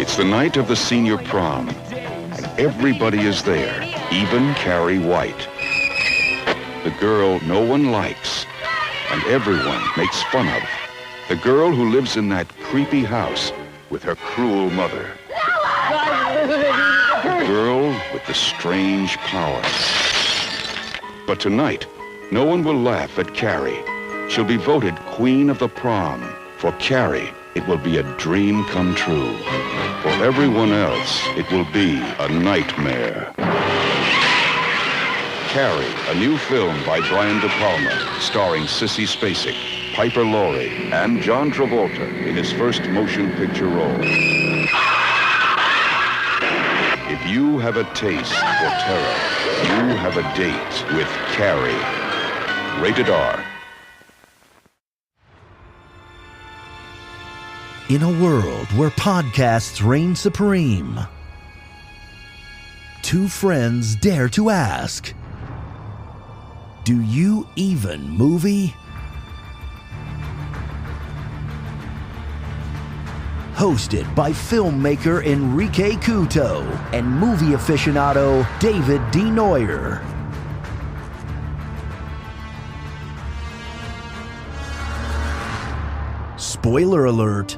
It's the night of the senior prom, and everybody is there, even Carrie White. The girl no one likes, and everyone makes fun of. The girl who lives in that creepy house with her cruel mother. The girl with the strange power. But tonight, no one will laugh at Carrie. She'll be voted Queen of the Prom. For Carrie, it will be a dream come true. For everyone else, it will be a nightmare. Carrie, a new film by Brian De Palma, starring Sissy Spacek, Piper Laurie, and John Travolta in his first motion picture role. If you have a taste for terror, you have a date with Carrie. Rated R. In a world where podcasts reign supreme, two friends dare to ask, do you even movie? Hosted by filmmaker Henrique David and movie aficionado David D. Neuer. Spoiler alert.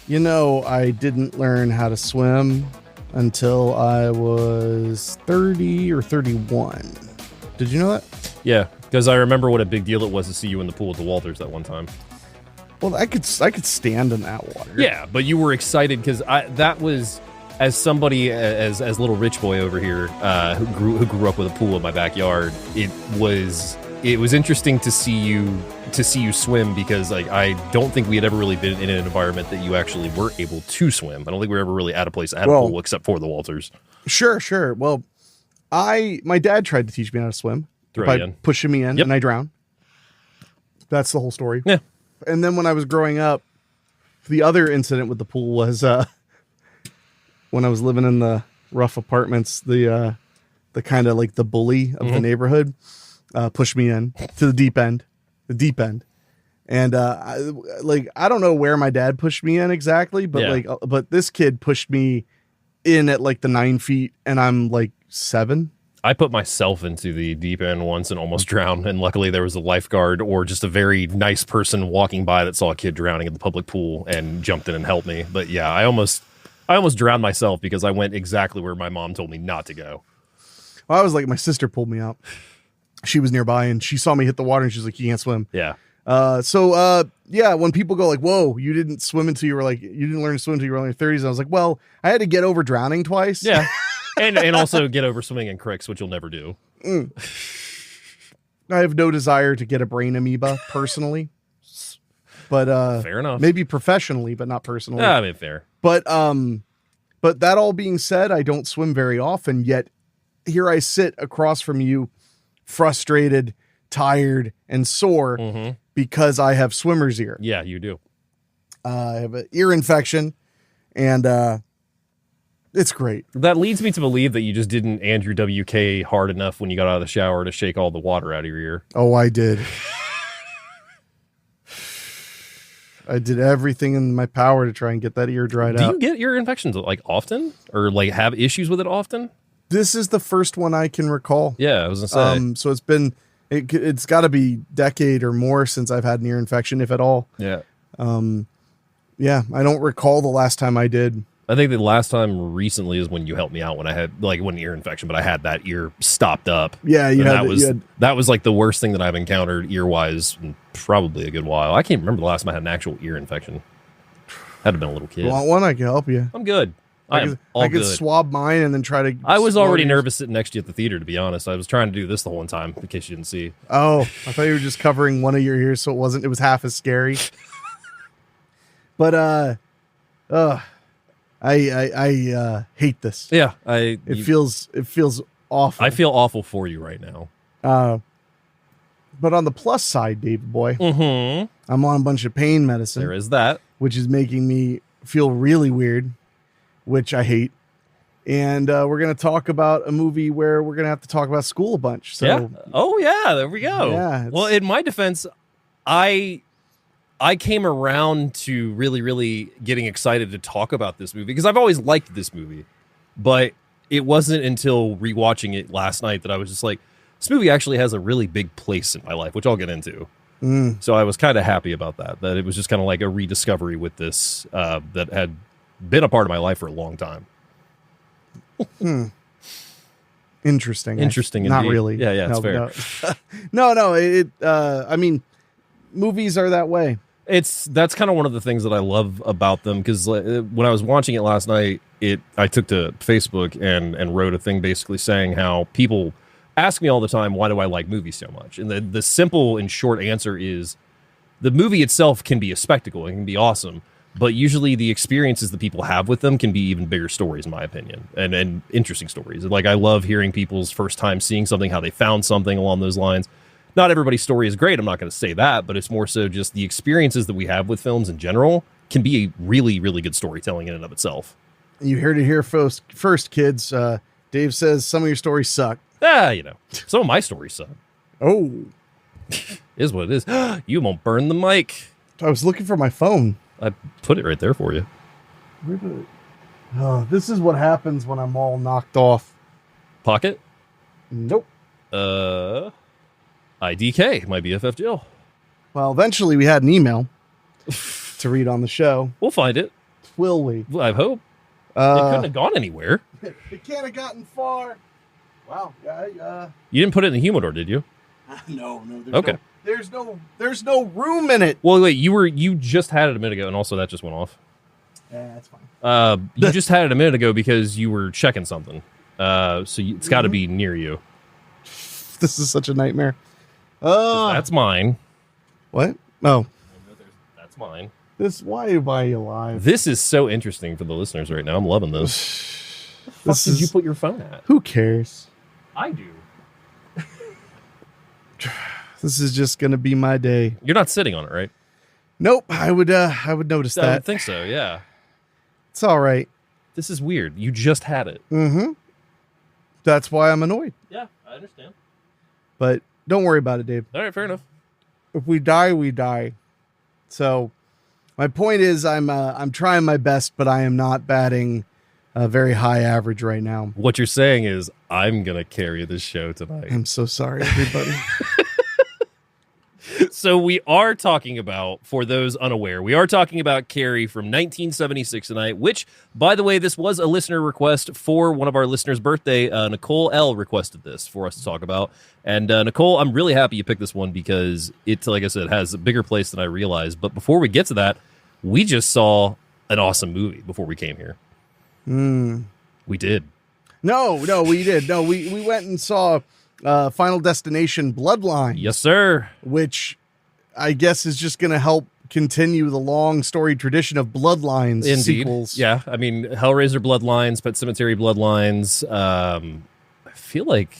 You know, I didn't learn how to swim until I was 30 or 31. Did you know that? Yeah, because I remember what a big deal it was to see you in the pool at the Walters that one time. Well, I could stand in that water. Yeah, but you were excited because that was, as somebody as little rich boy over here who grew up with a pool in my backyard. It was interesting to see you swim because like I don't think we had ever really been in an environment that you actually were able to swim. I don't think we were ever really at a place that had a pool except for the Walters. Sure. Well, my dad tried to teach me how to swim by pushing me in, and I drowned. That's the whole story. Yeah. And then when I was growing up, the other incident with the pool was when I was living in the rough apartments. The kind of like the bully of the neighborhood pushed me in to the deep end. And I don't know where my dad pushed me in exactly, but but this kid pushed me in at like the 9 feet, and I'm like 7. I put myself into the deep end once and almost drowned, and luckily there was a lifeguard or just a very nice person walking by that saw a kid drowning in the public pool and jumped in and helped me. But yeah, I almost drowned myself because I went exactly where my mom told me not to go. Well, I was like, my sister pulled me out. She was nearby and she saw me hit the water and she's like, you can't swim. Yeah. When people go like, whoa, you didn't swim until you were like, you didn't learn to swim until you were in your 30s. I was like, well, I had to get over drowning twice. Yeah. and also get over swimming in creeks, which you'll never do. I have no desire to get a brain amoeba personally, but fair enough. Maybe professionally, but not personally. Yeah, I mean, fair. But that all being said, I don't swim very often, yet here I sit across from you, frustrated, tired, and sore because I have swimmer's ear. Yeah, you do. I have an ear infection, and it's great. That leads me to believe that you just didn't Andrew WK hard enough when you got out of the shower to shake all the water out of your ear. Oh, I did. I did everything in my power to try and get that ear dried out. Do you get ear infections like often, or like have issues with it often? This is the first one I can recall. Yeah, I was gonna say. So it's got to be decade or more since I've had an ear infection, if at all. Yeah. Yeah, I don't recall the last time I did. I think the last time recently is when you helped me out when I had an ear infection, but I had that ear stopped up. Yeah, that was like the worst thing that I've encountered ear wise in probably a good while. I can't remember the last time I had an actual ear infection. Had to have been a little kid. Want one? I can help you. I'm good. I could swab mine and then try to. I was already nervous sitting next to you at the theater, to be honest. I was trying to do this the whole time in case you didn't see. Oh, I thought you were just covering one of your ears, so it was half as scary. But I hate this. Yeah, it feels awful. I feel awful for you right now. But on the plus side, David boy, I'm on a bunch of pain medicine. There is that, which is making me feel really weird, which I hate. And we're going to talk about a movie where we're going to have to talk about school a bunch. So, yeah. Oh yeah, there we go. Yeah. Well, in my defense, I I came around to really, really getting excited to talk about this movie because I've always liked this movie, but it wasn't until rewatching it last night that I was just like, this movie actually has a really big place in my life, which I'll get into. So I was kind of happy about that it was just kind of like a rediscovery with this that had been a part of my life for a long time. Interesting. Not Not really. Yeah, it's fair. No. I mean, movies are that way. That's kind of one of the things that I love about them because when I was watching it last night, I took to Facebook and wrote a thing basically saying how people ask me all the time, why do I like movies so much? And the simple and short answer is the movie itself can be a spectacle. It can be awesome. But usually the experiences that people have with them can be even bigger stories, in my opinion, and interesting stories. Like I love hearing people's first time seeing something, how they found something along those lines. Not everybody's story is great. I'm not going to say that, but it's more so just the experiences that we have with films in general can be really, really good storytelling in and of itself. You heard it here first, kids. Dave says some of your stories suck. Some of my stories suck. Oh. Is what it is. You won't burn the mic. I was looking for my phone. I put it right there for you. Oh, this is what happens when I'm all knocked off. Pocket? Nope. IDK, my BFF Jill. Well, eventually we had an email to read on the show. We'll find it. Will we? I hope. It couldn't have gone anywhere. It can't have gotten far. Wow. You didn't put it in the humidor, did you? No. Okay. There's no room in it. Well, wait, you just had it a minute ago, and also that just went off. Yeah, that's fine. You just had it a minute ago because you were checking something. It's got to be near you. This is such a nightmare. That's mine. What? Oh. That's mine. Why am I alive? This is so interesting for the listeners right now. I'm loving this. Where the fuck did you put your phone at? Who cares? I do. This is just gonna be my day. You're not sitting on it, right? Nope. I would notice that. I would think so, yeah. It's all right. This is weird. You just had it. Mm-hmm. That's why I'm annoyed. Yeah, I understand. But don't worry about it, Dave. All right, fair enough. If we die, we die. So my point is I'm trying my best, but I am not batting a very high average right now. What you're saying is I'm going to carry this show tonight. I'm so sorry, everybody. So we are talking about, for those unaware, we are talking about Carrie from 1976 tonight, which, by the way, this was a listener request for one of our listeners' birthday. Nicole L. requested this for us to talk about. And Nicole, I'm really happy you picked this one because it, like I said, has a bigger place than I realized. But before we get to that, we just saw an awesome movie before we came here. We did. No, we did. No, we went and saw Final Destination Bloodline. Yes, sir. Which I guess is just going to help continue the long story tradition of Bloodlines sequels. Yeah, I mean, Hellraiser Bloodlines, Pet Sematary Bloodlines. I feel like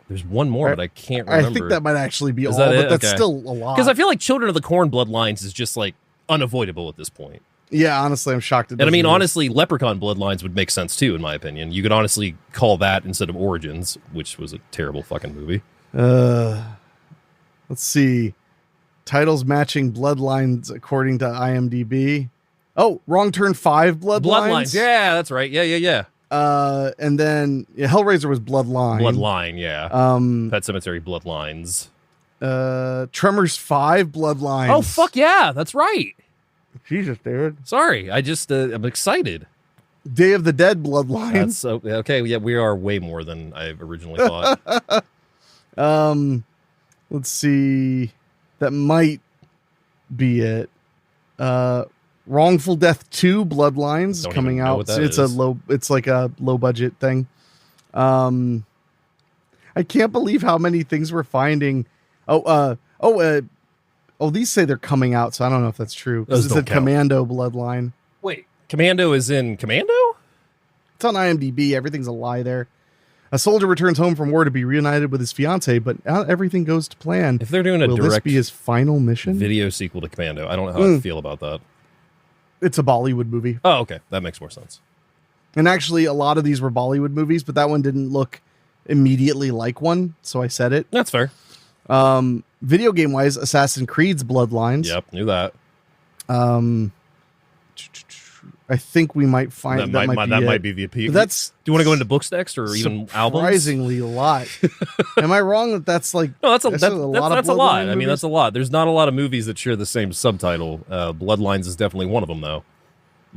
there's one more, but I can't remember. I think that might actually be is all, that but that's okay. still a lot. Because I feel like Children of the Corn Bloodlines is just like unavoidable at this point. Yeah, honestly, I'm shocked. And I mean, honestly, Leprechaun Bloodlines would make sense too, in my opinion. You could honestly call that instead of Origins, which was a terrible fucking movie. Let's see. Titles matching Bloodlines according to IMDb. Oh, Wrong Turn 5 Bloodlines. Yeah, that's right. Yeah. And then Hellraiser was Bloodline. Bloodline, yeah. Pet Sematary Bloodlines. Tremors 5 Bloodlines. Oh, fuck yeah, that's right. Jesus, David. Sorry, I just I'm excited. Day of the Dead Bloodlines. That's so okay. Yeah, we are way more than I originally thought. Let's see. That might be it. Wrongful Death 2 Bloodlines Don't coming even know out. what that It's is. it's like a low budget thing. I can't believe how many things we're finding. These say they're coming out, so I don't know if that's true. Those This is don't a count. Commando Bloodline. Wait, Commando is in Commando? It's on IMDb. Everything's a lie there. A soldier returns home from war to be reunited with his fiancée, but not everything goes to plan. If they're doing a Will this direct be his final mission? video sequel to Commando, I don't know how I feel about that. It's a Bollywood movie. Oh, okay, that makes more sense. And actually, a lot of these were Bollywood movies, but that one didn't look immediately like one, so I said it. That's fair. Video game-wise, Assassin's Creed's Bloodlines. Yep, knew that. I think we might find that might be the appeal. Do you want to go into books next, or even albums? Surprisingly, a lot. Am I wrong that that's like? No, that's a lot. I mean, movies? that's a lot. There's not a lot of movies that share the same subtitle. Bloodlines is definitely one of them, though.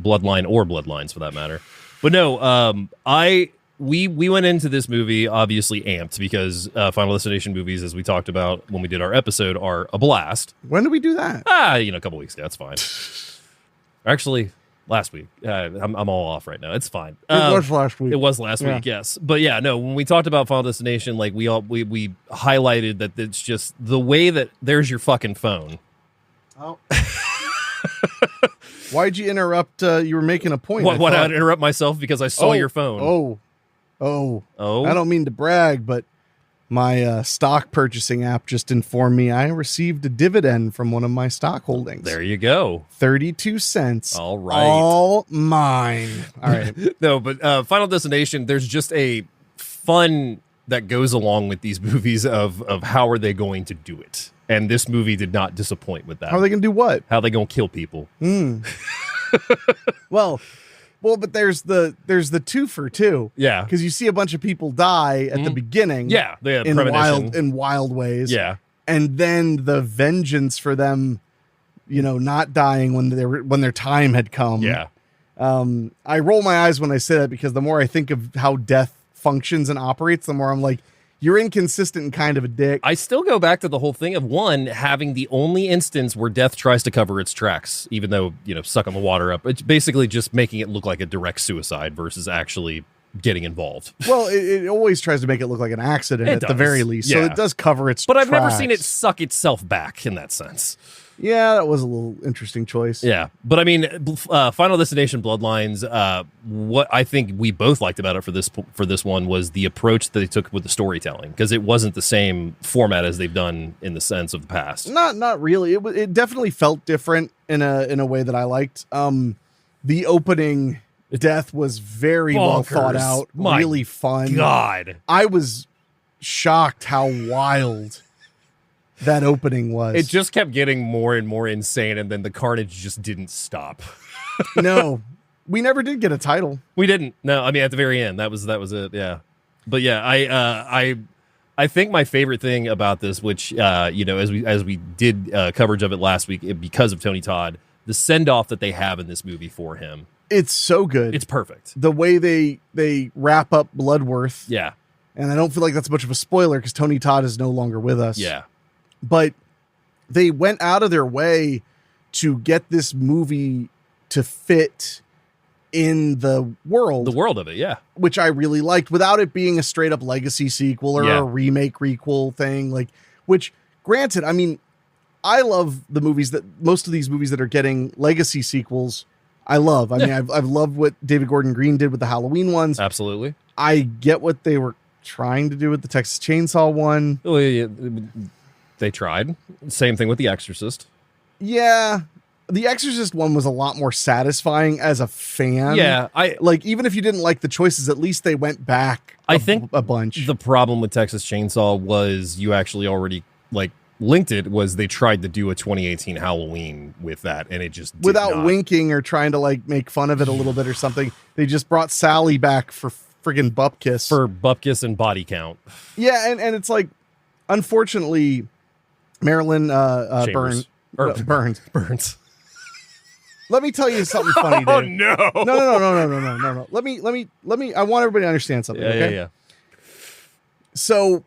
Bloodline or Bloodlines, for that matter. But no, we went into this movie obviously amped because Final Destination movies, as we talked about when we did our episode, are a blast. When did we do that? A couple weeks ago. That's fine. Actually, last week. I'm all off right now. It's fine. It was last week. It was last week, yes. But yeah, no, when we talked about Final Destination, like we highlighted that it's just the way that there's your fucking phone. Oh. Why'd you interrupt? You were making a point. What? I'd interrupt myself because I saw your phone. Oh. I don't mean to brag, but my stock purchasing app just informed me I received a dividend from one of my stock holdings. There you go. 32 cents. All right. All mine. All right. No, but Final Destination, there's just a fun that goes along with these movies of how are they going to do it. And this movie did not disappoint with that. How are they going to do what? How are they going to kill people? Well, but there's the twofer too. Yeah, because you see a bunch of people die at the beginning. Yeah, in wild ways. Yeah, and then the vengeance for them, not dying when their time had come. Yeah. I roll my eyes when I say that because the more I think of how death functions and operates, the more I'm like, you're inconsistent and kind of a dick. I still go back to the whole thing of one having the only instance where death tries to cover its tracks, even though, sucking the water up. It's basically just making it look like a direct suicide versus actually getting involved. Well, it always tries to make it look like an accident at the very least. Yeah. So it does cover its But tracks. I've never seen it suck itself back in that sense. Yeah, that was a little interesting choice. Yeah, but I mean, Final Destination Bloodlines, what I think we both liked about it for this one was the approach that they took with the storytelling, because it wasn't the same format as they've done in the sense of the past. Not really. It definitely felt different in a way that I liked. The opening death was very well thought out, really fun. God, I was shocked how wild that opening was. It just kept getting more and more insane, and then the carnage just didn't stop. No, we never did get a title. We didn't. No, I mean at the very end, that was it. Yeah, but yeah, I think my favorite thing about this, which as we did coverage of it last week because of Tony Todd, the send off that they have in this movie for him, it's so good. It's perfect. The way they wrap up Bloodworth. Yeah, and I don't feel like that's much of a spoiler because Tony Todd is no longer with us. Yeah. But they went out of their way to get this movie to fit in the world of it, yeah, which I really liked, without it being a straight up legacy sequel or a remake requel thing. Which, granted, I mean, I love the movies most of these movies that are getting legacy sequels. I love. I mean, I've loved what David Gordon Green did with the Halloween ones. Absolutely. I get what they were trying to do with the Texas Chainsaw one. Oh yeah. They tried. Same thing with The Exorcist. Yeah. The Exorcist one was a lot more satisfying as a fan. Yeah. Even if you didn't like the choices, at least they went back I think a bunch. The problem with Texas Chainsaw was you actually already linked it, was they tried to do a 2018 Halloween with that, and it just without winking or trying to make fun of it a little bit or something. They just brought Sally back for friggin' Bupkis. For Bupkis and body count. Yeah, and it's unfortunately, Marilyn Burns. Let me tell you something funny, Dave. Oh no. No. Let me I want everybody to understand something. Yeah. So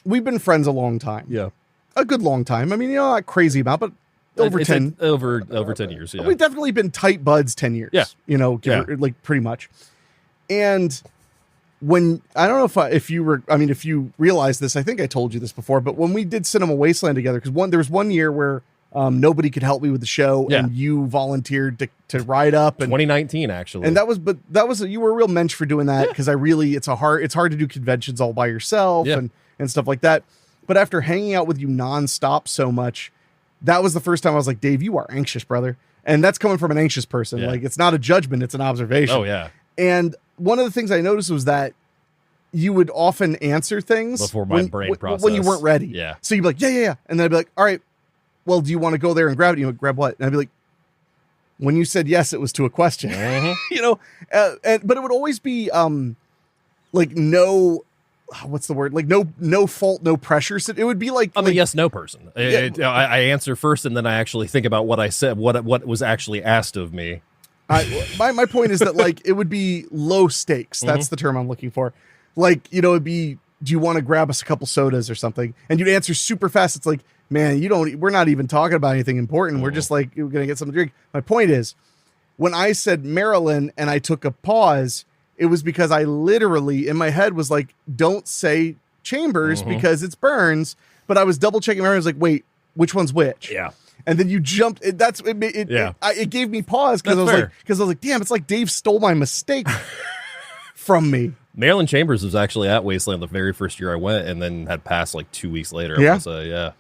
we've been friends a long time. Yeah. A good long time. I mean, not crazy about, but over 10 over 10 years. Yeah. We've definitely been tight buds 10 years. Yeah. Pretty much. And when I don't know if you realize this, I think I told you this before, but when we did Cinema Wasteland together, because there was one year where nobody could help me with the show, and you volunteered to ride up. And 2019, actually, and that was you were a real mensch for doing that, because it's hard to do conventions all by yourself and stuff like that. But after hanging out with you nonstop so much, that was the first time I was like, Dave, you are anxious, brother, and that's coming from an anxious person. Yeah. It's not a judgment; it's an observation. Oh yeah, and one of the things I noticed was that you would often answer things before my brain process when you weren't ready. Yeah. So you'd be like, yeah. And then I'd be like, all right, well, do you want to go there and grab it? You would grab what? And I'd be like, When you said yes, it was to a question. You know, but it would always be like no, what's the word? Like no fault, no pressure. So it would be like I'm a yes no person. I answer first, and then I actually think about what I said, what was actually asked of me. My point is that like it would be low stakes. That's the term I'm looking for. Like, you know, it'd be, do you want to grab us a couple sodas or something? And you'd answer super fast. It's like, man, we're not even talking about anything important. We're just like, we're going to get something to drink. My point is, when I said Marilyn and I took a pause, it was because I literally in my head was like, don't say Chambers because it's Burns. But I was double checking. I was like, wait, which one's which? Yeah. And then you jumped. It gave me pause because I was like, damn, it's like Dave stole my mistake from me. Marilyn Chambers was actually at Wasteland the very first year I went, and then had passed like 2 weeks later. Yeah.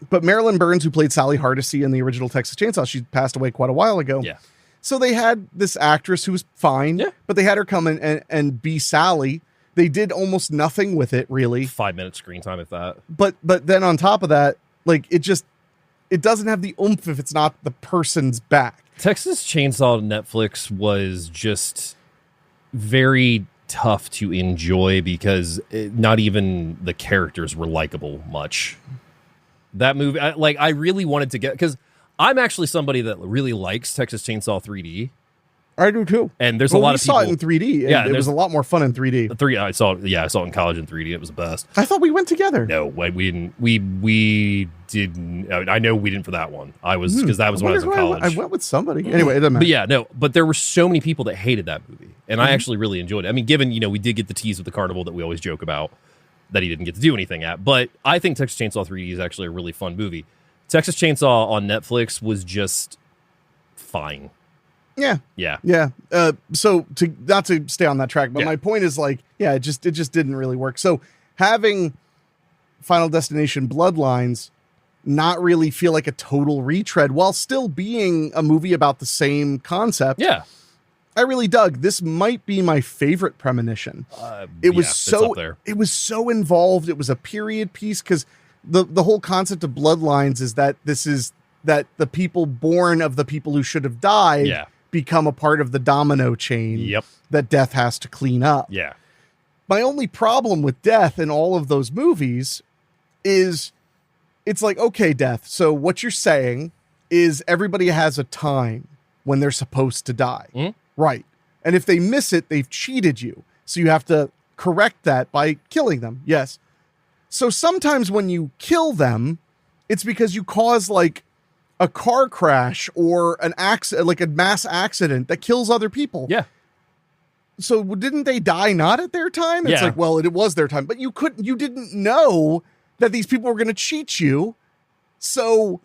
But Marilyn Burns, who played Sally Hardesty in the original Texas Chainsaw, she passed away quite a while ago. Yeah. So they had this actress who was fine, but they had her come in and be Sally. They did almost nothing with it, really. 5 minutes screen time, if that. But then on top of that, like it doesn't have the oomph if it's not the person's back. Texas Chainsaw Netflix was just very tough to enjoy because not even the characters were likable much. That movie, I really wanted to get, because I'm actually somebody that really likes Texas Chainsaw 3D. I do too. And there's a lot of people. We saw it in 3D. And it was a lot more fun in 3D. I saw it in college in 3D. It was the best. I thought we went together. No, we didn't. We didn't. I know we didn't for that one. I was, because that was when I was in college. I went with somebody. Anyway, it doesn't matter. But there were so many people that hated that movie, and I actually really enjoyed it. I mean, given we did get the tease with the carnival that we always joke about that he didn't get to do anything at, but I think Texas Chainsaw 3D is actually a really fun movie. Texas Chainsaw on Netflix was just fine. Yeah. So not to stay on that track, but my point is like, it just didn't really work. So having Final Destination Bloodlines not really feel like a total retread while still being a movie about the same concept. Yeah. I really dug. This might be my favorite Premonition. It was so involved. It was a period piece because the whole concept of Bloodlines is that that the people born of the people who should have died become a part of the domino chain that Death has to clean up. Yeah. My only problem with Death in all of those movies is it's like, okay, Death, so what you're saying is everybody has a time when they're supposed to die. Right. And if they miss it, they've cheated you. So you have to correct that by killing them. Yes. So sometimes when you kill them, it's because you cause like a car crash or an accident, like a mass accident that kills other people. Yeah. So didn't they die not at their time? It's like, well, it was their time, but you didn't know that these people were going to cheat you. So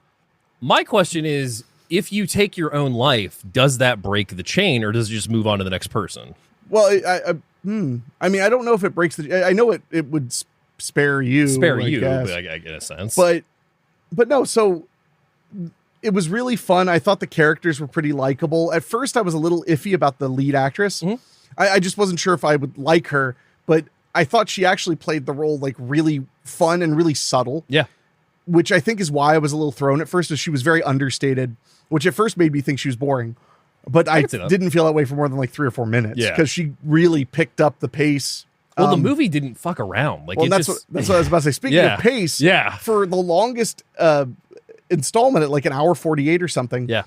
my question is, if you take your own life, does that break the chain or does it just move on to the next person? Well, I mean, I don't know if it breaks I know it would spare you, I get a sense. But no, so it was really fun. I thought the characters were pretty likable. At first, I was a little iffy about the lead actress. I just wasn't sure if I would like her, but I thought she actually played the role like really fun and really subtle. Yeah. Which I think is why I was a little thrown at first, is she was very understated, which at first made me think she was boring. But I didn't feel that way for more than like 3 or 4 minutes. Yeah. Because she really picked up the pace. Well, the movie didn't fuck around. Like, that's what I was about to say. Speaking of pace, for the longest installment at like an hour 48 or something. Yeah.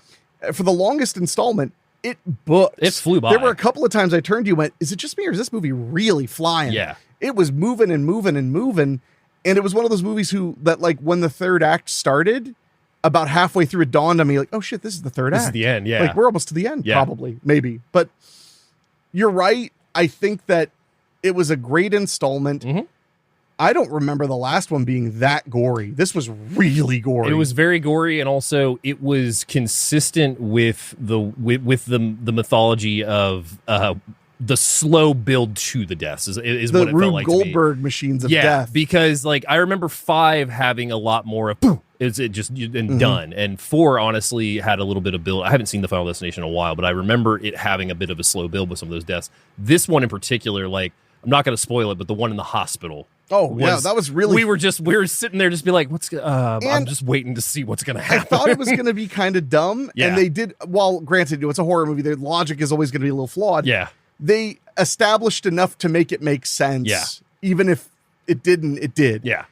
For the longest installment, it booked. It flew by. There were a couple of times I turned to you and went, is it just me or is this movie really flying? Yeah. It was moving and moving and moving. And it was one of those movies that like when the third act started, about halfway through it dawned on me like, oh shit, this is the third act. This is the end, yeah. Like we're almost to the end, probably, maybe. But you're right. I think that it was a great installment. I don't remember the last one being that gory. This was really gory. It was very gory, and also it was consistent with the mythology of the slow build to the deaths is the what it Rube felt like Goldberg to me. Machines of death. Because like I remember 5 having a lot more of boom, is it just and done, and 4 honestly had a little bit of build. I haven't seen the Final Destination in a while, but I remember it having a bit of a slow build with some of those deaths. This one in particular, like I'm not going to spoil it, but the one in the hospital. Oh, yeah, that was really... We were sitting there just be like, I'm just waiting to see what's going to happen. I thought it was going to be kind of dumb, and they did... Well, granted, it's a horror movie. Their logic is always going to be a little flawed. Yeah. They established enough to make it make sense, even if it didn't, it did. Yeah.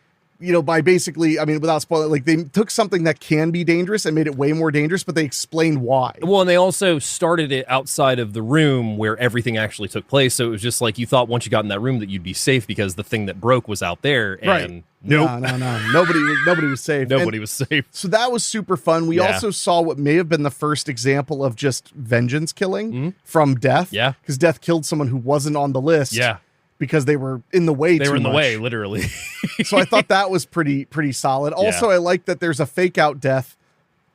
By basically, I mean, without spoiling, like they took something that can be dangerous and made it way more dangerous, but they explained why. Well, and they also started it outside of the room where everything actually took place. So it was just like you thought once you got in that room that you'd be safe because the thing that broke was out there. And right. Nope. No. Nobody was safe. Nobody was safe. So that was super fun. We also saw what may have been the first example of just vengeance killing from Death. Yeah. Because Death killed someone who wasn't on the list. Yeah. Because they were in the way. They were in the way, literally. So I thought that was pretty solid. Also, I like that there's a fake out death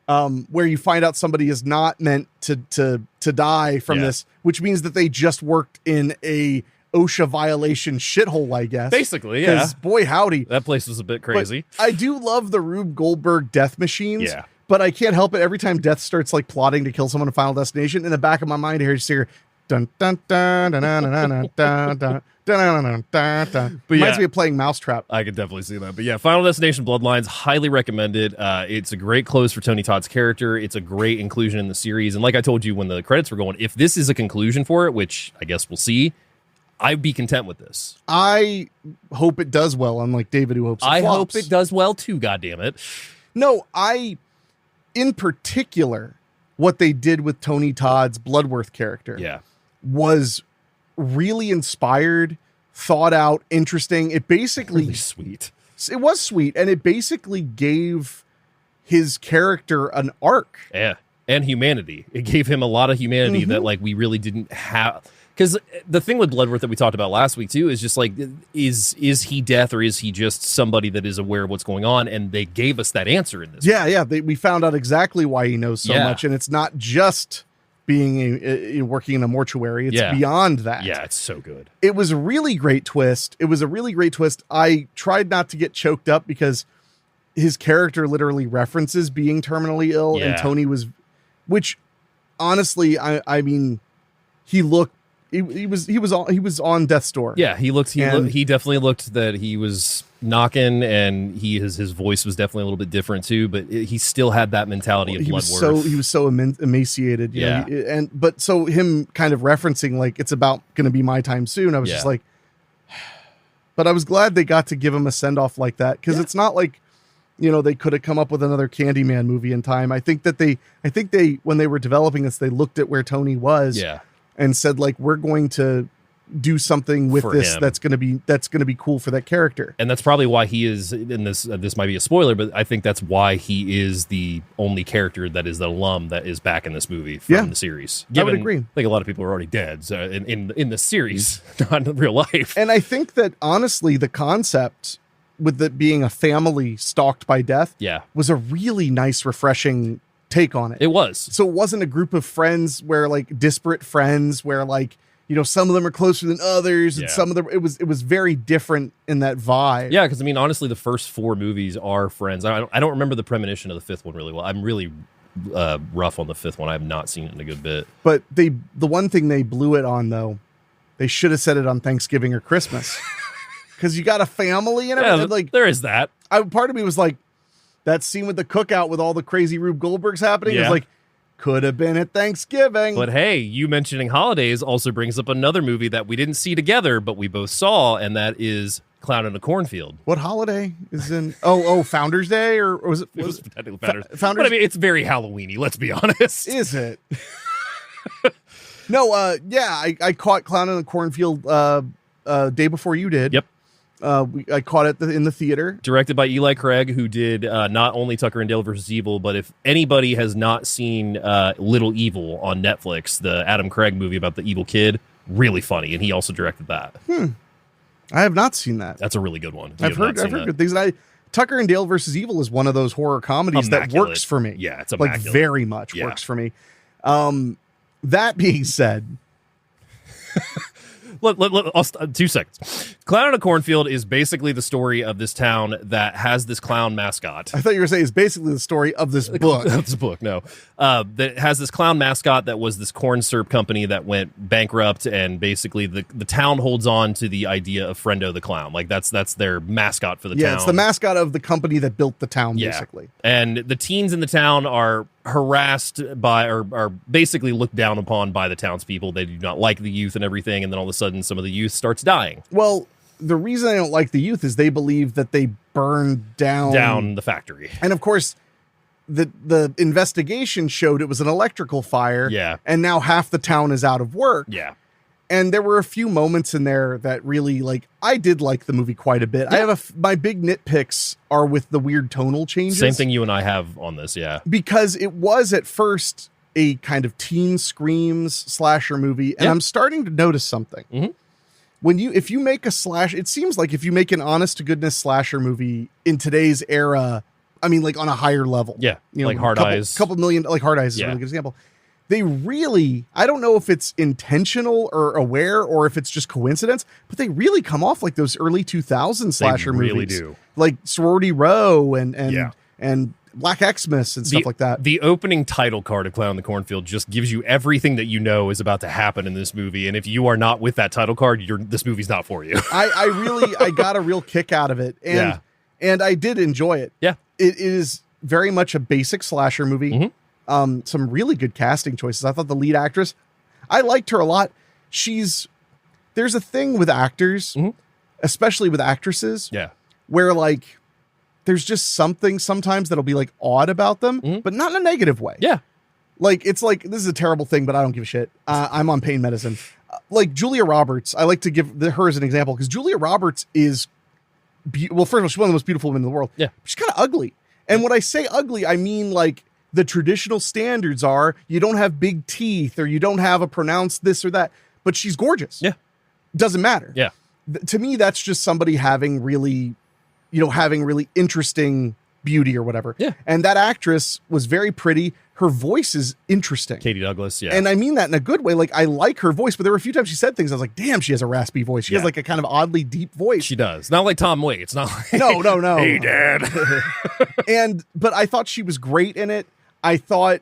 where you find out somebody is not meant to die from this, which means that they just worked in a OSHA violation shithole, I guess. Basically, yeah. Because boy, howdy. That place was a bit crazy. But I do love the Rube Goldberg death machines. Yeah. But I can't help it. Every time Death starts like plotting to kill someone in Final Destination, in the back of my mind, I just hear dun dun dun dun dun dun dun dun. But reminds me of playing Mousetrap. I could definitely see that. But yeah, Final Destination Bloodlines, highly recommended. It's a great close for Tony Todd's character. It's a great inclusion in the series. And like I told you when the credits were going, if this is a conclusion for it, which I guess we'll see, I'd be content with this. I hope it does well, unlike David who hopes it flops. I hope it does well too, goddammit. No, in particular, what they did with Tony Todd's Bloodworth character was really inspired, thought out, interesting. It basically really sweet. It was sweet, and it basically gave his character an arc. Yeah, and humanity. It gave him a lot of humanity that like we really didn't have. Because the thing with Bloodworth that we talked about last week too is just like, is he Death or is he just somebody that is aware of what's going on? And they gave us that answer in this. Yeah. We found out exactly why he knows so much, and it's not just being working in a mortuary. It's beyond that. Yeah, it's so good. It was a really great twist. I tried not to get choked up because his character literally references being terminally ill, and Tony was, which honestly, I mean, he looked. He was on death's door. Yeah, he definitely looked that he was knocking, and his voice was definitely a little bit different too, but he still had that mentality of Bloodworth. He was so emaciated. But so him kind of referencing like it's about going to be my time soon. I was just like, but I was glad they got to give him a send off like that, because it's not like, they could have come up with another Candyman movie in time. I think they when they were developing this, they looked at where Tony was. Yeah. And said, like, we're going to do something with this that's going to be cool for that character. And that's probably why he is in this. This might be a spoiler, but I think that's why he is the only character that is the alum that is back in this movie from the series. I would agree. I think a lot of people are already dead in the series, not in real life. And I think that honestly, the concept with it being a family stalked by death, was a really nice, refreshing take on it. It was. So it wasn't a group of friends where like disparate friends where like, some of them are closer than others and some of them, it was very different in that vibe. Yeah. Cause I mean, honestly, the first 4 movies are friends. I don't remember the premonition of the 5th one really well. I'm really rough on the 5th one. I have not seen it in a good bit, but the one thing they blew it on though, they should have said it on Thanksgiving or Christmas. Cause you got a family and everything. Like there is that. Part of me was like, that scene with the cookout with all the crazy Rube Goldbergs happening is like, could have been at Thanksgiving. But hey, you mentioning holidays also brings up another movie that we didn't see together, but we both saw, and that is Clown in a Cornfield. What holiday is in? Oh, Founders Day, or was it? It was technically Founders. Founders. But I mean, it's very Halloweeny. Let's be honest. Is it? No. I caught Clown in a Cornfield day before you did. Yep. I caught it in the theater. Directed by Eli Craig, who did not only Tucker and Dale versus Evil, but if anybody has not seen Little Evil on Netflix, the Adam Craig movie about the evil kid, really funny, and he also directed that. I have not seen that. That's a really good one. I've heard good things. Tucker and Dale versus Evil is one of those horror comedies that works for me. Yeah, it's immaculate. Like very much works for me. That being said, I'll 2 seconds. Clown in a Cornfield is basically the story of this town that has this clown mascot. I thought you were saying it's basically the story of this book. This book, no. That has this clown mascot that was this corn syrup company that went bankrupt, and basically the town holds on to the idea of Friendo the Clown. Like that's their mascot for the town. Yeah, it's the mascot of the company that built the town, basically. And the teens in the town are harassed by or are basically looked down upon by the townspeople. They do not like the youth and everything, and then all of a sudden some of the youth starts dying. Well, the reason they don't like the youth is they believe that they burned down the factory. And of course, the investigation showed it was an electrical fire. Yeah. And now half the town is out of work. Yeah. And there were a few moments in there that really, like, I did like the movie quite a bit. Yeah. I have my big nitpicks are with the weird tonal changes. Same thing you and I have on this, yeah. Because it was at first a kind of teen screams slasher movie, and I'm starting to notice something. Mm-hmm. If you make a slash, it seems like if you make an honest to goodness slasher movie in today's era, I mean, like on a higher level. Yeah. Like Hard Eyes. Couple million, like Hard Eyes is a really good example. They really, I don't know if it's intentional or aware or if it's just coincidence, but they really come off like those early 2000s slasher movies. They really do. Like Sorority Row and Black Xmas and stuff like that. The opening title card of Clown in the Cornfield just gives you everything that you know is about to happen in this movie. And if you are not with that title card, this movie's not for you. I got a real kick out of it. And I did enjoy it. Yeah. It is very much a basic slasher movie. Mm-hmm. Some really good casting choices. I thought the lead actress, I liked her a lot. There's a thing with actors, especially with actresses, where like there's just something sometimes that'll be like odd about them, but not in a negative way. Yeah. Like, it's like, this is a terrible thing, but I don't give a shit. I'm on pain medicine. Like Julia Roberts, I like to give her as an example because Julia Roberts is, well, first of all, she's one of the most beautiful women in the world. Yeah. She's kind of ugly. And when I say ugly, I mean like the traditional standards are you don't have big teeth or you don't have a pronounced this or that, but she's gorgeous. Yeah. Doesn't matter. Yeah. To me, that's just somebody having really interesting beauty or whatever. Yeah. And that actress was very pretty. Her voice is interesting. Katie Douglas, yeah. And I mean that in a good way. Like, I like her voice, but there were a few times she said things I was like, damn, she has a raspy voice. She has like a kind of oddly deep voice. She does. Not like Tom Waits. Not like No. Hey, Dad. But I thought she was great in it. I thought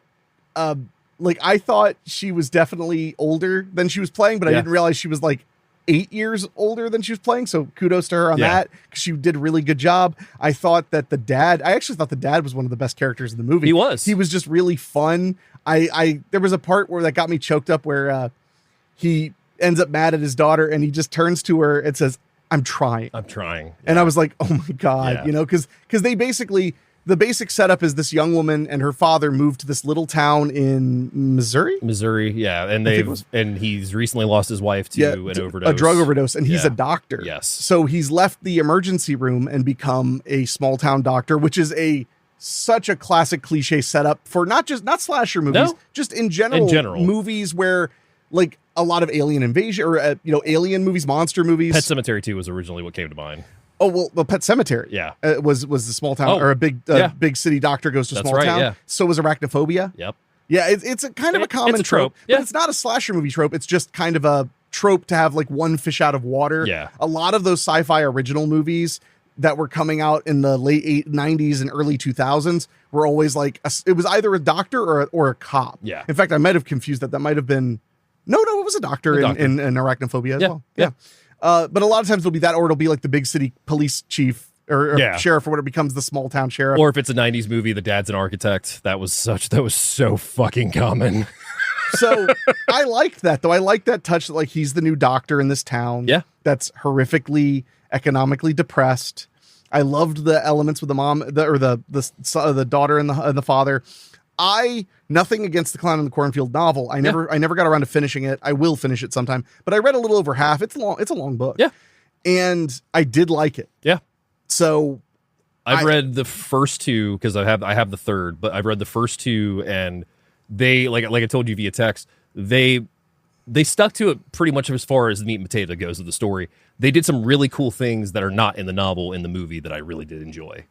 she was definitely older than she was playing, but I didn't realize she was like 8 years older than she was playing. So kudos to her on that, because she did a really good job. I actually thought the dad was one of the best characters in the movie. He was just really fun. There was a part where that got me choked up where he ends up mad at his daughter and he just turns to her and says, I'm trying. Yeah. And I was like, oh my God, because they basically, the basic setup is this young woman and her father moved to this little town in Missouri, yeah. And he's recently lost his wife to an overdose. A drug overdose. And he's a doctor. Yes. So he's left the emergency room and become a small town doctor, which is such a classic cliche setup for not slasher movies, just in general movies where like a lot of alien invasion or, alien movies, monster movies. Pet Sematary 2 was originally what came to mind. Oh, well, Pet Sematary. Yeah. Was the small town or a big city doctor goes to small town. Yeah. So was Arachnophobia. Yep. Yeah. It's a kind of a common trope. But it's not a slasher movie trope. It's just kind of a trope to have like one fish out of water. Yeah. A lot of those sci-fi original movies that were coming out in the late 90s and early 2000s were always like, it was either a doctor or a cop. Yeah. In fact, I might have confused that. That might have been, no, it was a doctor. In Arachnophobia as well. Yeah. But a lot of times it'll be that, or it'll be like the big city police chief or sheriff, or when it becomes the small town sheriff. Or if it's a 90s movie, the dad's an architect. That was so fucking common. So I liked that, though. I like that touch that like he's the new doctor in this town. Yeah. That's horrifically economically depressed. I loved the elements with the mom, the daughter and the father. Nothing against the Clown in the Cornfield novel. I never got around to finishing it. I will finish it sometime, but I read a little over half. It's long. It's a long book. Yeah. And I did like it. Yeah. So I've read the first two because I have the third, but I've read the first two and they, like I told you via text, they stuck to it pretty much as far as the meat and potato goes of the story. They did some really cool things that are not in the novel in the movie that I really did enjoy.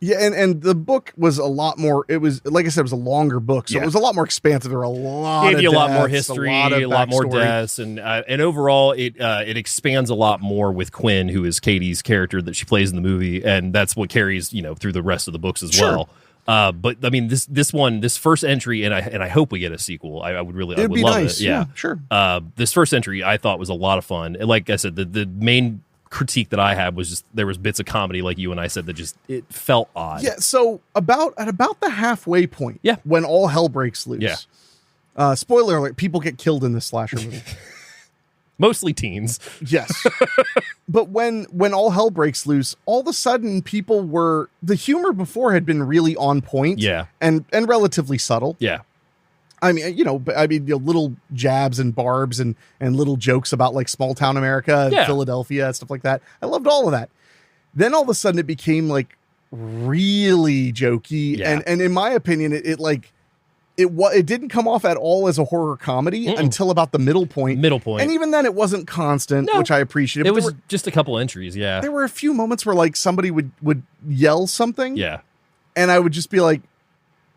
Yeah, and the book was a lot more. It was, like I said, it was a longer book, so Yeah. it was a lot more expansive. There were a lot Gave of you a lot more deaths, history, a lot more backstory. deaths, and overall, it expands a lot more with Quinn, who is Katie's character that she plays in the movie, and that's what carries through the rest of the books as Sure. well. But I mean, this first entry, and I hope we get a sequel. I would really, I It'd would be love nice. it. Yeah, sure. this first entry I thought was a lot of fun. And like I said, the main critique that I had was just there was bits of comedy, like you and I said, that just it felt odd. Yeah. So at about the halfway point, Yeah. when all hell breaks loose. Yeah. Spoiler alert: people get killed in this slasher movie. Mostly teens. Yes. But when all hell breaks loose, all of a sudden the humor before had been really on point. Yeah. And relatively subtle. Yeah. I mean, little jabs and barbs and little jokes about like small town America, and Yeah. Philadelphia, and stuff like that. I loved all of that. Then all of a sudden it became like really jokey. Yeah. And in my opinion, it didn't come off at all as a horror comedy until about the middle point. And even then it wasn't constant, No. which I appreciated. It But was just a couple entries. Yeah. there were a few moments where like somebody would yell something. Yeah. And I would just be like,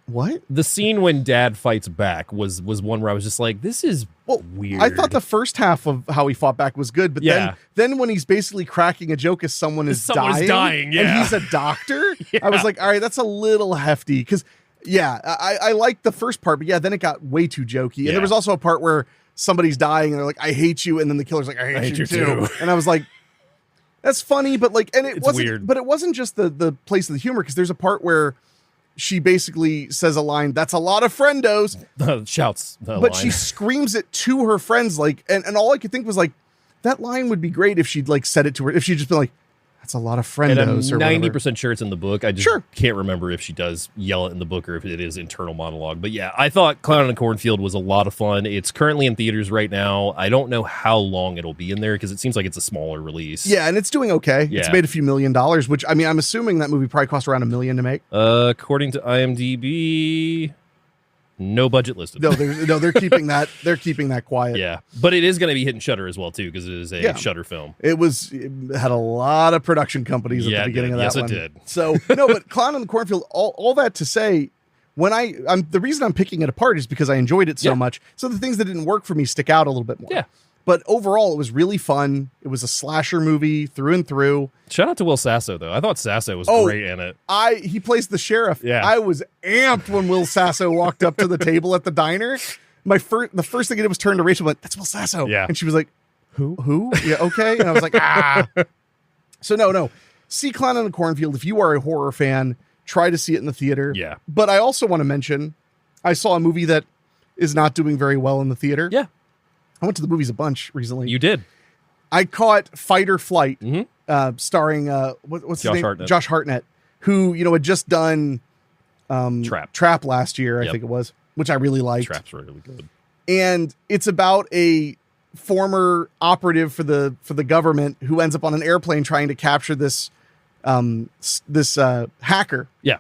what? The scene when Dad fights back was one where I was just like, this is weird. I thought the first half of how he fought back was good, but Yeah. then when he's basically cracking a joke as someone's dying, and yeah. he's a doctor, I was like, all right, that's a little hefty. Because, I liked the first part, but then it got way too jokey. And Yeah. there was also a part where somebody's dying and they're like, I hate you. And then the killer's like, I hate you too. And I was like, that's funny, but like, and It's wasn't weird. But it wasn't just the place of the humor, because there's a part where she basically says a line, that's a lot of friendos. Shouts the But line. she screams it to her friends, like, and all I could think was like, that line would be great if she'd like said it to her, if she'd just been like, that's a lot of and I'm friendos or whatever. 90% sure it's in the book. I just can't remember if she does yell it in the book or if it is internal monologue. But yeah, I thought Clown in a Cornfield was a lot of fun. It's currently in theaters right now. I don't know how long it'll be in there because it seems like it's a smaller release. Yeah, and it's doing okay. Yeah. It's made a few $1 million, which, I mean, I'm assuming that movie probably cost around $1 million to make. According to IMDb, no budget listed. No, they're keeping that. They're keeping that quiet. Yeah, but it is going to be hitting Shutter as well too because it is a Shutter film. It had a lot of production companies at the beginning of that one. Yes, it did. So no, but Clown in the Cornfield. All that to say, when I'm the reason I'm picking it apart is because I enjoyed it so much. So the things that didn't work for me stick out a little bit more. Yeah. But overall, it was really fun. It was a slasher movie through and through. Shout out to Will Sasso though. I thought Sasso was great in it. He plays the sheriff. Yeah. I was amped when Will Sasso walked up to the table at the diner. The first thing I did was turn to Rachel and went, that's Will Sasso. Yeah. And she was like, Who? Yeah, okay. And I was like, So no. See Clown in the Cornfield. If you are a horror fan, try to see it in the theater. Yeah. But I also want to mention, I saw a movie that is not doing very well in the theater. Yeah. I went to the movies a bunch recently. You did. I caught Fight or Flight, starring what's his name? Hartnett. Josh Hartnett, who had just done Trap last year, I think it was, which I really liked. Trap's really good. And it's about a former operative for the government who ends up on an airplane trying to capture this hacker. Yeah.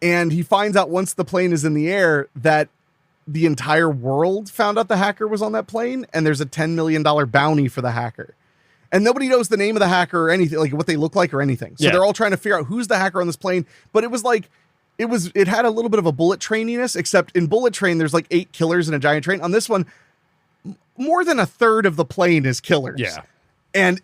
And he finds out once the plane is in the air that the entire world found out the hacker was on that plane, and there's a $10 million bounty for the hacker. And nobody knows the name of the hacker or anything, like what they look like or anything. So they're all trying to figure out who's the hacker on this plane. But it was like, it had a little bit of a Bullet Traininess, except in Bullet Train, there's like 8 killers in a giant train. On this one, more than a third of the plane is killers. Yeah. And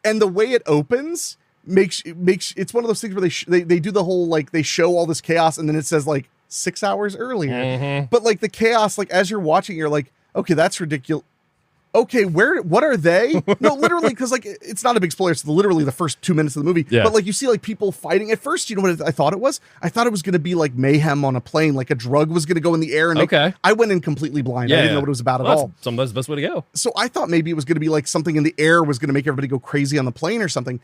the way it opens makes it's one of those things where they do the whole, like, they show all this chaos and then it says like 6 hours earlier. Mm-hmm. But like the chaos, like as you're watching, you're like, okay, that's ridiculous. Okay, what are they? No, literally, because like it's not a big spoiler. It's literally the first 2 minutes of the movie. Yeah. But like you see like people fighting. At first, you know what I thought it was? I thought it was going to be like mayhem on a plane, like a drug was going to go in the air. And I went in completely blind. I didn't know what it was about at all. Sometimes the best way to go. So I thought maybe it was going to be like something in the air was going to make everybody go crazy on the plane or something.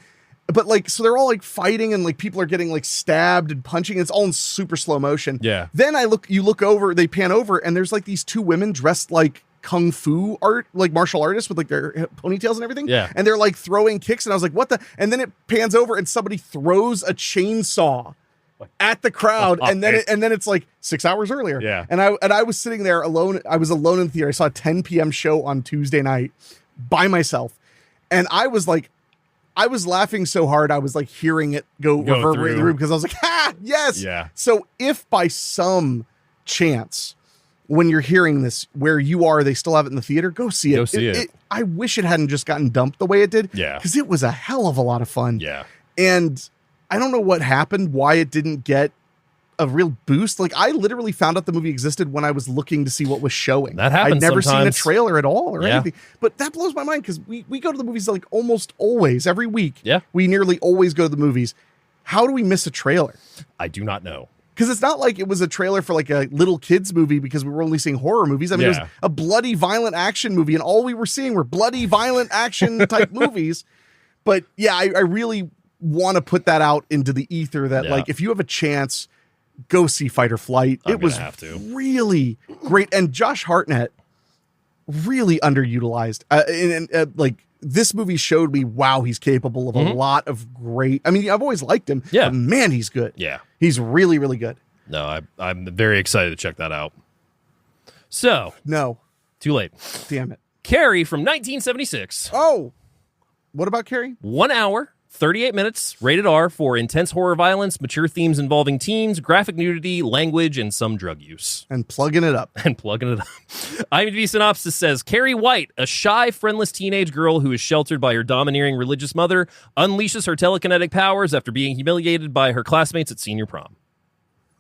But like, so they're all like fighting and like people are getting like stabbed and punching. It's all in super slow motion. Yeah. Then you look over, they pan over and there's like these 2 women dressed like kung fu like martial artists with like their ponytails and everything. Yeah. And they're like throwing kicks. And I was like, what the? And then it pans over and somebody throws a chainsaw at the crowd. And then it's like 6 hours earlier. Yeah. And I was sitting there alone. I was alone in the theater. I saw a 10 p.m. show on Tuesday night by myself. And I was laughing so hard, I was like hearing it go reverberate in the room because I was like, Yes. Yeah. So if by some chance, when you're hearing this, where you are, they still have it in the theater, go see it. Go see it. I wish it hadn't just gotten dumped the way it did. Yeah. Because it was a hell of a lot of fun. Yeah. And I don't know what happened, why it didn't get a real boost. Like, I literally found out the movie existed when I was looking to see what was showing. That happens I'd never sometimes. seen a trailer at all or Yeah. anything. But that blows my mind because we go to the movies like almost always, every week. Yeah. We nearly always go to the movies. How do we miss a trailer? I do not know. Because it's not like it was a trailer for like a little kids movie because we were only seeing horror movies. I mean, it was a bloody, violent action movie, and all we were seeing were bloody, violent action type movies. But yeah, I really want to put that out into the ether that like, if you have a chance, go see Fight or Flight. It was really great. And Josh Hartnett, really underutilized. Like, this movie showed me, wow, he's capable of a lot of great. I mean, I've always liked him. Yeah. But man, he's good. Yeah. He's really, really good. No, I'm very excited to check that out. So. No. Too late. Damn it. Carrie from 1976. Oh. What about Carrie? 1 hour, 38 minutes, rated R for intense horror violence, mature themes involving teens, graphic nudity, language, and some drug use. And plugging it up. IMDb synopsis says, Carrie White, a shy, friendless teenage girl who is sheltered by her domineering religious mother, unleashes her telekinetic powers after being humiliated by her classmates at senior prom.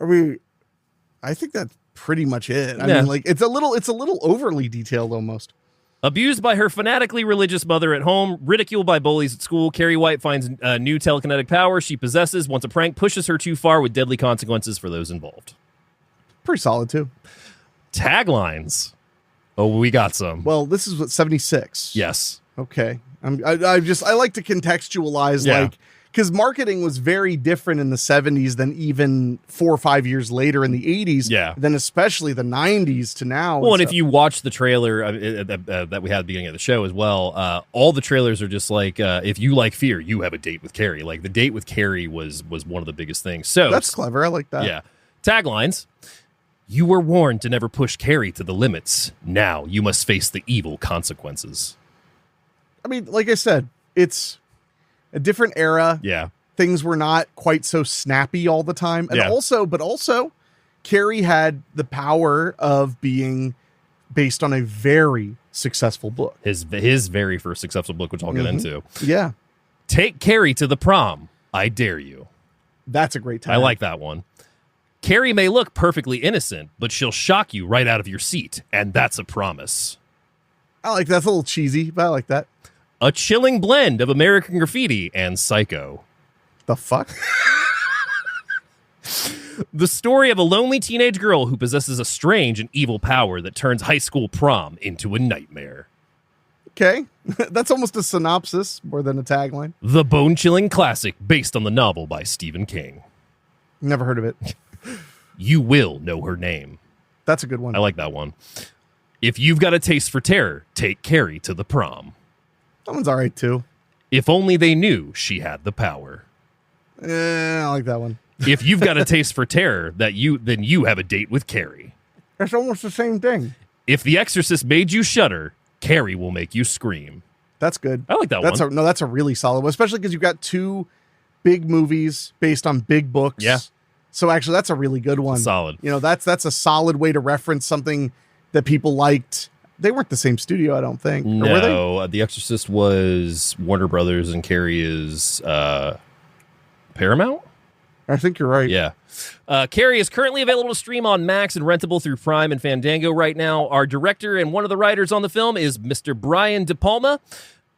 I think that's pretty much it. I mean, like, it's a little overly detailed almost. Abused by her fanatically religious mother at home, ridiculed by bullies at school, Carrie White finds a new telekinetic power she possesses once a prank pushes her too far with deadly consequences for those involved. Pretty solid, too. Taglines. Oh, we got some. Well, this is what, 76? Yes. Okay. I like to contextualize, like, because marketing was very different in the 70s than even 4 or 5 years later in the 80s. Yeah. Then especially the 90s to now. Well, and if you watch the trailer that we had at the beginning of the show as well, all the trailers are just like, if you like fear, you have a date with Carrie. Like, the date with Carrie was one of the biggest things. So that's clever. I like that. Yeah. Taglines. You were warned to never push Carrie to the limits. Now you must face the evil consequences. I mean, like I said, it's a different era. Yeah. Things were not quite so snappy all the time. And also, Carrie had the power of being based on a very successful book. His very first successful book, which I'll get into. Yeah. Take Carrie to the prom. I dare you. That's a great title. I like that one. Carrie may look perfectly innocent, but she'll shock you right out of your seat, and that's a promise. I like that. That's a little cheesy, but I like that. A chilling blend of American Graffiti and Psycho. The fuck? The story of a lonely teenage girl who possesses a strange and evil power that turns high school prom into a nightmare. Okay. That's almost a synopsis more than a tagline. The bone-chilling classic based on the novel by Stephen King. Never heard of it. You will know her name. That's a good one. I like that one. If you've got a taste for terror, take Carrie to the prom. That one's all right, too. If only they knew she had the power. I like that one. If you've got a taste for terror, then you have a date with Carrie. That's almost the same thing. If The Exorcist made you shudder, Carrie will make you scream. That's good. I like that one. That's a really solid one, especially because you've got two big movies based on big books. Yeah. So actually, that's a really good one. Solid. You know, that's a solid way to reference something that people liked. They weren't the same studio, I don't think. No, or were they? The Exorcist was Warner Brothers, and Carrie is Paramount. I think you're right. Yeah. Carrie is currently available to stream on Max and rentable through Prime and Fandango right now. Our director and one of the writers on the film is Mr. Brian De Palma.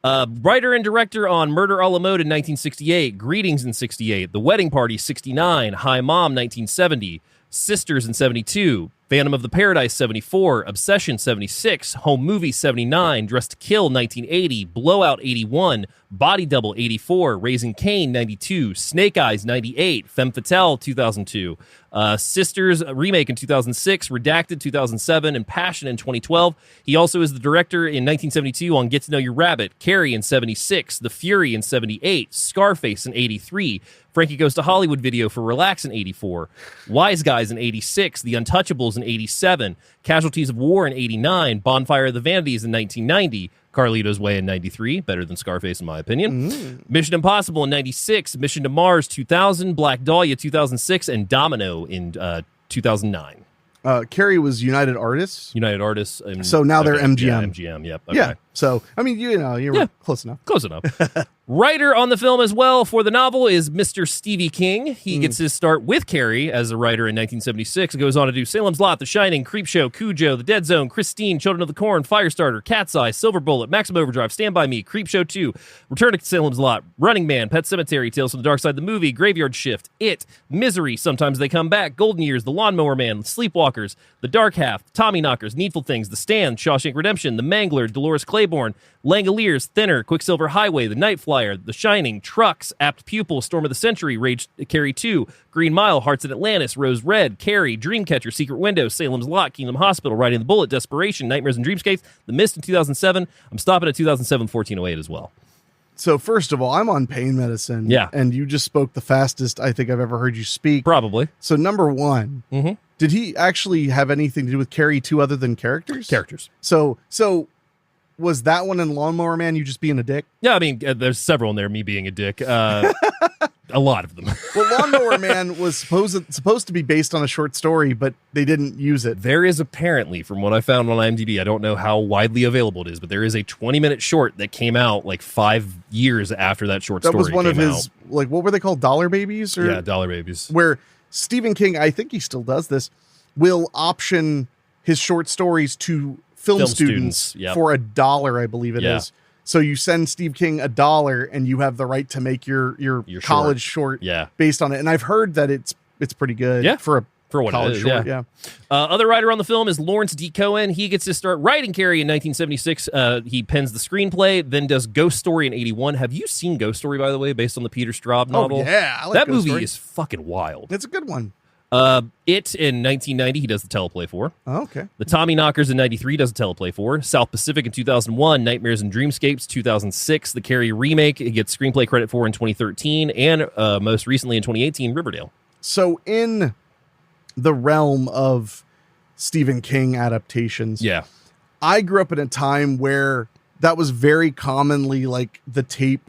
Writer and director on Murder a la Mode in 1968, Greetings in 68, The Wedding Party 69, Hi Mom 1970, Sisters in 72, Phantom of the Paradise 74, Obsession 76, Home Movie 79, Dressed to Kill 1980, Blowout 81, Body Double 84, Raising Cain 92, Snake Eyes 98, Femme Fatale 2002, Sisters remake in 2006, Redacted 2007, and Passion in 2012. He also is the director in 1972 on Get to Know Your Rabbit, Carrie in 76, The Fury in 78, Scarface in 83, Frankie Goes to Hollywood video for Relax in 84, Wise Guys in 86, The Untouchables in 87, Casualties of War in 89, Bonfire of the Vanities in 1990, Carlito's Way in 93, better than Scarface in my opinion. Mission Impossible in 96, Mission to Mars 2000, Black Dahlia 2006, and Domino in 2009. Carrie was United Artists. United Artists. So now they're MGM. Yeah, MGM, yep. Okay. Yeah. So, I mean, you were close enough. Close enough. Writer on the film as well for the novel is Mr. Stevie King. He gets his start with Carrie as a writer in 1976. Goes on to do Salem's Lot, The Shining, Creepshow, Cujo, The Dead Zone, Christine, Children of the Corn, Firestarter, Cat's Eye, Silver Bullet, Maximum Overdrive, Stand By Me, Creepshow 2, Return to Salem's Lot, Running Man, Pet Sematary, Tales from the Dark Side, The Movie, Graveyard Shift, It, Misery, Sometimes They Come Back, Golden Years, The Lawnmower Man, Sleepwalkers, The Dark Half, Tommy Knockers, Needful Things, The Stand, Shawshank Redemption, The Mangler, Dolores Claiborne, Langoliers, Thinner, Quicksilver Highway, The Night Flyer, The Shining, Trucks, Apt Pupil, Storm of the Century, Rage, Carrie 2, Green Mile, Hearts in Atlantis, Rose Red, Carrie, Dreamcatcher, Secret Window, Salem's Lot, Kingdom Hospital, Riding the Bullet, Desperation, Nightmares and Dreamscapes, The Mist in 2007. I'm stopping at 2007, 1408 as well. So first of all, I'm on pain medicine. Yeah. And you just spoke the fastest I think I've ever heard you speak. Probably. So number one, did he actually have anything to do with Carrie 2 other than characters? Characters. So was that one in Lawnmower Man you just being a dick? Yeah, I mean, there's several in there, me being a dick. A lot of them. Well, Lawnmower Man was supposed to be based on a short story, but they didn't use it. There is apparently, from what I found on IMDb, I don't know how widely available it is, but there is a 20-minute short that came out like 5 years after that short story. That was one of his, out. like, what were they called? Dollar Babies? Or, Yeah, Dollar Babies. Where Stephen King, I think he still does this, will option his short stories to film students yep. for $1, I believe it is. So you send Steve King $1 and you have the right to make your college short based on it. And I've heard that it's pretty good for what college it is, short. Yeah. Other writer on the film is Lawrence D. Cohen. He gets to start writing Carrie in 1976. He pens the screenplay, then does Ghost Story in 81. Have you seen Ghost Story, by the way, based on the Peter Straub novel? Oh, yeah. I like that Ghost movie Story. is fucking wild. It's a good one. It in 1990, he does the teleplay for. Oh, okay. The Tommy Knockers in 93 does a teleplay for. South Pacific in 2001, Nightmares and Dreamscapes 2006, the Carrie remake, it gets screenplay credit for in 2013, and most recently in 2018, Riverdale. So in the realm of Stephen King adaptations, I grew up in a time where that was very commonly like the tape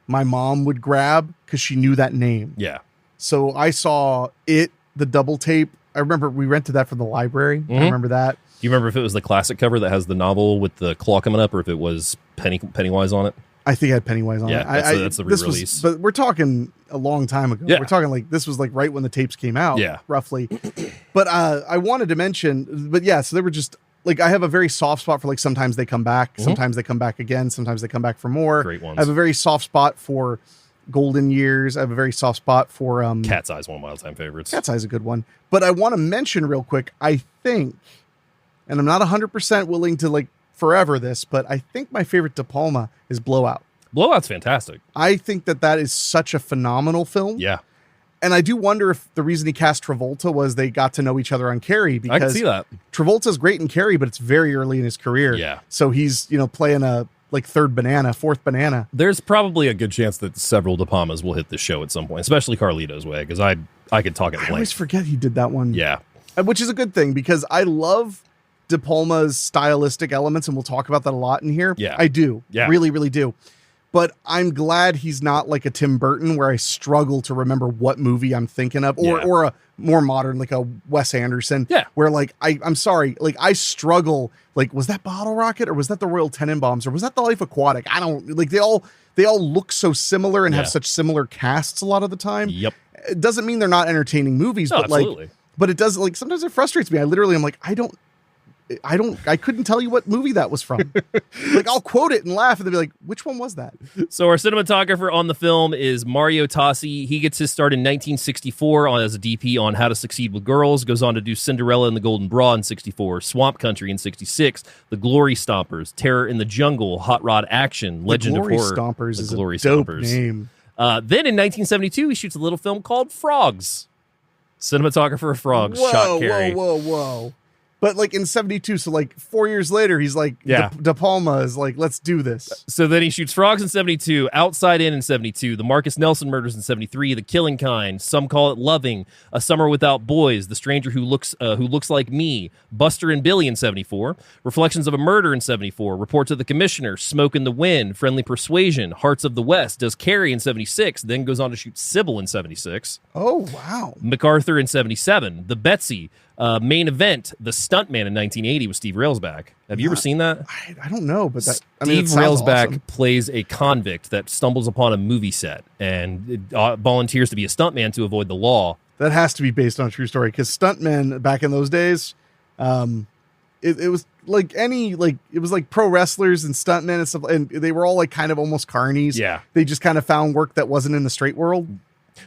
my mom would grab because she knew that name. Yeah. So I saw it. The double tape. I remember we rented that from the library. I remember that. Do you remember if it was the classic cover that has the novel with the claw coming up, or if it was Pennywise on it? I think it had Pennywise on it. That's the re-release. But we're talking a long time ago. Yeah. We're talking like this was like right when the tapes came out. Yeah, roughly. But I wanted to mention. But yeah, so they were just like I have a very soft spot for like sometimes they come back, sometimes they come back again, sometimes they come back for more. Great ones. I have a very soft spot for Golden Years. I have a very soft spot for Cat's Eye is one of my all-time favorites. Cat's Eye is a good one. But I want to mention real quick, I think, and I'm not 100% willing to like forever this, but I think my favorite De Palma is Blowout. Blowout's fantastic. I think that is such a phenomenal film. Yeah. And I do wonder if the reason he cast Travolta was they got to know each other on Carrie, because I can see that. Travolta's great in Carrie, but it's very early in his career. Yeah. So he's, playing a like fourth banana. There's probably a good chance that several De Palmas will hit the show at some point, especially Carlito's Way, because I could talk at length. I always forget he did that one. Yeah. Which is a good thing, because I love De Palma's stylistic elements, and we'll talk about that a lot in here. Yeah. I do. Yeah. Really, really do. But I'm glad he's not like a Tim Burton where I struggle to remember what movie I'm thinking of, or a more modern, like a Wes Anderson. Yeah. Where like, I'm sorry, like I struggle, like, was that Bottle Rocket or was that the Royal Tenenbaums or was that The Life Aquatic? I don't, like they all look so similar and have such similar casts a lot of the time. Yep. It doesn't mean they're not entertaining movies, No, but absolutely. but it does, like, sometimes it frustrates me. I'm like, I couldn't tell you what movie that was from. Like, I'll quote it and laugh and they'll be like, which one was that? So our cinematographer on the film is Mario Tassi. He gets his start in 1964 as a DP on How to Succeed with Girls, goes on to do Cinderella and the Golden Bra in 64, Swamp Country in 66, The Glory Stompers, Terror in the Jungle, Hot Rod Action, Legend of Horror. Stompers is Glory a dope Stompers. name. Then in 1972, he shoots a little film called Frogs. Cinematographer of Frogs shot Carrie. Whoa. But like in 72, so like 4 years later, he's like, De Palma is like, let's do this. So then he shoots Frogs in 72, Outside In 72, the Marcus Nelson murders in 73, The Killing Kind, Some Call It Loving, A Summer Without Boys, The Stranger Who Looks Like Me, Buster and Billy in 74, Reflections of a Murder in 74, Reports of the Commissioner, Smoke in the Wind, Friendly Persuasion, Hearts of the West, does Carrie in 76, then goes on to shoot Sybil in 76. Oh, wow. MacArthur in 77, The Betsy, Main Event, The Stuntman in 1980 with Steve Railsback. Have you ever seen that? I don't know, but that, Steve Railsback plays a convict that stumbles upon a movie set and volunteers to be a stuntman to avoid the law. That has to be based on a true story, because stuntmen back in those days, it was like it was like pro wrestlers and stuntmen and stuff, and they were all like kind of almost carnies. Yeah. They just kind of found work that wasn't in the straight world.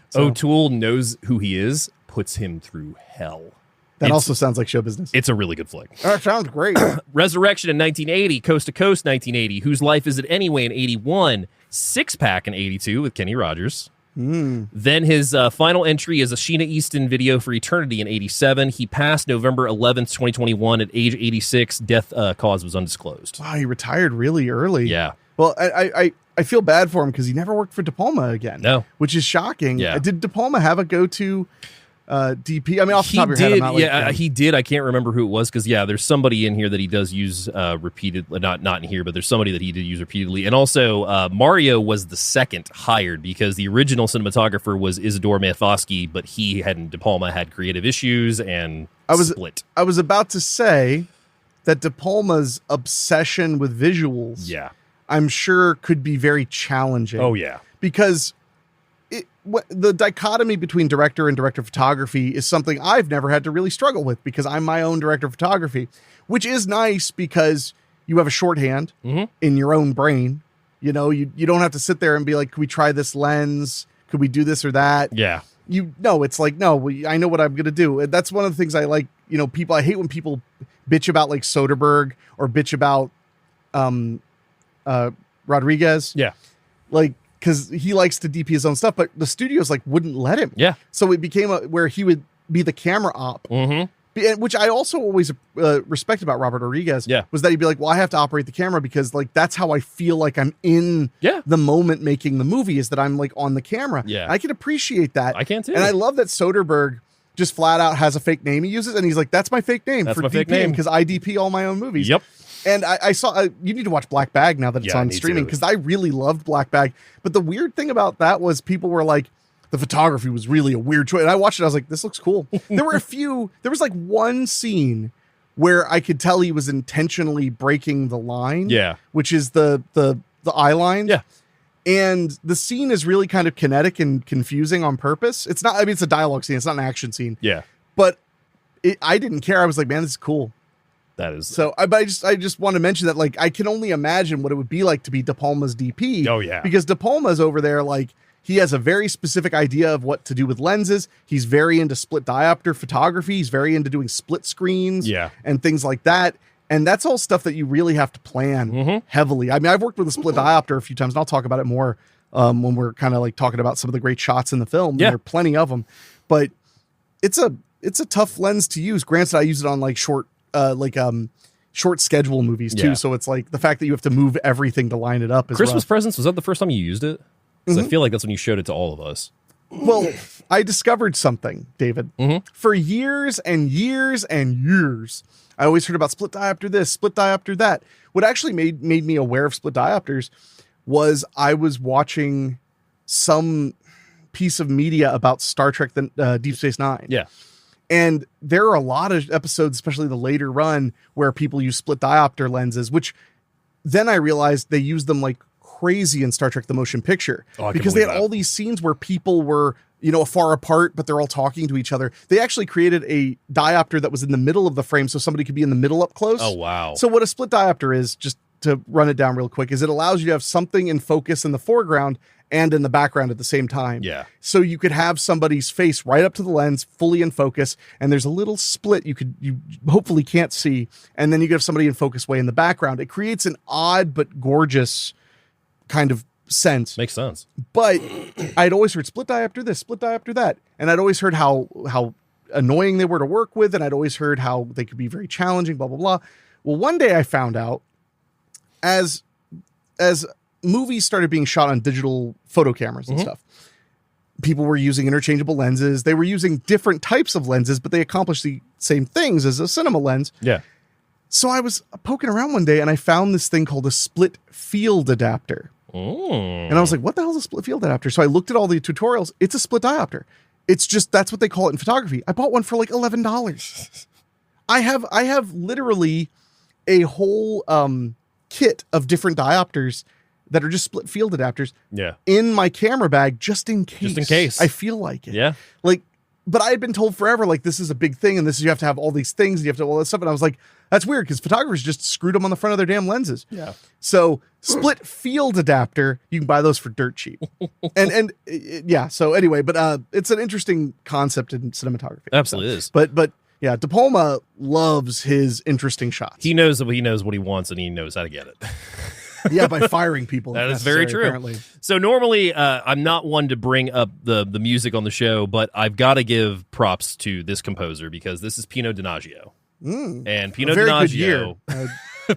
So, O'Toole knows who he is, puts him through hell. That also sounds like show business. It's a really good flick. That sounds great. Resurrection in 1980, Coast to Coast 1980, Whose Life Is It Anyway in 81, Six Pack in 82 with Kenny Rogers. Then his final entry is a Sheena Easton video for Eternity in 87. He passed November 11th, 2021 at age 86. Death cause was undisclosed. Wow, he retired really early. Yeah. Well, I feel bad for him because he never worked for De Palma again. No. Which is shocking. Yeah. Did De Palma have a go-to DP? I mean, off the top of your head, I'm not like, he did. I can't remember who it was because there's somebody in here that he does use repeatedly. Not in here, but there's somebody that he did use repeatedly. And also, Mario was the second hired because the original cinematographer was Isidore Matfosky, but he De Palma had creative issues and split. I was about to say that De Palma's obsession with visuals, I'm sure, could be very challenging. Oh yeah, because the dichotomy between director and director of photography is something I've never had to really struggle with because I'm my own director of photography, which is nice because you have a shorthand in your own brain. You know, you don't have to sit there and be like, could we try this lens? Could we do this or that? Yeah. It's like, no, I know what I'm going to do. And that's one of the things I like, I hate when people bitch about like Soderbergh or bitch about Rodriguez. Yeah. Like, because he likes to DP his own stuff, but the studios like wouldn't let him. Yeah. So it became where he would be the camera op, which I also always respect about Robert Rodriguez. Yeah. Was that he'd be like, well, I have to operate the camera because like that's how I feel like I'm in the moment making the movie, is that I'm like on the camera. Yeah. I can appreciate that. I can too. And I love that Soderbergh just flat out has a fake name he uses, and he's like, that's my fake name for DPing because I DP all my own movies. Yep. And I saw, you need to watch Black Bag now that it's on streaming, because I really loved Black Bag. But the weird thing about that was people were like, the photography was really a weird choice. And I watched it, I was like, this looks cool. There was like one scene where I could tell he was intentionally breaking the line. Yeah. Which is the eye line. Yeah. And the scene is really kind of kinetic and confusing on purpose. It's not, I mean, it's a dialogue scene. It's not an action scene. Yeah. But I didn't care. I was like, man, this is cool. That is so. I just want to mention that, like, I can only imagine what it would be like to be De Palma's DP. Oh yeah, because De Palma's over there, like, he has a very specific idea of what to do with lenses. He's very into split diopter photography. He's very into doing split screens, and things like that. And that's all stuff that you really have to plan heavily. I mean, I've worked with a split diopter a few times, and I'll talk about it more when we're kind of like talking about some of the great shots in the film. Yeah, there are plenty of them, but it's a tough lens to use. Granted, I use it on like short schedule movies too. So it's like the fact that you have to move everything to line it up. Christmas presents, was that the first time you used it? Because I feel like that's when you showed it to all of us. Well, I discovered something, David. For years and years and years, I always heard about split diopter this, split diopter that. What actually made me aware of split diopters was I was watching some piece of media about Star Trek, Deep Space Nine. Yeah. And there are a lot of episodes, especially the later run, where people use split diopter lenses, which then I realized they used them like crazy in Star Trek The Motion Picture, because they had all these scenes where people were, far apart, but they're all talking to each other. They actually created a diopter that was in the middle of the frame so somebody could be in the middle up close. Oh, wow. So what a split diopter is, just to run it down real quick, is it allows you to have something in focus in the foreground and in the background at the same time. Yeah. So you could have somebody's face right up to the lens, fully in focus, and there's a little split you hopefully can't see, and then you could have somebody in focus way in the background. It creates an odd but gorgeous kind of sense. Makes sense. But I'd always heard split diopter this, split diopter that, and I'd always heard how annoying they were to work with, and I'd always heard how they could be very challenging, blah, blah, blah. Well, one day I found out as movies started being shot on digital photo cameras and stuff, people were using interchangeable lenses. They were using different types of lenses, but they accomplished the same things as a cinema lens. Yeah. So I was poking around one day and I found this thing called a split field adapter. And I was like, what the hell is a split field adapter? So I looked at all the tutorials. It's a split diopter. It's just, that's what they call it in photography. I bought one for like $11. I have literally a whole kit of different diopters that are just split field adapters in my camera bag just in case. Just in case. I feel like it. Yeah. Like, but I had been told forever, like, this is a big thing and this is, you have to have all these things and you have to have all this stuff. And I was like, that's weird because photographers just screwed them on the front of their damn lenses. Yeah. So split field adapter, you can buy those for dirt cheap. and yeah. So anyway, but it's an interesting concept in cinematography. Absolutely is. But yeah, De Palma loves his interesting shots. He knows what he wants and he knows how to get it. Yeah, by firing people. That is very true. Apparently. So normally I'm not one to bring up the music on the show, but I've got to give props to this composer because this is Pino Donaggio. And Pino Donaggio,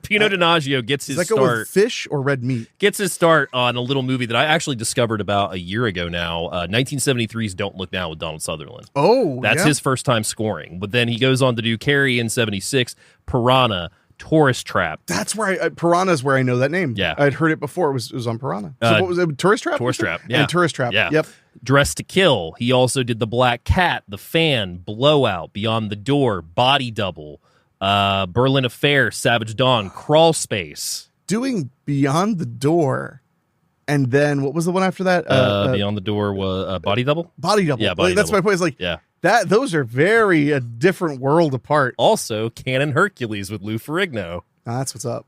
Pino Donaggio gets his start. Go with fish or red meat? Gets his start on a little movie that I actually discovered about a year ago now. 1973's Don't Look Now with Donald Sutherland. Oh, that's his first time scoring. But then he goes on to do Carrie in '76, Piranha, Tourist Trap. That's where Piranha is where I know that name. Yeah, I'd heard it before. It was on Piranha. So what was it? Tourist Trap. Tourist Trap. Yeah, and Tourist Trap. Yeah. Yep. Dressed to Kill. He also did The Black Cat, The Fan, Blowout, Beyond the Door, Body Double, Berlin Affair, Savage Dawn, Crawl Space. Doing Beyond the Door. And then what was the one after that? Beyond the Door was Body Double? Body Double. Yeah, Body That's Double. my point. It's like, those are very a different world apart. Also, Canon Hercules with Lou Ferrigno. That's what's up.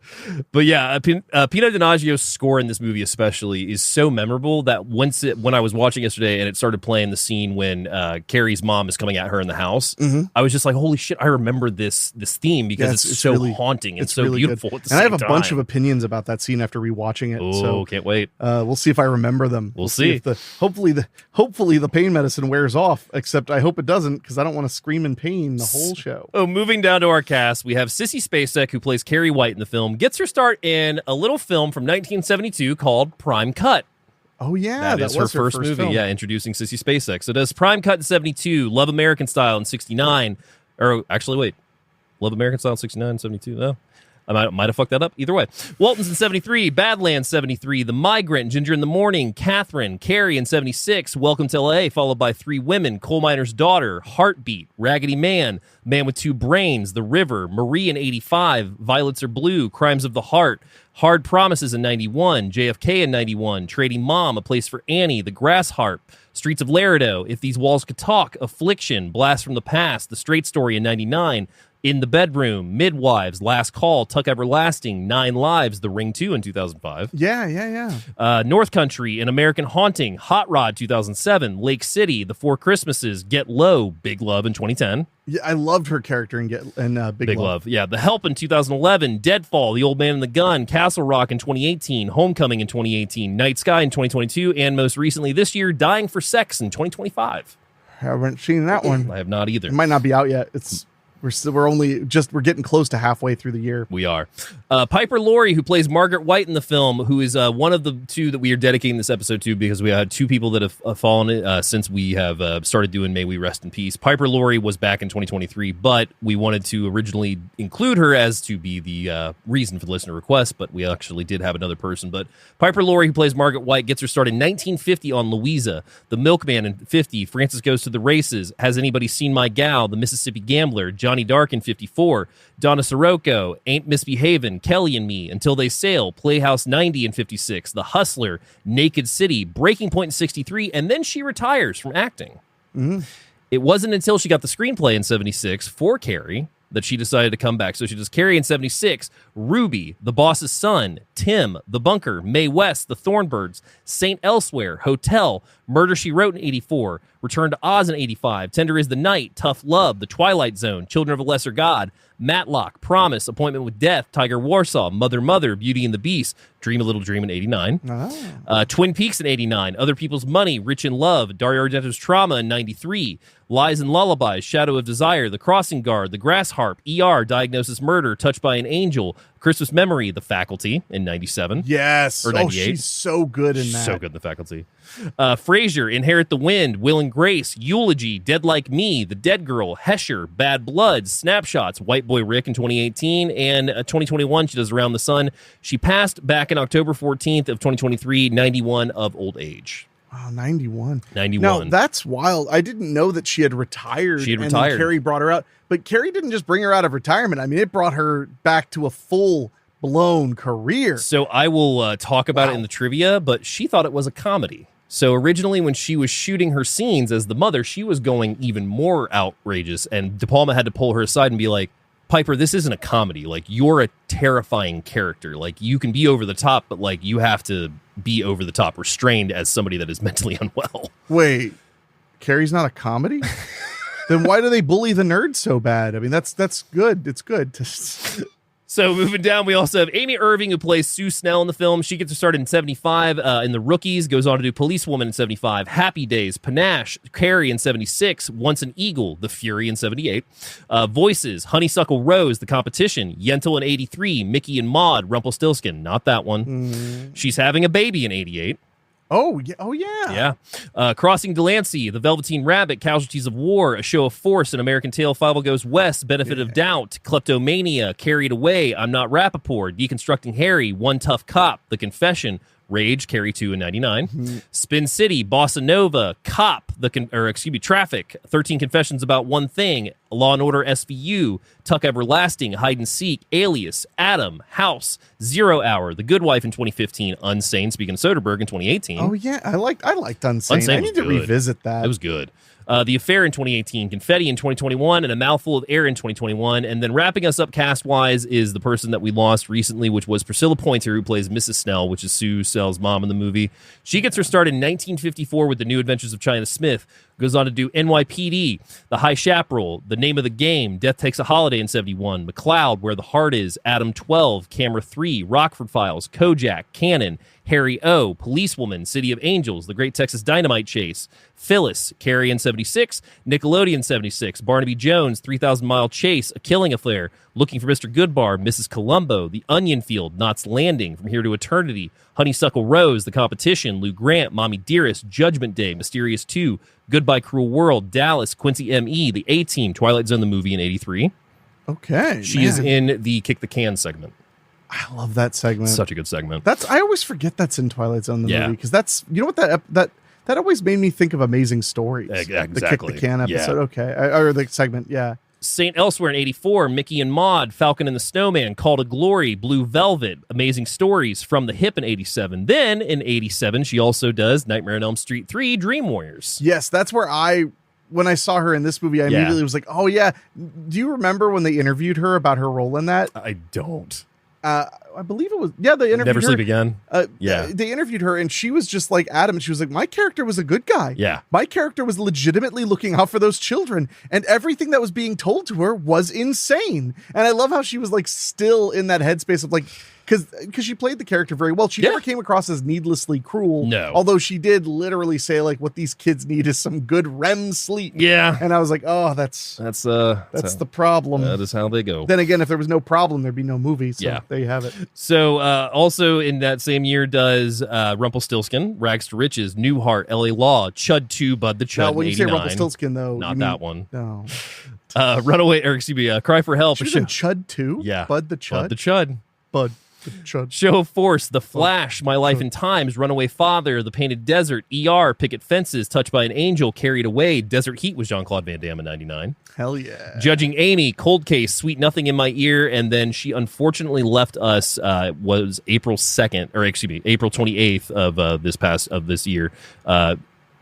But yeah, Pino Donaggio's score in this movie especially is so memorable that when I was watching yesterday and it started playing the scene when Carrie's mom is coming at her in the house, I was just like, holy shit, I remember this theme because it's so really haunting and so really beautiful at the same time. And I have a bunch of opinions about that scene after rewatching it. Oh, so can't wait. We'll see if I remember them. We'll see. If hopefully the pain medicine wears off, except I hope it doesn't because I don't want to scream in pain the whole show. Oh, moving down to our cast, we have Sissy Spacek, who plays Carrie White in the film, gets her start in a little film from 1972 called Prime Cut. Oh, yeah. That is her first movie. Film. Yeah, introducing Sissy Spacek. So does Prime Cut in 72, Love American Style in 69, or actually, wait, Love American Style in 69, 72? No. I might have fucked that up. Either way. Walton's in 73, Badlands 73, The Migrant, Ginger in the Morning, Catherine, Carrie in 76, Welcome to L.A., followed by Three Women, Coal Miner's Daughter, Heartbeat, Raggedy Man, Man with Two Brains, The River, Marie in 85, Violets Are Blue, Crimes of the Heart, Hard Promises in 91, JFK in 91, Trading Mom, A Place for Annie, The Grass Harp, Streets of Laredo, If These Walls Could Talk, Affliction, Blast from the Past, The Straight Story in 99, In the Bedroom, Midwives, Last Call, Tuck Everlasting, 9 Lives, The Ring 2 in 2005. Yeah. North Country, An American Haunting, Hot Rod 2007, Lake City, The Four Christmases, Get Low, Big Love in 2010. Yeah, I loved her character in Big Love. Yeah, The Help in 2011, Deadfall, The Old Man and the Gun, Castle Rock in 2018, Homecoming in 2018, Night Sky in 2022, and most recently this year, Dying for Sex in 2025. Haven't seen that one. I have not either. It might not be out yet. We're getting close to halfway through the year. We are. Piper Laurie, who plays Margaret White in the film, who is one of the two that we are dedicating this episode to because we had two people that have fallen since we have started doing May We Rest in Peace. Piper Laurie was back in 2023, but we wanted to originally include her as to be the reason for the listener request, but we actually did have another person. But Piper Laurie, who plays Margaret White, gets her start in 1950 on Louisa, The Milkman in 50, Francis Goes to the Races, Has Anybody Seen My Gal, The Mississippi Gambler, Johnny Dark in 54, Donna Sirocco, Ain't Misbehavin', Kelly and Me, Until They Sail, Playhouse 90 in 56, The Hustler, Naked City, Breaking Point in 63, and then she retires from acting. It wasn't until she got the screenplay in 76 for Carrie that she decided to come back. So she does Carrie in 76, Ruby, The Boss's Son, Tim, The Bunker, Mae West, The Thornbirds, Saint Elsewhere, Hotel, Murder, She Wrote in 84, Return to Oz in 85, Tender is the Night, Tough Love, The Twilight Zone, Children of a Lesser God, Matlock, Promise, Appointment with Death, Tiger Warsaw, Mother, Beauty and the Beast, Dream a Little Dream in 89. Oh. Twin Peaks in 89. Other People's Money, Rich in Love. Dario Argento's Trauma in 93. Lies and Lullabies, Shadow of Desire, The Crossing Guard, The Grass Harp, ER, Diagnosis Murder, Touched by an Angel, Christmas Memory, The Faculty in 97. Yes. Or 98. She's so good in that. So good in The Faculty. Frasier, Inherit the Wind, Will and Grace, Eulogy, Dead Like Me, The Dead Girl, Hesher, Bad Bloods, Snapshots, White Boy Rick in 2018, and 2021 she does Around the Sun. She passed back in October 14th of 2023, 91 of old age. Wow, 91. 91. Now, that's wild. I didn't know that she had retired. She had and retired. then Carrie brought her out. But Carrie didn't just bring her out of retirement. I mean, it brought her back to a full-blown career. So I will talk about it in the trivia, but she thought it was a comedy. So originally when she was shooting her scenes as the mother, she was going even more outrageous, and De Palma had to pull her aside and be like, Piper, this isn't a comedy. Like, you're a terrifying character. Like, you can be over the top, but like you have to be over the top, restrained as somebody that is mentally unwell. Wait, Carrie's not a comedy? Then why do they bully the nerds so bad? I mean, that's good. It's good. So moving down, we also have Amy Irving, who plays Sue Snell in the film. She gets her start in 75 in The Rookies, goes on to do Policewoman in 75, Happy Days, Panache, Carrie in 76, Once an Eagle, The Fury in 78, Voices, Honeysuckle Rose, The Competition, Yentl in 83, Mickey and Maude, Rumpelstiltskin, not that one. She's having a baby in 88. Oh, yeah. Oh, yeah. Yeah. Crossing Delancey, The Velveteen Rabbit, Casualties of War, A Show of Force, An American Tale, Five Goes West, Benefit of Doubt, Kleptomania, Carried Away, I'm Not Rappaport, Deconstructing Harry, One Tough Cop, The Confession, Rage, Carrie 2 in 99, Spin City, Bossa Nova, Cop, Traffic, 13 Confessions About One Thing, Law and Order SVU, Tuck Everlasting, Hide and Seek, Alias, Adam, House, 0 Hour, The Good Wife in 2015, Unsane, speaking of Soderbergh in 2018. Oh, yeah. I liked Unsane. Unsane I need to revisit that. It was good. The Affair in 2018, Confetti in 2021, and A Mouthful of Air in 2021. And then wrapping us up cast-wise is the person that we lost recently, which was Priscilla Pointer, who plays Mrs. Snell, which is Sue Snell's mom in the movie. She gets her start in 1954 with The New Adventures of China Smith, goes on to do NYPD, The High Chaparral, The Name of the Game, Death Takes a Holiday in 71, McCloud, Where the Heart Is, Adam 12, Camera 3, Rockford Files, Kojak, Cannon, Harry O, Policewoman, City of Angels, The Great Texas Dynamite Chase, Phyllis, Carrie in 76, Nickelodeon 76, Barnaby Jones, 3,000 Mile Chase, A Killing Affair, Looking for Mr. Goodbar, Mrs. Columbo, The Onion Field, Knots Landing, From Here to Eternity, Honeysuckle Rose, The Competition, Lou Grant, Mommy Dearest, Judgment Day, Mysterious 2, Goodbye Cruel World, Dallas, Quincy M.E., The A-Team, Twilight Zone the movie in 83. Okay. She is in the Kick the Can segment. I love that segment. Such a good segment. I always forget that's in Twilight Zone the movie, because that's, you know what, that always made me think of Amazing Stories. Exactly. The Kick the Can episode. Yeah. Okay. Or the segment. Yeah. St. Elsewhere in 84, Mickey and Maude, Falcon and the Snowman, Call to Glory, Blue Velvet, Amazing Stories, From the Hip in 87. Then in 87, she also does Nightmare on Elm Street 3, Dream Warriors. Yes, that's where when I saw her in this movie, I immediately was like, oh yeah. Do you remember when they interviewed her about her role in that? I don't. I believe it was, they interviewed Never her. Sleep Again. They interviewed her and she was just like Adam. She was like, my character was a good guy. Yeah. My character was legitimately looking out for those children, and everything that was being told to her was insane. And I love how she was like still in that headspace of like, because she played the character very well. She never came across as needlessly cruel. No. Although she did literally say like, what these kids need is some good REM sleep. Yeah. And I was like, oh, that's the problem. That is how they go. Then again, if there was no problem, there'd be no movie. So there you have it. So also in that same year does Rumpelstiltskin, Rags to Riches, Newhart, LA Law, Chud 2, Bud the Chud. Now, when in you say 89. Rumpelstiltskin, though, not that one. No. Cry for Help. She was in Chud 2? Yeah. Bud the Chud? Bud the Chud. Bud the Chud. Show of Force, The Flash, My Life in Times, Runaway Father, The Painted Desert, ER, Picket Fences, Touched by an Angel, Carried Away, Desert Heat was Jean-Claude Van Damme in 99. Hell yeah. Judging Amy, Cold Case, Sweet Nothing in My Ear, and then she unfortunately left us, was April 28th of this year.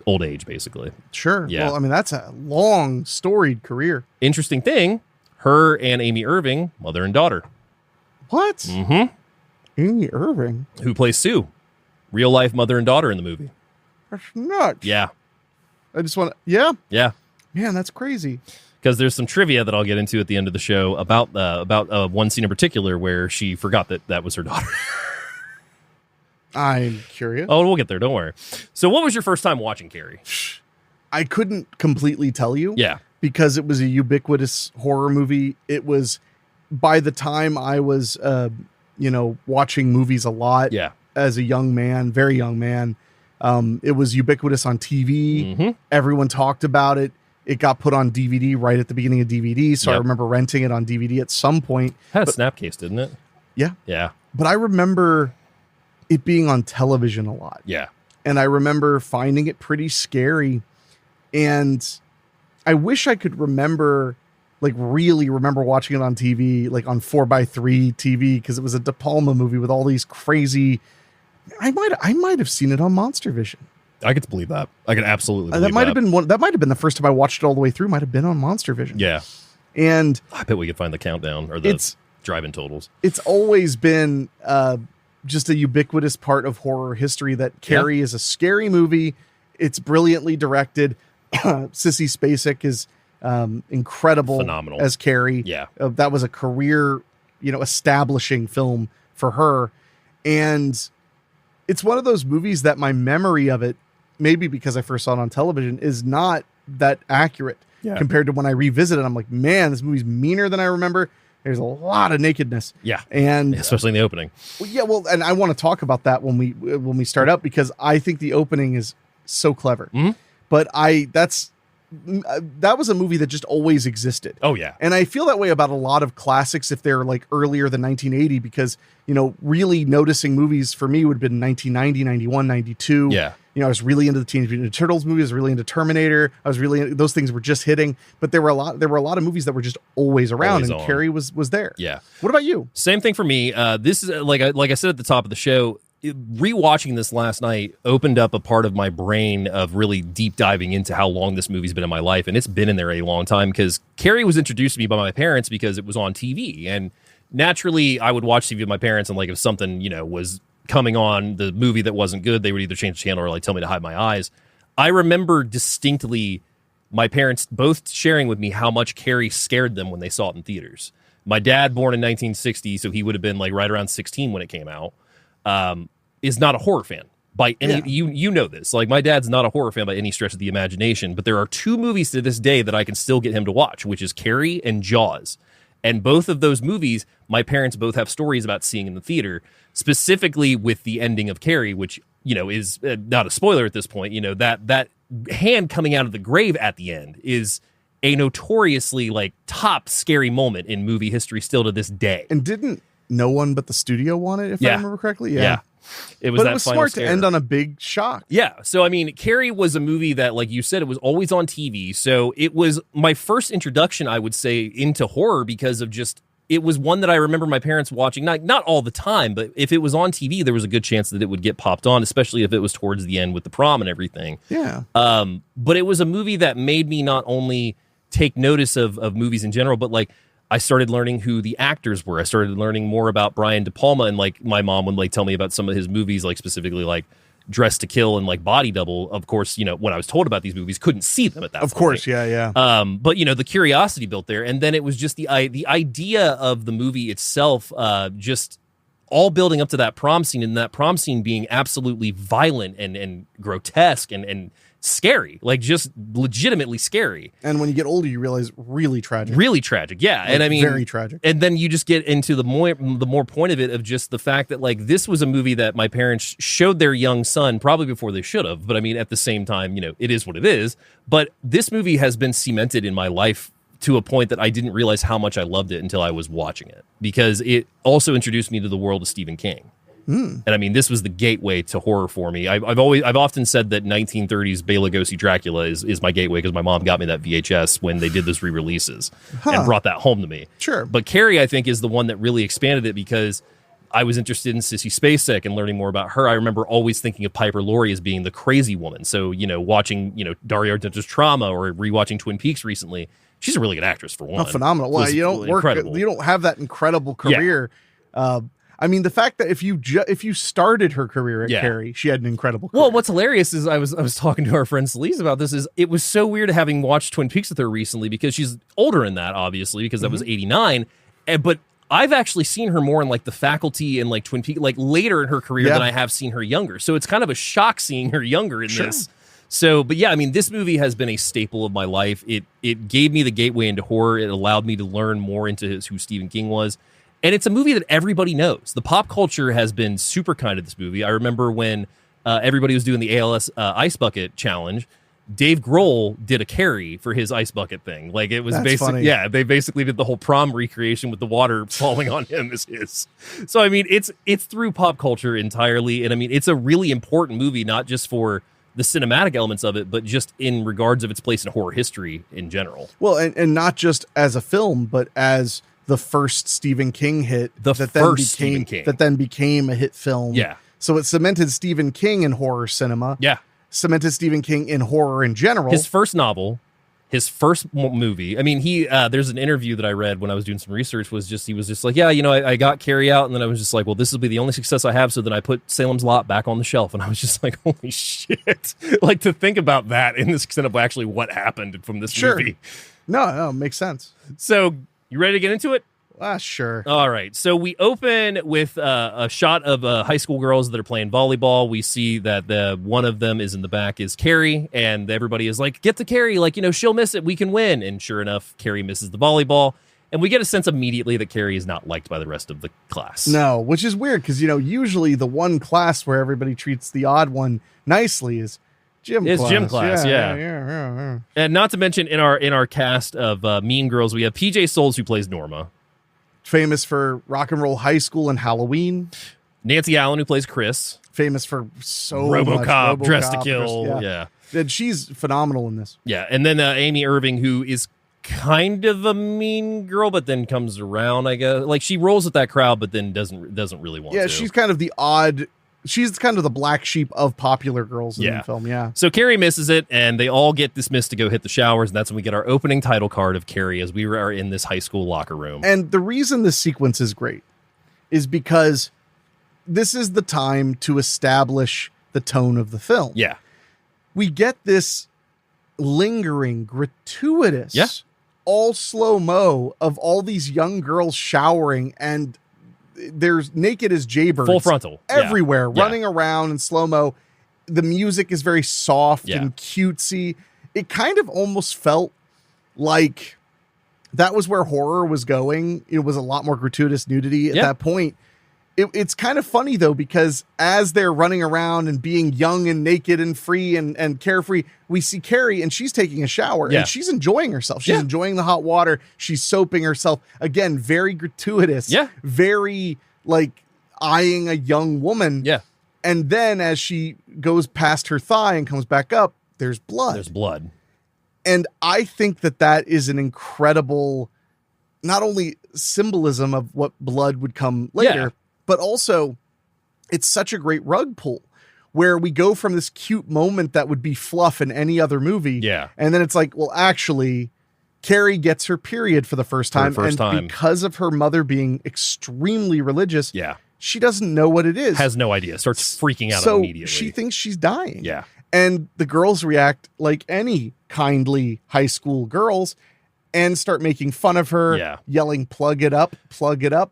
Old age, basically. Sure. Yeah. Well, I mean, that's a long, storied career. Interesting thing, her and Amy Irving, mother and daughter. What? Mm-hmm. Amy Irving? Who plays Sue. Real life mother and daughter in the movie. That's nuts. Yeah. I just want to... Yeah? Yeah. Man, that's crazy. Because there's some trivia that I'll get into at the end of the show about one scene in particular where she forgot that was her daughter. I'm curious. Oh, we'll get there. Don't worry. So what was your first time watching Carrie? I couldn't completely tell you. Yeah. Because it was a ubiquitous horror movie. It was, by the time I was, watching movies a lot as a young man, very young man, it was ubiquitous on TV. Mm-hmm. Everyone talked about it. It got put on DVD right at the beginning of DVD. So I remember renting it on DVD at some point. Had a snapcase, didn't it? Yeah. Yeah. But I remember it being on television a lot. Yeah. And I remember finding it pretty scary. And I wish I could really remember watching it on TV, like on 4x3 TV, because it was a De Palma movie with all these crazy. I might have seen it on Monster Vision. I could believe that. I could absolutely believe that. Might have been one. That might have been the first time I watched it all the way through. Might have been on Monster Vision. Yeah. And I bet we could find the countdown or the drive-in totals. It's always been just a ubiquitous part of horror history that Carrie is a scary movie. It's brilliantly directed. Sissy Spacek is incredible, phenomenal as Carrie. Yeah, that was a career, establishing film for her, and it's one of those movies that my memory of it, maybe because I first saw it on television, is not that accurate compared to when I revisit it. I'm like, man, this movie's meaner than I remember. There's a lot of nakedness. Yeah, and especially in the opening. And I want to talk about that when we start up, because I think the opening is so clever. Mm-hmm. But that was a movie that just always existed. Oh yeah. And I feel that way about a lot of classics if they're like earlier than 1980, because, really noticing movies for me would have been 1990, 91, 92. Yeah. I was really into the Teenage Mutant Ninja Turtles movies. I was really into Terminator. Those things were just hitting, but there were a lot of movies that were just always around, and Carrie was there. Yeah. What about you? Same thing for me. This is like I said at the top of the show, rewatching this last night opened up a part of my brain of really deep diving into how long this movie's been in my life. And it's been in there a long time, because Carrie was introduced to me by my parents because it was on TV. And naturally I would watch TV with my parents, and like if something, was coming on, the movie that wasn't good, they would either change the channel or like tell me to hide my eyes. I remember distinctly my parents both sharing with me how much Carrie scared them when they saw it in theaters. My dad, born in 1960, so he would have been like right around 16 when it came out, is not a horror fan by any, you know this. Like, my dad's not a horror fan by any stretch of the imagination, but there are two movies to this day that I can still get him to watch, which is Carrie and Jaws. And both of those movies, my parents both have stories about seeing in the theater, specifically with the ending of Carrie, which, is not a spoiler at this point. That hand coming out of the grave at the end is a notoriously like top scary moment in movie history still to this day. And didn't no one but the studio want it, if I remember correctly? Yeah. It was smart scare. To end on a big shock. Yeah. So, I mean, Carrie was a movie that, like you said, it was always on TV. So it was my first introduction, I would say, into horror, because of just, it was one that I remember my parents watching, not all the time, but if it was on TV, there was a good chance that it would get popped on, especially if it was towards the end with the prom and everything. Yeah. But it was a movie that made me not only take notice of movies in general, but like, I started learning who the actors were. I started learning more about Brian De Palma, and like my mom would like tell me about some of his movies, like specifically like Dress to Kill and like Body Double. Of course, when I was told about these movies, couldn't see them at that point. Of course, yeah. But the curiosity built there, and then it was just the idea of the movie itself, just all building up to that prom scene, and that prom scene being absolutely violent and grotesque and scary, like just legitimately scary. And when you get older, you realize really tragic, yeah. Like, and I mean, very tragic. And then you just get into the more point of it, of just the fact that like this was a movie that my parents showed their young son probably before they should have, but I mean, at the same time, it is what it is. But this movie has been cemented in my life to a point that I didn't realize how much I loved it until I was watching it, because it also introduced me to the world of Stephen King. And I mean, this was the gateway to horror for me. I've often said that 1930s Bela Lugosi Dracula is my gateway, because my mom got me that VHS when they did those re-releases and brought that home to me. Sure. But Carrie, I think, is the one that really expanded it, because I was interested in Sissy Spacek and learning more about her. I remember always thinking of Piper Laurie as being the crazy woman. So, watching, Dario Argento's Trauma or rewatching Twin Peaks recently, she's a really good actress for one. Oh, phenomenal. Well, you don't have that incredible career. Yeah. I mean, the fact that if you started her career at Carrie, she had an incredible career. Well, what's hilarious is I was talking to our friend Celise about this. Is it was so weird having watched Twin Peaks with her recently, because she's older in that, obviously, because that was 89. But I've actually seen her more in like The Faculty and like Twin Peaks, like later in her career than I have seen her younger. So it's kind of a shock seeing her younger in this. So, but yeah, I mean, this movie has been a staple of my life. It gave me the gateway into horror. It allowed me to learn more into who Stephen King was. And it's a movie that everybody knows. The pop culture has been super kind to this movie. I remember when everybody was doing the ALS Ice Bucket Challenge, Dave Grohl did a Carrie for his ice bucket thing. Like, it was basically, they basically did the whole prom recreation with the water falling on him as his. So, I mean, it's through pop culture entirely. And I mean, it's a really important movie, not just for the cinematic elements of it, but just in regards of its place in horror history in general. Well, and not just as a film, but as the first Stephen King hit that then became a hit film. Yeah. So it cemented Stephen King in horror cinema. Yeah. Cemented Stephen King in horror in general. His first novel, his first movie. I mean, there's an interview that I read when I was doing some research he was just like, yeah, you know, I got Carrie out, and then I was just like, well, this will be the only success I have. So then I put Salem's Lot back on the shelf, and I was just like, holy shit. Like, to think about that in this extent of actually what happened from this movie. No, makes sense. So you ready to get into it? Sure. All right. So we open with a shot of high school girls that are playing volleyball. We see that one of them is in the back is Carrie, and everybody is like, get to Carrie. Like, you know, she'll miss it. We can win. And sure enough, Carrie misses the volleyball. And we get a sense immediately that Carrie is not liked by the rest of the class. No, which is weird because, you know, usually the one class where everybody treats the odd one nicely is gym class. Yeah. And not to mention in our cast of Mean Girls, we have PJ Souls, who plays Norma. Famous for Rock and Roll High School and Halloween. Nancy Allen, who plays Chris. Famous for RoboCop, Dress to Kill. Yeah. And she's phenomenal in this. Yeah. And then Amy Irving, who is kind of a mean girl, but then comes around, I guess. Like, she rolls with that crowd, but then doesn't really want to. Yeah, she's kind of the odd... She's kind of the black sheep of popular girls in the film, So Carrie misses it, and they all get dismissed to go hit the showers, and that's when we get our opening title card of Carrie as we are in this high school locker room. And the reason this sequence is great is because this is the time to establish the tone of the film. Yeah. We get this lingering, gratuitous, all slow-mo of all these young girls showering, and there's naked as jaybirds, full frontal, everywhere, running around in slow-mo. The music is very soft and cutesy. It kind of almost felt like that was where horror was going. It was a lot more gratuitous nudity at that point. It's kind of funny, though, because as they're running around and being young and naked and free and carefree, we see Carrie, and she's taking a shower, and she's enjoying herself. She's enjoying the hot water. She's soaping herself. Again, very gratuitous. Very, like, eyeing a young woman. And then as she goes past her thigh and comes back up, there's blood. And I think that is an incredible, not only symbolism of what blood would come later, but also it's such a great rug pull where we go from this cute moment that would be fluff in any other movie. And then it's like, well, actually, Carrie gets her period for the first time. Because of her mother being extremely religious, she doesn't know what it is. Has no idea. Starts freaking out immediately. She thinks she's dying. And the girls react like any kindly high school girls and start making fun of her, yelling, plug it up.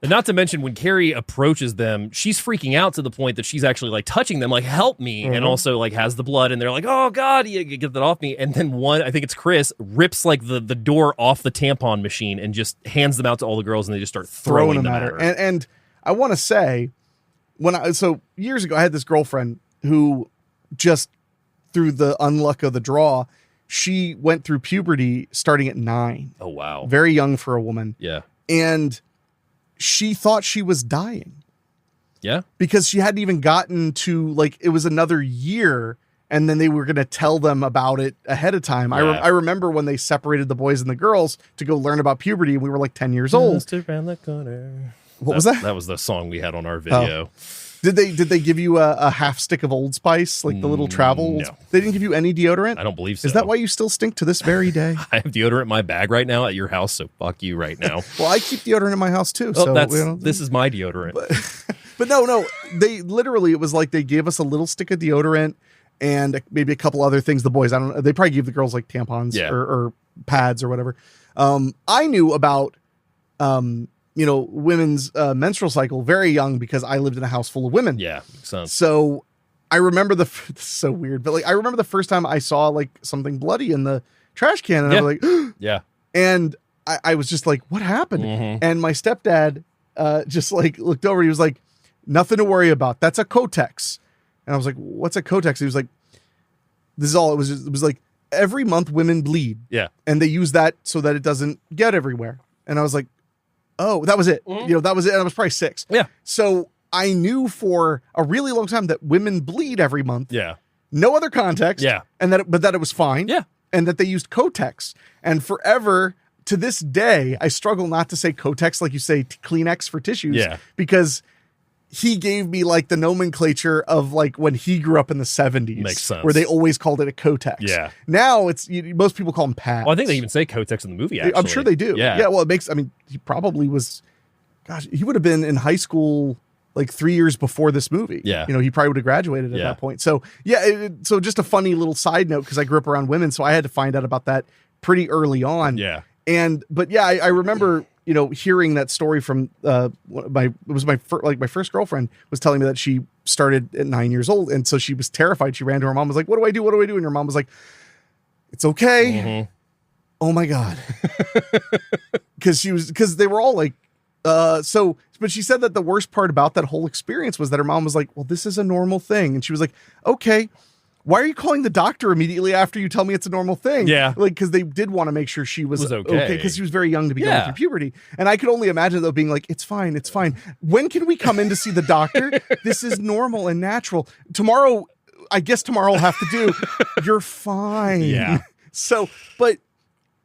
And not to mention, when Carrie approaches them, she's freaking out to the point that she's actually like touching them, like, help me. And also like has the blood, and they're like, oh God, you get that off me. And then I think it's Chris, rips like the door off the tampon machine and just hands them out to all the girls, and they just start throwing them at her. And I want to say, so years ago, I had this girlfriend who just, through the unluck of the draw, she went through puberty starting at 9. Oh, wow. Very young for a woman. Yeah. And she thought she was dying. Yeah. Because she hadn't even gotten to, like, it was another year, and then they were going to tell them about it ahead of time. I remember when they separated the boys and the girls to go learn about puberty, and we were like 10 years old. Just around the corner. What was that? That was the song we had on our video. Oh. Did they give you a half stick of Old Spice, like the little travel? No. They didn't give you any deodorant? I don't believe so. Is that why you still stink to this very day? I have deodorant in my bag right now at your house, so fuck you right now. Well, I keep deodorant in my house too. This is my deodorant. But no, they literally, it was like they gave us a little stick of deodorant and maybe a couple other things. The boys, I don't know. They probably gave the girls like tampons or pads or whatever. I knew about women's menstrual cycle very young because I lived in a house full of women. Yeah, makes sense. So I remember this is so weird, but like I remember the first time I saw like something bloody in the trash can, and I was like, yeah. And I was just like, what happened? And my stepdad just like looked over. He was like, nothing to worry about. That's a Kotex. And I was like, what's a Kotex? He was like, this is all it was. It was like every month women bleed. Yeah. And they use that so that it doesn't get everywhere. And I was like, oh, that was it. That was it. And I was probably 6. Yeah. So I knew for a really long time that women bleed every month. Yeah. No other context. Yeah. And that it was fine. Yeah. And that they used Kotex. And forever, to this day, I struggle not to say Kotex like you say Kleenex for tissues. Yeah. Because he gave me like the nomenclature of like when he grew up in the 70s. Makes sense. Where they always called it a Kotex. Yeah. Now most people call them pads. Well, I think they even say Kotex in the movie, actually. I'm sure they do. Yeah. Yeah. Well, he probably was, he would have been in high school like 3 years before this movie. Yeah. He probably would have graduated at that point. So yeah. So just a funny little side note, because I grew up around women. So I had to find out about that pretty early on. Yeah. But yeah, I remember, hearing that story from my first girlfriend was telling me that she started at 9 years old. And so she was terrified. She ran to her mom, was like, what do I do? What do I do? And her mom was like, it's okay. Oh my God. Because they were all like, but she said that the worst part about that whole experience was that her mom was like, well, this is a normal thing. And she was like, okay, why are you calling the doctor immediately after you tell me it's a normal thing? Yeah. Like, because they did want to make sure she was okay. Because she was very young to be going through puberty. And I could only imagine, though, being like, it's fine. It's fine. When can we come in to see the doctor? This is normal and natural. Tomorrow, I guess tomorrow I'll have to do. You're fine. Yeah. So, but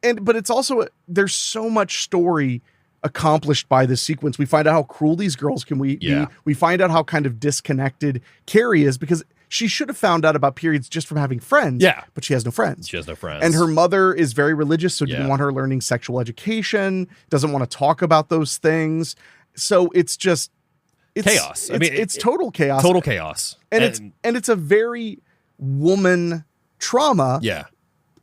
it's also, there's so much story accomplished by this sequence. We find out how cruel these girls can be. We find out how kind of disconnected Carrie is, because she should have found out about periods just from having friends. Yeah. But she has no friends. She has no friends. And her mother is very religious, so didn't want her learning sexual education, doesn't want to talk about those things. So it's just chaos. It's total chaos. Total chaos. And it's a very woman trauma. Yeah.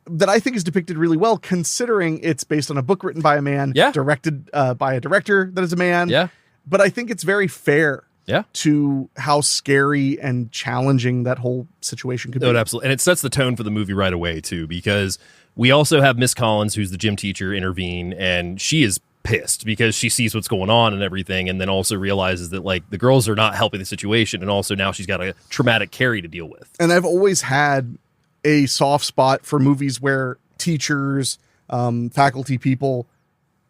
That I think is depicted really well, considering it's based on a book written by a man, directed by a director that is a man. Yeah. But I think it's very fair. Yeah. To how scary and challenging that whole situation could be. No, absolutely. And it sets the tone for the movie right away, too, because we also have Miss Collins, who's the gym teacher, intervene, and she is pissed because she sees what's going on and everything, and then also realizes that, like, the girls are not helping the situation, and also now she's got a traumatic Carrie to deal with. And I've always had a soft spot for movies where teachers, faculty people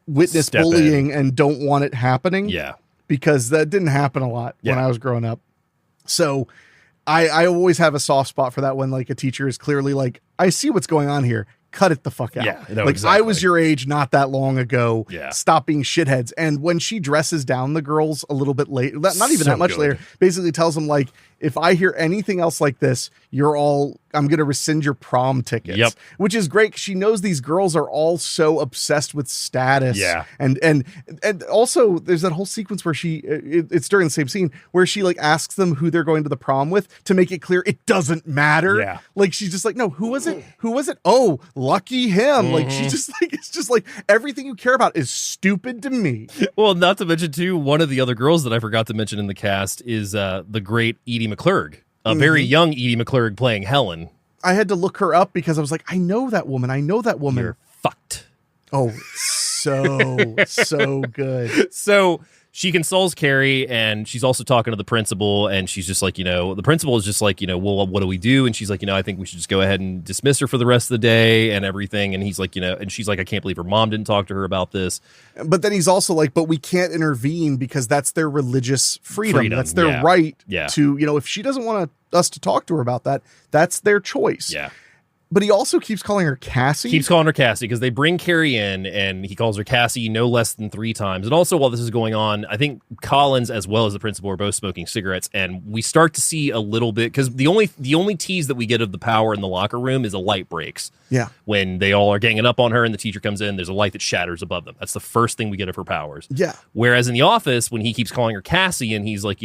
witness bullying and don't want it happening. Yeah. Because that didn't happen a lot when I was growing up. So I always have a soft spot for that when like a teacher is clearly like, I see what's going on here. Cut it the fuck out. Yeah, no, like exactly. I was your age not that long ago. Yeah. Stop being shitheads. And when she dresses down the girls a little bit later, not even So that much good. later, basically tells them like, if I hear anything else like this, I'm going to rescind your prom tickets. Yep. Which is great. She knows these girls are all so obsessed with status. Yeah. And also there's that whole sequence where it's during the same scene where she like asks them who they're going to the prom with to make it clear it doesn't matter. Yeah. Like she's just like, no, who was it? Who was it? Oh, lucky him. Like she's just like, it's just like everything you care about is stupid to me. Well, not to mention too, one of the other girls that I forgot to mention in the cast is the great Edie McClurg, a very young Edie McClurg playing Helen. I had to look her up because I was like, I know that woman. You're fucked. Oh, so good. So she consoles Carrie, and she's also talking to the principal, and she's just like, the principal is just like, well, what do we do? And she's like, I think we should just go ahead and dismiss her for the rest of the day and everything. And he's like, and she's like, I can't believe her mom didn't talk to her about this. But then he's also like, but we can't intervene because that's their religious freedom. That's their right to, if she doesn't want us to talk to her about that, that's their choice. Yeah. But he also keeps calling her Cassie. Keeps calling her Cassie because they bring Carrie in and he calls her Cassie no less than 3 times. And also while this is going on, I think Collins as well as the principal are both smoking cigarettes. And we start to see a little bit because the only tease that we get of the power in the locker room is a light breaks. Yeah. When they all are ganging up on her and the teacher comes in, there's a light that shatters above them. That's the first thing we get of her powers. Yeah. Whereas in the office, when he keeps calling her Cassie and he's like,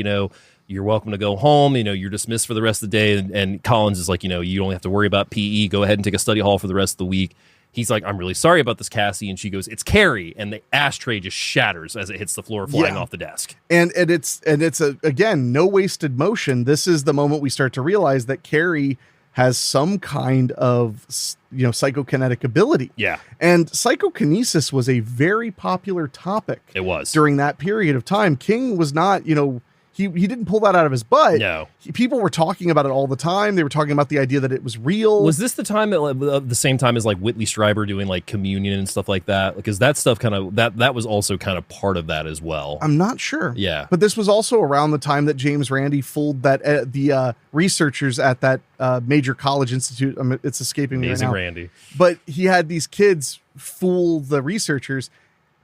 you're welcome to go home. You're dismissed for the rest of the day. And Collins is like, you don't have to worry about PE. Go ahead and take a study hall for the rest of the week. he's like, I'm really sorry about this, Cassie. And she goes, it's Carrie. And the ashtray just shatters as it hits the floor, flying off the desk. And it's again, no wasted motion. This is the moment we start to realize that Carrie has some kind of, psychokinetic ability. Yeah. And psychokinesis was a very popular topic. It was. During that period of time. King was not, he didn't pull that out of his butt. No. People were talking about it all the time. They were talking about the idea that it was real. Was this the time at the same time as like Whitley Strieber doing like communion and stuff like that? Because that stuff kind of that was also kind of part of that as well. I'm not sure. Yeah. But this was also around the time that James Randi fooled that the researchers at that major college institute. It's escaping me right now. Randy. But he had these kids fool the researchers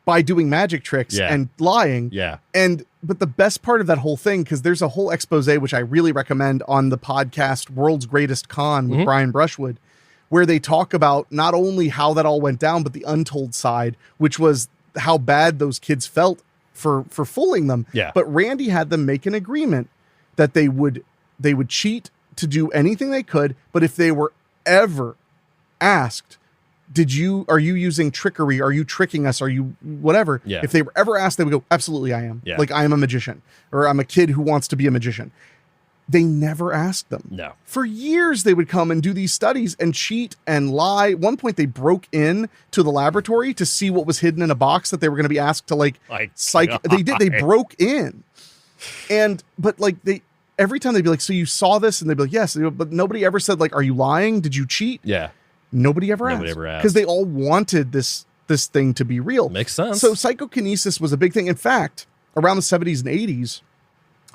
by doing magic tricks and lying. Yeah. But the best part of that whole thing, because there's a whole expose, which I really recommend on the podcast World's Greatest Con with Brian Brushwood, where they talk about not only how that all went down, but the untold side, which was how bad those kids felt for fooling them. Yeah. But Randy had them make an agreement that they would cheat to do anything they could, but if they were ever asked, are you using trickery? Are you tricking us? Are you whatever? Yeah. If they were ever asked, they would go, absolutely, I am. Yeah. Like, I am a magician, or I'm a kid who wants to be a magician. They never asked them. No. For years, they would come and do these studies and cheat and lie. At one point, they broke in to the laboratory to see what was hidden in a box that they were going to be asked to They broke in. But every time they'd be like, so you saw this? And they'd be like, yes. But nobody ever said, like, are you lying? Did you cheat? Yeah. Nobody ever asked. Because they all wanted this thing to be real. Makes sense. So psychokinesis was a big thing. In fact, around the 70s and 80s,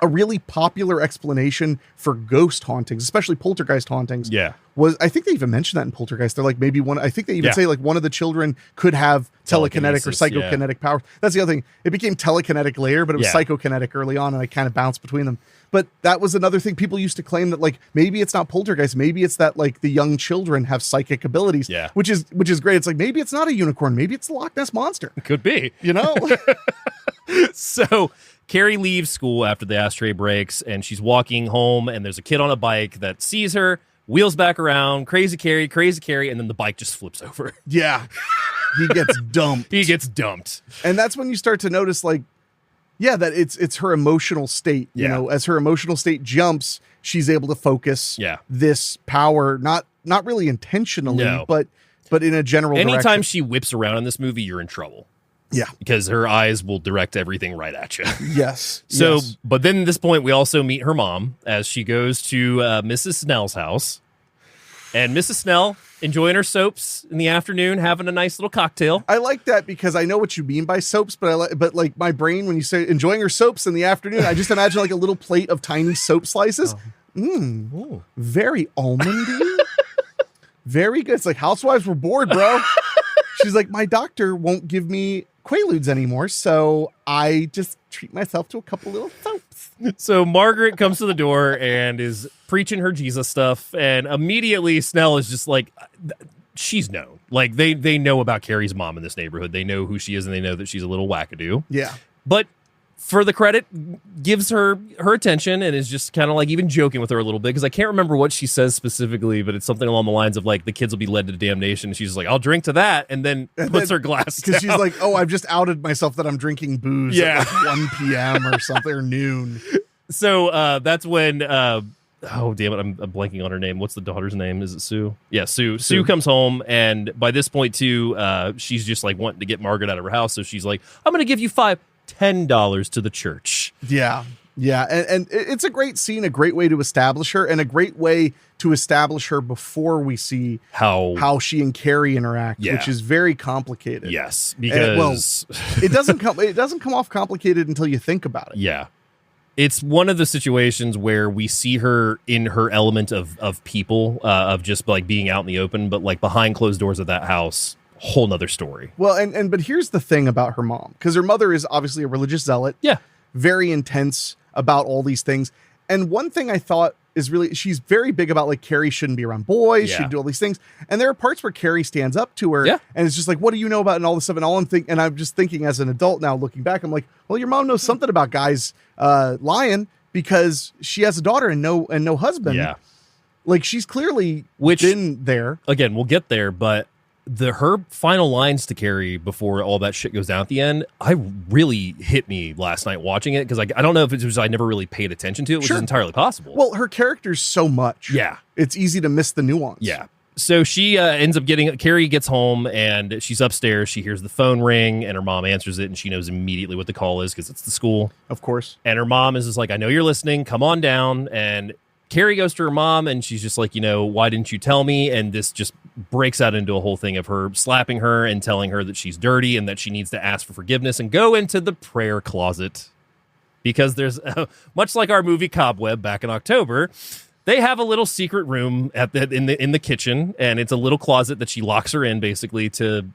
a really popular explanation for ghost hauntings, especially poltergeist hauntings, was, I think they even mentioned that in Poltergeist. They're like, maybe I think they even say like one of the children could have telekinetic or psychokinetic power. That's the other thing. It became telekinetic later, but it was psychokinetic early on, and I kind of bounced between them. But that was another thing. People used to claim that like maybe it's not poltergeist, maybe it's that like the young children have psychic abilities. Yeah. Which is great. It's like maybe it's not a unicorn, maybe it's the Loch Ness monster. It could be. So Carrie leaves school after the ashtray breaks, and she's walking home, and there's a kid on a bike that sees her, wheels back around, crazy Carrie, and then the bike just flips over. Yeah. He gets dumped. And that's when you start to notice like, that it's her emotional state, as her emotional state jumps, she's able to focus this power, not really intentionally, but in a general Anytime direction. she whips around in this movie, you're in trouble. Yeah. Because her eyes will direct everything right at you. Yes. So, but then at this point, we also meet her mom as she goes to Mrs. Snell's house. And Mrs. Snell enjoying her soaps in the afternoon, having a nice little cocktail. I like that because I know what you mean by soaps, but like my brain, when you say enjoying her soaps in the afternoon, I just imagine like a little plate of tiny soap slices. Very almondy. Very good. It's like Housewives were bored, bro. She's like, my doctor won't give me Quaaludes anymore, so I just treat myself to a couple little soaps. So Margaret comes to the door and is preaching her Jesus stuff, and immediately Snell is just like, she's known. Like, they know about Carrie's mom in this neighborhood. They know who she is, and they know that she's a little wackadoo. Yeah. But for the credit, gives her attention and is just kind of like even joking with her a little bit, because I can't remember what she says specifically, but it's something along the lines of like the kids will be led to damnation. And she's just like, I'll drink to that, and then puts her glass down. Because she's like, oh, I've just outed myself that I'm drinking booze at like 1 p.m. or something, or noon. So that's when oh damn it, I'm blanking on her name. What's the daughter's name? Is it Sue? Yeah, Sue. Sue comes home, and by this point too, she's just like wanting to get Margaret out of her house. So she's like, I'm going to give you $10 to the church. Yeah. And it's a great scene, a great way to establish her, and a great way to establish her before we see how she and Carrie interact, which is very complicated. Yes, because it doesn't come off complicated until you think about it. Yeah. It's one of the situations where we see her in her element of people, of just like being out in the open, but like behind closed doors of that house, whole nother story. Well, but here's the thing about her mom, because her mother is obviously a religious zealot. Yeah. Very intense about all these things. And one thing I thought is really, she's very big about like Carrie shouldn't be around boys. She'd do all these things. And there are parts where Carrie stands up to her and it's just like, what do you know about and all this stuff? And I'm just thinking as an adult now looking back, I'm like, well, your mom knows something about guys lying, because she has a daughter and no husband. Yeah. Like she's clearly been there. Again, we'll get there, but her final lines to Carrie before all that shit goes down at the end, I really hit me last night watching it, because I don't know if it was I never really paid attention to it, which is entirely possible. Well, her character's so much. Yeah. It's easy to miss the nuance. Yeah. So she ends up Carrie gets home, and she's upstairs. She hears the phone ring, and her mom answers it, and she knows immediately what the call is because it's the school. Of course. And her mom is just like, I know you're listening. Come on down. And Carrie goes to her mom, and she's just like, why didn't you tell me? And this just breaks out into a whole thing of her slapping her and telling her that she's dirty and that she needs to ask for forgiveness and go into the prayer closet. Because there's, much like our movie Cobweb back in October, they have a little secret room in the kitchen, and it's a little closet that she locks her in basically to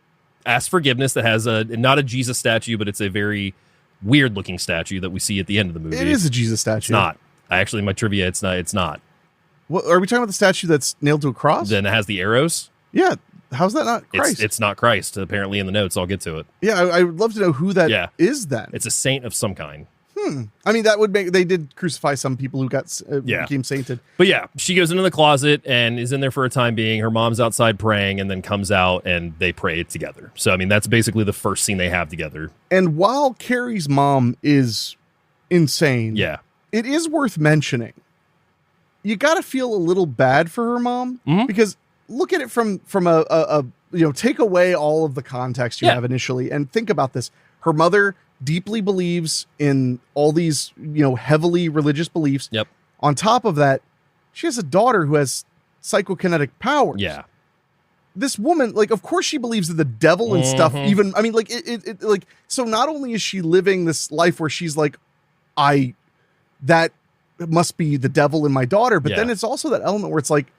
ask forgiveness. That has not a Jesus statue, but it's a very weird looking statue that we see at the end of the movie. It is a Jesus statue. It's not. Actually, my trivia, it's not. What, are we talking about the statue that's nailed to a cross? Then it has the arrows. Yeah. How's that not Christ? It's not Christ, apparently, in the notes. I'll get to it. Yeah, I would love to know who that is then. It's a saint of some kind. I mean, that would make, they did crucify some people who became sainted. But yeah, she goes into the closet and is in there for a time being. Her mom's outside praying and then comes out and they pray together. So, I mean, that's basically the first scene they have together. And while Carrie's mom is insane, it is worth mentioning. You got to feel a little bad for her mom because look at it from a take away all of the context you have initially and think about this. Her mother deeply believes in all these, heavily religious beliefs. Yep. On top of that, she has a daughter who has psychokinetic powers. Yeah. This woman, of course she believes in the devil and stuff. Even, I mean, so not only is she living this life where she's like, that must be the devil in my daughter, but then it's also that element where it's like,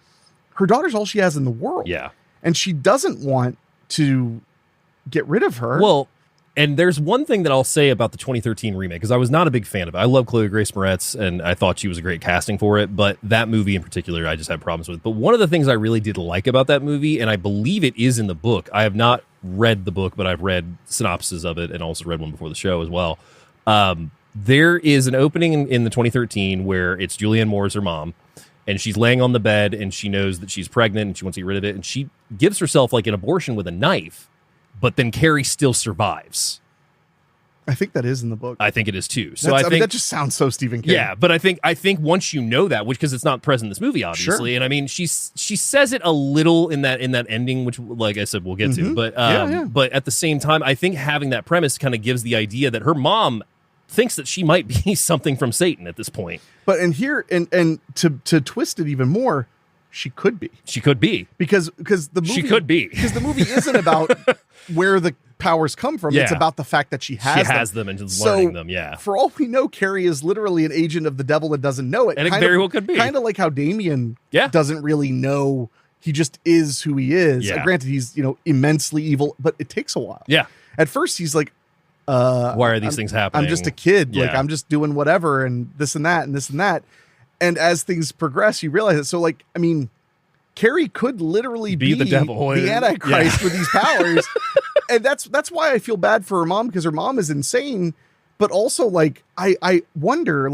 her daughter's all she has in the world. Yeah. And she doesn't want to get rid of her. Well, and there's one thing that I'll say about the 2013 remake, because I was not a big fan of it. I love Chloe Grace Moretz, and I thought she was a great casting for it, but that movie in particular, I just had problems with. But one of the things I really did like about that movie, and I believe it is in the book, I have not read the book, but I've read synopses of it and also read one before the show as well. There is an opening in the 2013 where it's Julianne Moore as her mom, and she's laying on the bed, and she knows that she's pregnant, and she wants to get rid of it, and she gives herself an abortion with a knife. But then Carrie still survives. I think that is in the book. I think it is too. So I think that just sounds so Stephen King. Yeah, but I think once you know that, which because it's not present in this movie, obviously, and I mean she says it a little in that ending, which like I said we'll get to. But but at the same time, I think having that premise kind of gives the idea that her mom thinks that she might be something from Satan at this point. But to twist it even more. She could be. Because the movie, she could be. Because the movie isn't about where the powers come from. Yeah. It's about the fact that she has them and just learning them. Yeah. For all we know, Carrie is literally an agent of the devil that doesn't know it. And it very well could be. Kind of like how Damien doesn't really know. He just is who he is. Yeah. Granted, he's immensely evil, but it takes a while. Yeah. At first, he's like, why are these things happening? I'm just a kid. Yeah. I'm just doing whatever and this and that and this and that. And as things progress, you realize it. So, Carrie could literally be the devil, the Antichrist with these powers. And that's why I feel bad for her mom, because her mom is insane. But also, I wonder,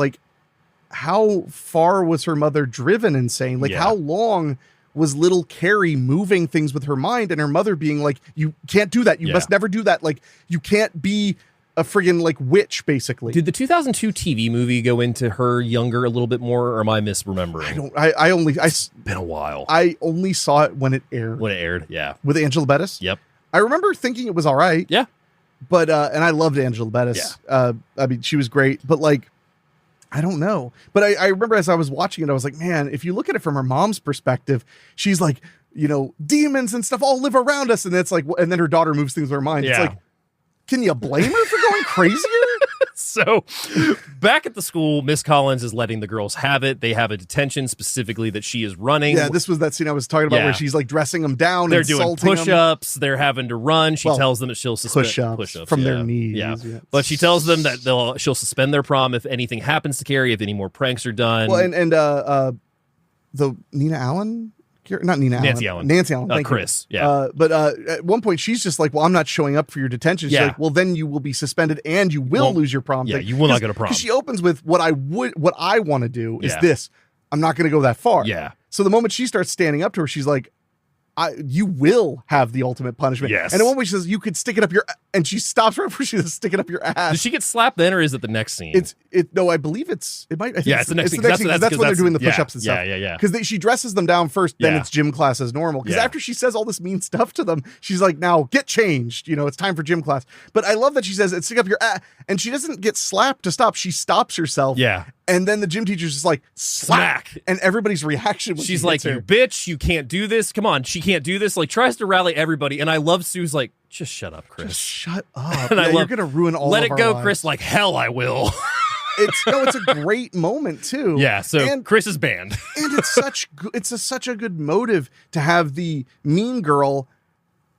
how far was her mother driven insane? How long was little Carrie moving things with her mind and her mother being like, you can't do that. You must never do that. You can't be a friggin' witch, basically. Did the 2002 TV movie go into her younger a little bit more, or am I misremembering? It's been a while. I only saw it when it aired. Yeah. With Angela Bettis? Yep. I remember thinking it was all right. Yeah. But, and I loved Angela Bettis. Yeah. I mean, she was great, but I don't know. But I remember as I was watching it, I was like, man, if you look at it from her mom's perspective, she's like, demons and stuff all live around us. And it's and then her daughter moves things with her mind. Yeah. It's can you blame her for going crazier? So back at the school, Miss Collins is letting the girls have it. They have a detention specifically that she is running. Yeah, this was that scene I was talking about where she's dressing them down. They're doing push-ups. They're having to run. She tells them that she'll suspend push-ups from their knees. Yeah. But she tells them that she'll suspend their prom if anything happens to Carrie, if any more pranks are done. Well, and the Nina Allen. Not Nina Nancy Allen. Nancy Allen. Thank Chris. You. Yeah. But at one point, she's just like, well, I'm not showing up for your detention. She's like, well, then you will be suspended and you will lose your prom. Yeah, you will not go to prom. Because she opens with what I want to do is this. I'm not going to go that far. Yeah. So the moment she starts standing up to her, she's like, you will have the ultimate punishment. Yes. And in one way she says, you could stick it up your, and she stops right before she says, stick it up your ass. Does she get slapped then, or is it the next scene? No, I believe it might. I think it's the next scene. That's when they're doing the push-ups and stuff. Yeah. Because she dresses them down first, then it's gym class as normal. Because after she says all this mean stuff to them, she's like, now get changed. It's time for gym class. But I love that she says, stick up your ass. And she doesn't get slapped to stop. She stops herself. Yeah. And then the gym teacher's just like, smack. And everybody's reaction when she's like, you bitch, you can't do this. Come on, she can't do this. Like, tries to rally everybody. And I love Sue's like, just shut up, Chris. Just shut up. And you're going to ruin all Let of it go, lives. Chris. Like, hell, I will. It's a great moment, too. Yeah, so Chris is banned. And it's such a good motive to have the mean girl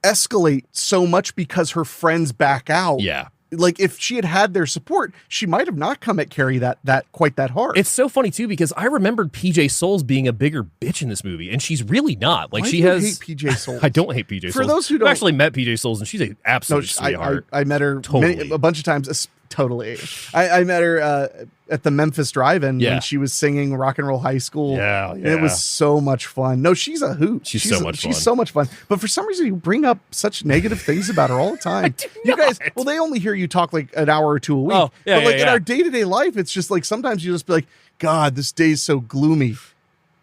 escalate so much because her friends back out. Yeah. Like, if she had their support, she might have not come at Carrie that quite that hard. It's so funny too, because I remembered PJ Souls being a bigger bitch in this movie, and she's really not. Like, Why she do you has. hate PJ Souls. I don't hate PJ Souls. For those who don't, I've actually met PJ Souls, and she's an absolute sweetheart. I met her Totally. a bunch of times. Totally. I met her at the Memphis Drive-In when she was singing Rock and Roll High School. Yeah. And it was so much fun. No, she's a hoot. She's so much fun. She's so much fun. But for some reason, you bring up such negative things about her all the time. You guys, well, they only hear you talk like an hour or two a week. Oh, yeah, but like in yeah. our day-to-day life, it's just like sometimes you just be like, God, this day's so gloomy.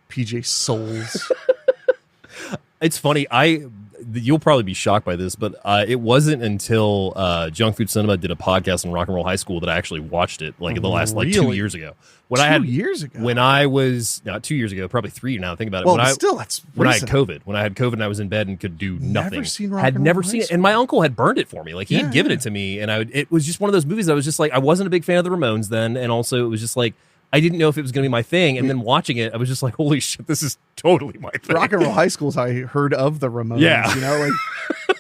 PJ Souls. It's funny. You'll probably be shocked by this, but it wasn't until Junk Food Cinema did a podcast on Rock and Roll High School that I actually watched it, like in the last 2 years ago. Years ago. When I was not 2 years ago, probably 3 now. Think about it. Well, that's when I had recent. COVID. When I had COVID and I was in bed and could do nothing. Never seen Rock had and never Roll seen High it, and my uncle had burned it for me. Like, he had given it to me, and it was just one of those movies that I was just like, I wasn't a big fan of the Ramones then, and also it was just like, I didn't know if it was going to be my thing, and then watching it, I was just like, holy shit, this is totally my thing. Rock and Roll High School is how I heard of the Ramones. Yeah.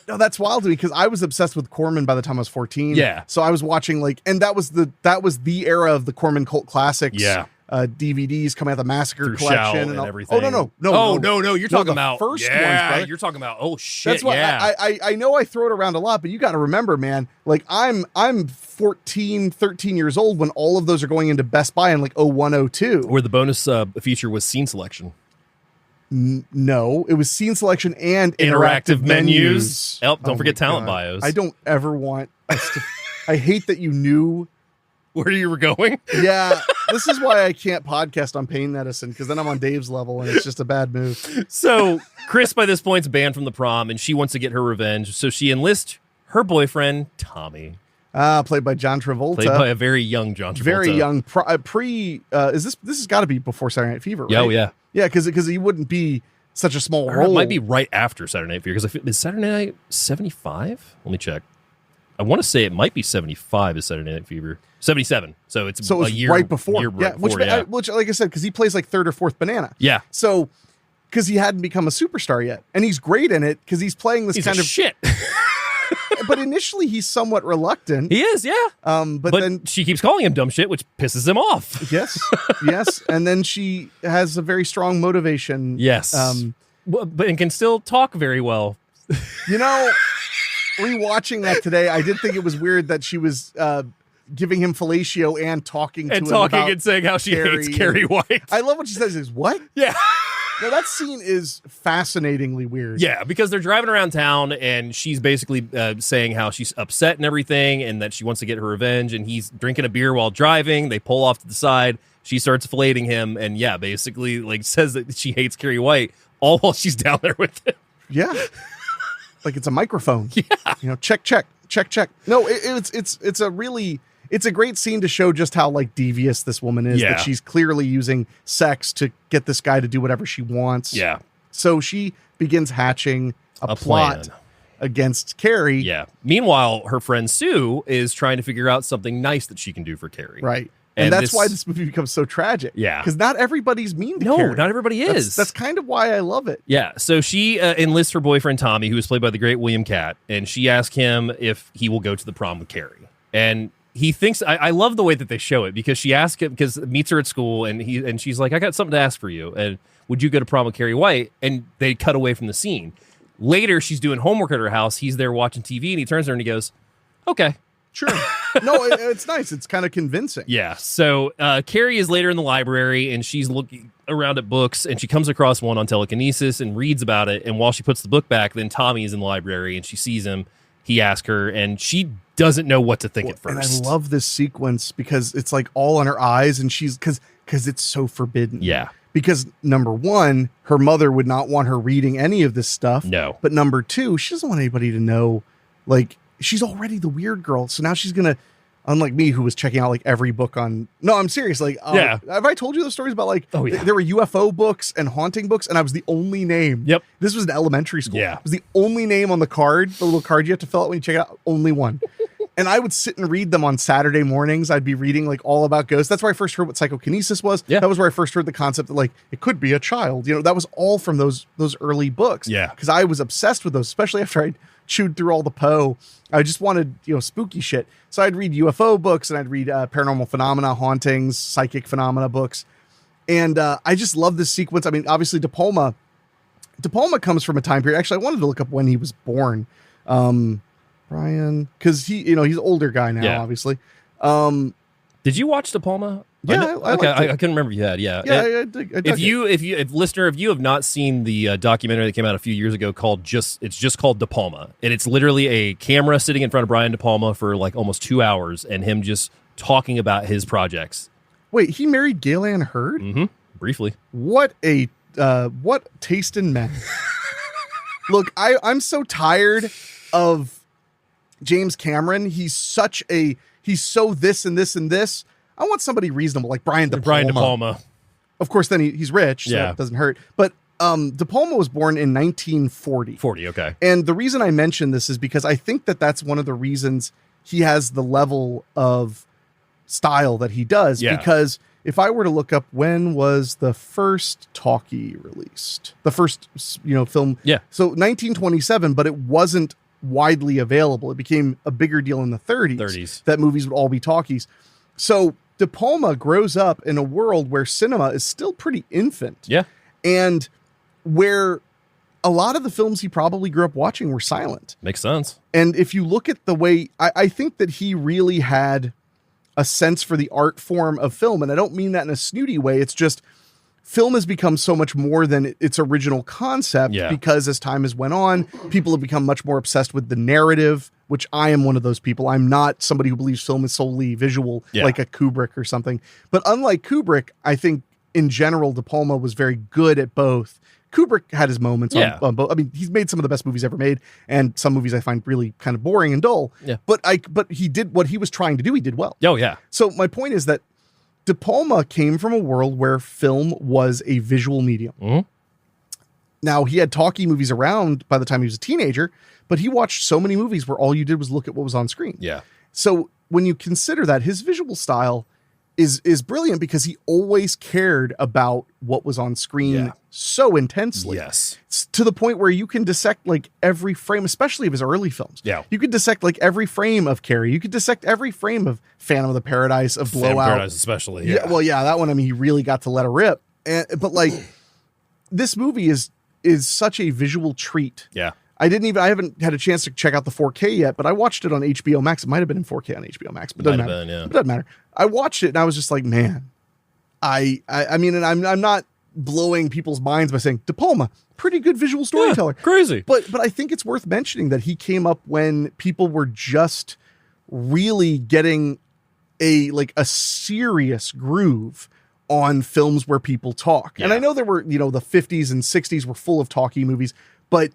No, that's wild to me because I was obsessed with Corman by the time I was 14. Yeah. So I was watching and that was the era of the Corman cult classics. Yeah. DVDs coming out, the Massacre Through collection and all- everything. Oh no! You're talking the about first yeah, ones, brother. You're talking about shit. That's why I know I throw it around a lot, but you got to remember, man. Like I'm 14, 13 years old when all of those are going into Best Buy in like 01, 02. Where the bonus feature was scene selection. No, it was scene selection and Interactive menus. Don't Oh forget my talent God. bios. I don't ever want us to. I hate that you knew where you were going. Yeah, this is why I can't podcast on pain medicine, because then I'm on Dave's level and it's just a bad move. So Chris, by this point, is banned from the prom, and she wants to get her revenge. So she enlists her boyfriend, Tommy. Played by John Travolta. Played by a very young John Travolta. Very young. This has got to be before Saturday Night Fever, right? Oh, yeah. Yeah, because he wouldn't be such a small Or role. it might be right after Saturday Night Fever, because is Saturday Night 75? Let me check. I want to say it might be 75 is Saturday Night Fever. 77. So it's it was a year right before. Which, which, like I said, because he plays like third or fourth banana. Yeah. So, because he hadn't become a superstar yet. And he's great in it because he's playing this He's kind a of shit. But initially he's somewhat reluctant. He is, yeah. But then she keeps calling him dumb shit, which pisses him off. Yes. And then she has a very strong motivation. Yes. But and can still talk very well. Rewatching that today, I did think it was weird that she was giving him fellatio and talking to him about and saying how she hates Carrie White. I love what she says. Is what? Yeah. No, that scene is fascinatingly weird. Yeah, because they're driving around town, and she's basically saying how she's upset and everything, and that she wants to get her revenge, and he's drinking a beer while driving. They pull off to the side. She starts filleting him, and yeah, basically like says that she hates Carrie White, all while she's down there with him. Yeah. Like it's a microphone. Yeah. Check. No, it's a great scene to show just how like devious this woman is. Yeah. That she's clearly using sex to get this guy to do whatever she wants. Yeah. So she begins hatching a plot plan against Carrie. Yeah. Meanwhile, her friend Sue is trying to figure out something nice that she can do for Carrie. Right. And that's why this movie becomes so tragic. Yeah. Because not everybody's mean to Carrie. No, not everybody is. That's kind of why I love it. Yeah. So she enlists her boyfriend, Tommy, who is played by the great William Catt, and she asks him if he will go to the prom with Carrie. And he thinks, I love the way that they show it, because she asks him, because meets her at school, and she's like, I got something to ask for you. And would you go to prom with Carrie White? And they cut away from the scene. Later, she's doing homework at her house. He's there watching TV, and he turns to her and he goes, okay. Sure. No, it's nice. It's kind of convincing. Yeah. So Carrie is later in the library, and she's looking around at books, and she comes across one on telekinesis and reads about it. And while she puts the book back, then Tommy is in the library, and she sees him. He asks her, and she doesn't know what to think at first. And I love this sequence because it's like all on her eyes, and she's because it's so forbidden. Yeah. Because number one, her mother would not want her reading any of this stuff. No. But number two, she doesn't want anybody to know, like, she's already the weird girl. So now she's going to, unlike me, who was checking out like every book on, no, I'm serious. Like, yeah. Have I told you the stories about like, yeah. There were UFO books and haunting books, and I was the only name. Yep. This was in elementary school. Yeah. It was the only name on the card, the little card you have to fill out when you check it out, only one. And I would sit and read them on Saturday mornings. I'd be reading like all about ghosts. That's where I first heard what psychokinesis was. Yeah. That was where I first heard the concept that like it could be a child. You know, that was all from those early books. Yeah. Because I was obsessed with those, especially after I chewed through all the Poe. I just wanted, spooky shit. So I'd read UFO books, and I'd read paranormal phenomena, hauntings, psychic phenomena books. And I just love this sequence. I mean, obviously De Palma comes from a time period. Actually, I wanted to look up when he was born. Brian, because he's an older guy now, obviously. Did you watch De Palma? Yeah, I couldn't remember if you had. Yeah, I did. If you have not seen the documentary that came out a few years ago called it's just called De Palma, and it's literally a camera sitting in front of Brian De Palma for like almost 2 hours, and him just talking about his projects. Wait, he married Gaylan Hurd? Mm-hmm. Briefly. What taste in men? Look, I'm so tired of James Cameron. He's so this and this and this. I want somebody reasonable, like Brian De Palma. Of course, then he's rich, so it doesn't hurt. But De Palma was born in 1940. 40, okay. And the reason I mention this is because I think that's one of the reasons he has the level of style that he does. Yeah. Because if I were to look up when was the first talkie released, the first film, so 1927, but it wasn't widely available. It became a bigger deal in the 30s that movies would all be talkies. So De Palma grows up in a world where cinema is still pretty infant. Yeah. And where a lot of the films he probably grew up watching were silent. Makes sense. And if you look at the way, I think that he really had a sense for the art form of film. And I don't mean that in a snooty way. It's just film has become so much more than its original concept because as time has went on, people have become much more obsessed with the narrative, which I am one of those people. I'm not somebody who believes film is solely visual like a Kubrick or something. But unlike Kubrick, I think in general, De Palma was very good at both. Kubrick had his moments on both. I mean, he's made some of the best movies ever made, and some movies I find really kind of boring and dull. Yeah. But he did what he was trying to do. He did well. Oh, yeah. So my point is that De Palma came from a world where film was a visual medium. Mm-hmm. Now, he had talkie movies around by the time he was a teenager, but he watched so many movies where all you did was look at what was on screen. Yeah. So when you consider that, his visual style is brilliant because he always cared about what was on screen so intensely. Yes. It's to the point where you can dissect like every frame, especially of his early films. Yeah. You could dissect like every frame of Carrie. You could dissect every frame of Phantom of the Paradise, of Blowout. Phantom of the Paradise especially. Yeah. Well, yeah, that one, I mean, he really got to let her rip. But like this movie is such a visual treat. Yeah. I haven't had a chance to check out the 4K yet, but I watched it on HBO Max. It might have been in 4K on HBO Max, but it doesn't matter. I watched it and I was just like, man, I mean, and I'm not blowing people's minds by saying De Palma, pretty good visual storyteller. Crazy. But I think it's worth mentioning that he came up when people were just really getting a serious groove on films where people talk. Yeah. And I know there were, the 50s and 60s were full of talkie movies, but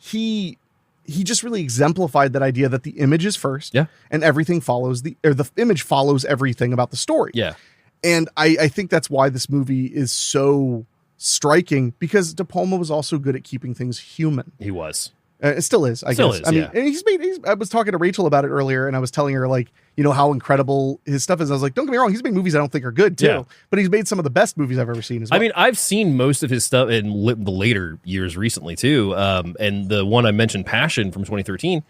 he just really exemplified that idea that the image is first and everything follows the image follows everything about the story. Yeah. And I think that's why this movie is so striking, because De Palma was also good at keeping things human. He was. It still is, I guess. I mean, and I was talking to Rachel about it earlier, and I was telling her, like, how incredible his stuff is. I was like, don't get me wrong, he's made movies I don't think are good, too. But he's made some of the best movies I've ever seen as well. I mean, I've seen most of his stuff in the later years recently, too. And the one I mentioned, Passion, from 2013,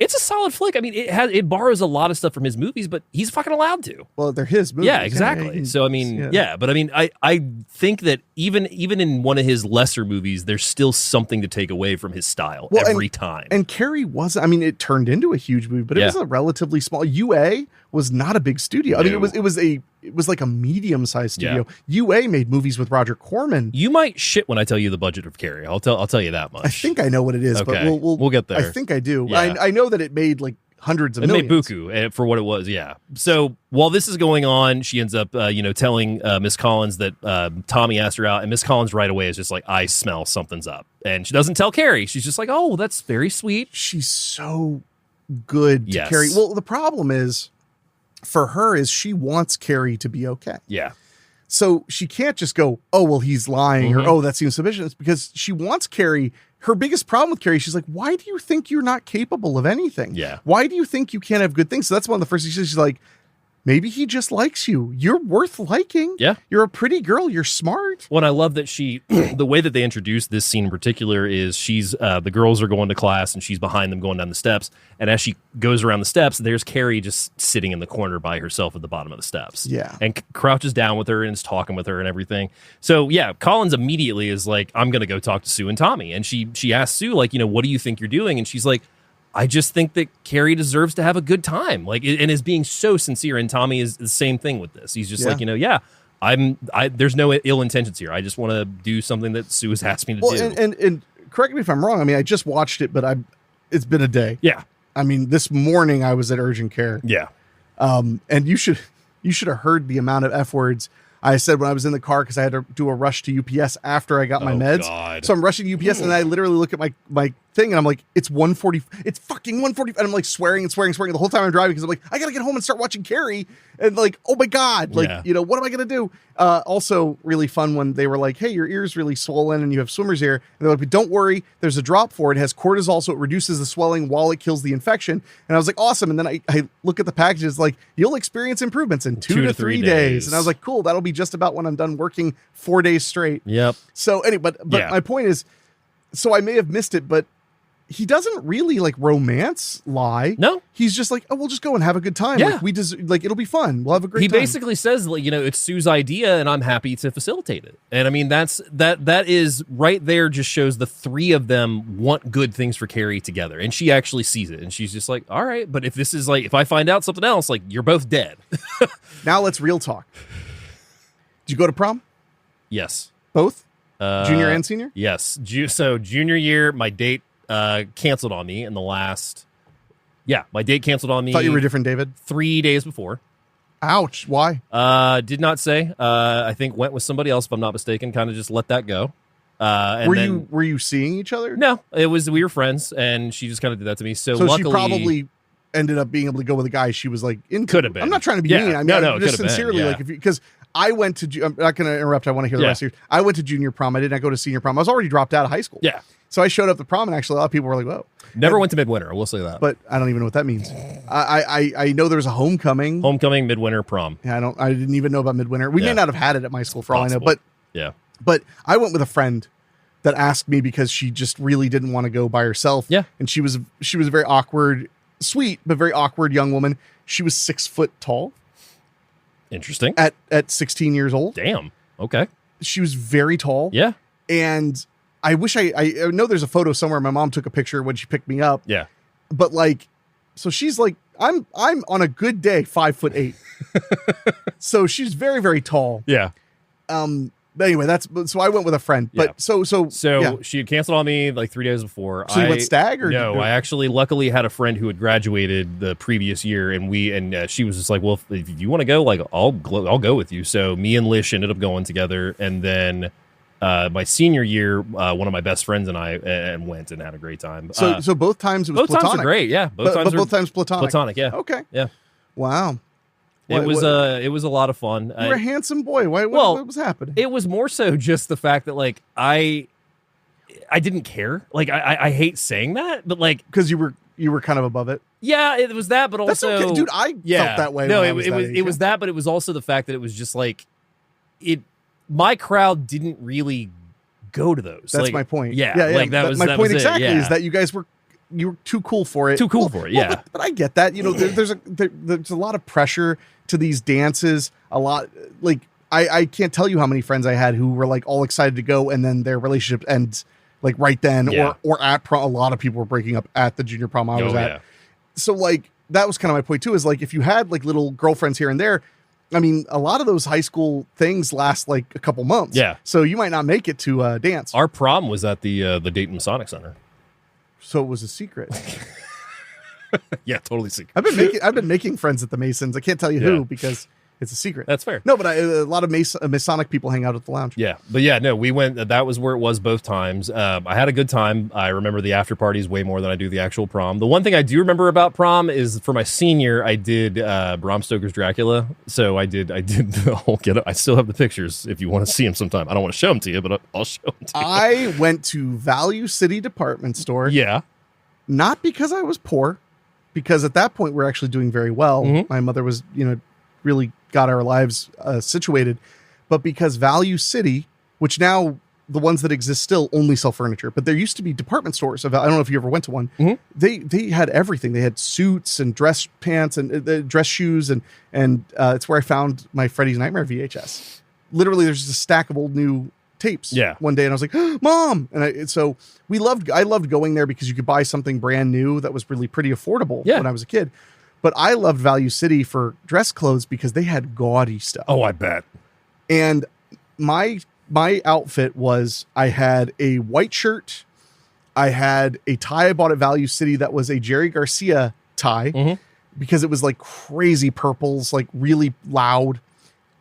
It's a solid flick. I mean, it borrows a lot of stuff from his movies, but he's fucking allowed to. Well, they're his movies. Yeah, exactly. So I mean, but I mean, I think that even in one of his lesser movies, there's still something to take away from his style every time. And Carrie was, I mean, it turned into a huge movie, but it was a relatively small. UA was not a big studio. I mean, it was like a medium-sized studio. UA made movies with Roger Corman. You might shit when I tell you the budget of Carrie. I'll tell you that much. I think I know what it is, but we'll get there. I think I do. Yeah. I know that it made like hundreds of millions. It made buku for what it was, yeah. So while this is going on, she ends up, telling Miss Collins that Tommy asked her out, and Miss Collins right away is just like, I smell something's up. And she doesn't tell Carrie. She's just like, oh, that's very sweet. She's so good to Carrie. Well, the problem is, for her, is she wants Carrie to be okay. Yeah. So she can't just go, oh, well, he's lying, or, oh, that seems suspicious, because she wants Carrie. Her biggest problem with Carrie, she's like, why do you think you're not capable of anything? Yeah. Why do you think you can't have good things? So that's one of the first things she's like, maybe he just likes you. You're worth liking. Yeah. You're a pretty girl. You're smart. Well, I love that the way that they introduced this scene in particular is she's, the girls are going to class and she's behind them going down the steps. And as she goes around the steps, there's Carrie just sitting in the corner by herself at the bottom of the steps. Yeah. And crouches down with her and is talking with her and everything. So yeah, Collins immediately is like, I'm going to go talk to Sue and Tommy. And she asks Sue, like, what do you think you're doing? And she's like, I just think that Carrie deserves to have a good time, like, and is being so sincere. And Tommy is the same thing with this. He's just like, there's no ill intentions here. I just want to do something that Sue has asked me to do. And correct me if I'm wrong. I mean, I just watched it, but it's been a day. Yeah. I mean, this morning I was at urgent care. Yeah. And you should have heard the amount of F words I said when I was in the car, because I had to do a rush to UPS after I got my meds. God. So I'm rushing to UPS and I literally look at my thing and I'm like, it's 1:40. It's fucking 1:40. And I'm like swearing the whole time I'm driving, because I'm like, I got to get home and start watching Carrie. And like, oh my God, like, what am I going to do? Also really fun when they were like, hey, your ear's really swollen and you have swimmer's ear. And they're like, but don't worry, there's a drop for it. It has cortisol, so it reduces the swelling while it kills the infection. And I was like, awesome. And then I look at the packages, like, you'll experience improvements in 2 to 3 days. And I was like, cool, that'll be just about when I'm done working 4 days straight. Yep. So anyway, but my point is, so I may have missed it, but he doesn't really like romance lie. No, he's just like, oh, we'll just go and have a good time. Yeah. Like it'll be fun. We'll have a great time. He basically says, like, it's Sue's idea and I'm happy to facilitate it. And I mean, that is right there, just shows the three of them want good things for Carrie together. And she actually sees it and she's just like, all right, but if this is like, if I find out something else, like, you're both dead. Now let's real talk. Did you go to prom? Yes. Both? Junior and senior? Yes. So junior year, my date canceled on me in the last. Yeah, my date canceled on me. Thought you were different, David. 3 days before. Ouch! Why? Did not say. I think went with somebody else, if I'm not mistaken. Kind of just let that go. And were you seeing each other? No, we were friends, and she just kind of did that to me. So luckily, she probably ended up being able to go with a guy she was like into. Could have been. I'm not trying to be mean. I mean, no, just sincerely, like, because I went to. I'm not going to interrupt. I want to hear the rest of yours. I went to junior prom. I did not go to senior prom. I was already dropped out of high school. Yeah. So I showed up to prom, and actually a lot of people were like, "Whoa!" Never went to midwinter. I will say that. But I don't even know what that means. I know there was a homecoming, midwinter, prom. Yeah, I didn't even know about midwinter. We may not have had it at my school for all I know. But yeah. But I went with a friend that asked me because she just really didn't want to go by herself. Yeah. And she was a very awkward, sweet but very awkward young woman. She was 6 foot tall. Interesting. At 16 years old. Damn. Okay. She was very tall. Yeah. And I wish I know there's a photo somewhere. My mom took a picture when she picked me up. Yeah. But like, so she's like, I'm on a good day 5'8". So she's very, very tall. Yeah. But anyway, so I went with a friend. But so yeah. She had canceled on me like 3 days before. So you went stag or no? I actually luckily had a friend who had graduated the previous year, and she was just like, well, if you want to go, like, I'll go with you. So me and Lish ended up going together, and then my senior year, one of my best friends and I went and had a great time. So both times it was both platonic. times were great. Yeah, both times platonic. Platonic. Yeah. Okay. Yeah. Wow. It was a lot of fun. You were a handsome boy. What was happening? It was more so just the fact that, like, I didn't care. Like, I hate saying that, but like, because you were kind of above it. Yeah, it was that, but also, that's okay. Dude, I felt that way. No, it was that, but it was also the fact that it was just like my crowd didn't really go to those. That's like, my point. Yeah. Like that was my that point was exactly. It, yeah. Is that you guys were you're too cool for it. Too cool for it, yeah. But I get that. You know, there's a lot of pressure to these dances. A lot, like, I can't tell you how many friends I had who were like all excited to go, and then their relationship ends like right then, or at prom. A lot of people were breaking up at the junior prom I was at. Yeah. So like that was kind of my point too. Is like if you had like little girlfriends here and there, I mean, a lot of those high school things last like a couple months. Yeah. So you might not make it to dance. Our prom was at the Dayton Masonic Center. So it was a secret. Yeah, totally secret. I've been making friends at the Masons. I can't tell you who because it's a secret. That's fair. No, but a lot of Masonic people hang out at the lounge. Yeah, but yeah, no, we went. That was where it was both times. I had a good time. I remember the after parties way more than I do the actual prom. The one thing I do remember about prom is for my senior, I did Bram Stoker's Dracula. So I did the whole get up. I still have the pictures if you want to see them sometime. I don't want to show them to you, but I'll show them to you. I went to Value City Department Store. Yeah, not because I was poor, because at that point we're actually doing very well. Mm-hmm. My mother was, really got our lives situated, but because Value City, which now the ones that exist still only sell furniture, but there used to be department stores. I don't know if you ever went to one. Mm-hmm. They had everything. They had suits and dress pants and dress shoes, and it's where I found my Freddy's Nightmare VHS. Literally, there's just a stack of old new tapes. Yeah. One day, and I was like, oh, Mom, and I loved going there because you could buy something brand new that was really pretty affordable when I was a kid. But I loved Value City for dress clothes because they had gaudy stuff. Oh, I bet. And my outfit was, I had a white shirt. I had a tie I bought at Value City that was a Jerry Garcia tie because it was like crazy purples, like really loud.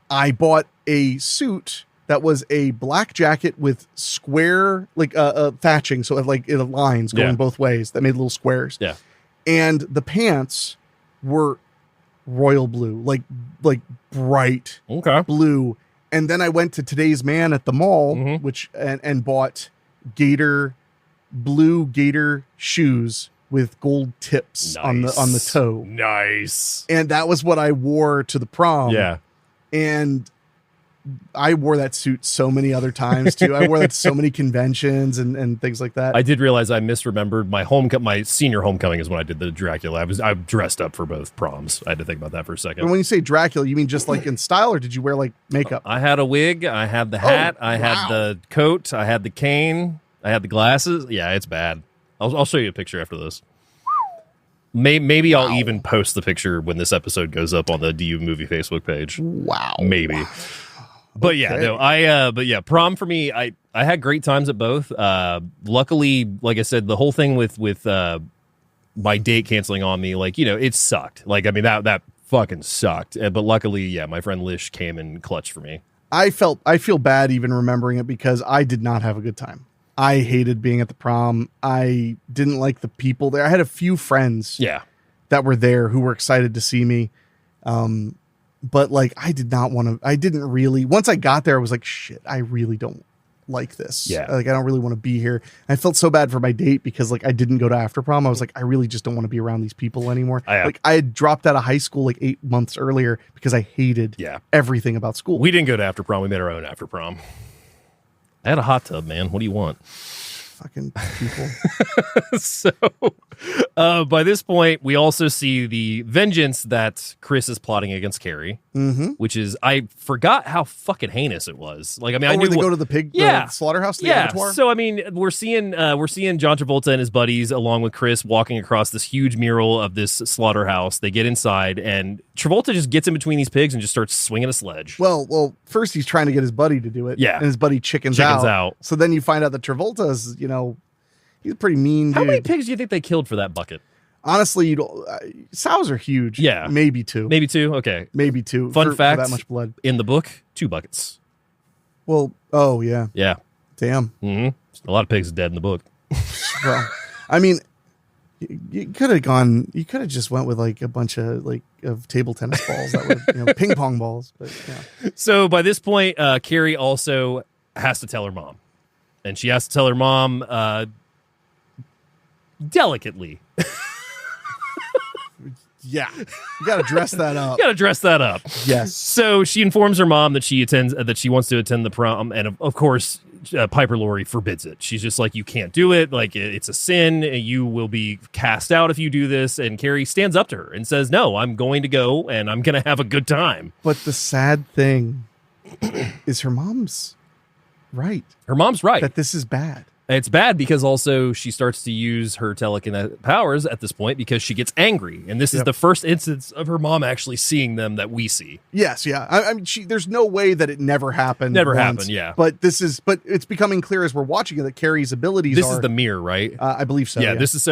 I bought a suit that was a black jacket with square, like thatching. So it like it had lines going both ways that made little squares. Yeah. And the pants were royal blue, like bright blue. And then I went to Today's Man at the mall, which and bought blue gator shoes with gold tips on the toe. Nice. And that was what I wore to the prom. Yeah. And I wore that suit so many other times too. I wore that to so many conventions and things like that. I did realize I misremembered my senior homecoming is when I did the Dracula. I dressed up for both proms. I had to think about that for a second. And when you say Dracula, you mean just like in style, or did you wear like makeup? I had a wig. I had the hat. I had the coat. I had the cane. I had the glasses. Yeah, it's bad. I'll show you a picture after this. Maybe I'll even post the picture when this episode goes up on the DU Movie Facebook page. Wow. Maybe. But yeah, no, prom for me, I had great times at both. Luckily, like I said, the whole thing with my date canceling on me, like, it sucked. Like, I mean, that fucking sucked. But luckily, my friend Lish came in clutch for me. I feel bad even remembering it because I did not have a good time. I hated being at the prom. I didn't like the people there. I had a few friends that were there who were excited to see me. But like, I didn't really, once I got there, I was like, shit, I really don't like this. Yeah. Like, I don't really want to be here. I felt so bad for my date because like, I didn't go to after prom. I was like, I really just don't want to be around these people anymore. Like, I had dropped out of high school like 8 months earlier because I hated everything about school. We didn't go to after prom. We made our own after prom. I had a hot tub, man. What do you want? Fucking people. So, by this point, we also see the vengeance that Chris is plotting against Carrie, which is, I forgot how fucking heinous it was. Like, I mean, I knew they go to the pig slaughterhouse, the abattoir? So, I mean, we're seeing John Travolta and his buddies along with Chris walking across this huge mural of this slaughterhouse. They get inside, and Travolta just gets in between these pigs and just starts swinging a sledge. Well, first he's trying to get his buddy to do it. Yeah. And his buddy chickens out. So then you find out that Travolta's, he's a pretty mean dude. How many pigs do you think they killed for that bucket? Honestly, sows are huge. Yeah. Maybe two. Okay. Maybe two. Fun fact, for that much blood. In the book, 2 buckets. Well, oh, yeah. Yeah. Damn. Mm-hmm. A lot of pigs are dead in the book. Well, I mean, you could have just went with like a bunch of table tennis balls that were, ping pong balls. But yeah. So by this point, Carrie also has to tell her mom. And she has to tell her mom delicately. Yeah. You got to dress that up. Yes. So she informs her mom that she wants to attend the prom. And of course, Piper Laurie forbids it. She's just like, you can't do it. Like, it's a sin. You will be cast out if you do this. And Carrie stands up to her and says, no, I'm going to go and I'm going to have a good time. But the sad thing is her mom's right. Her mom's right. That this is bad. It's bad because also she starts to use her telekinetic powers at this point because she gets angry. And this is the first instance of her mom actually seeing them that we see. Yes, yeah. I mean, there's no way that it never happened. Yeah. But it's becoming clear as we're watching it that Carrie's abilities This is the mirror, right? I believe so. Yeah, this is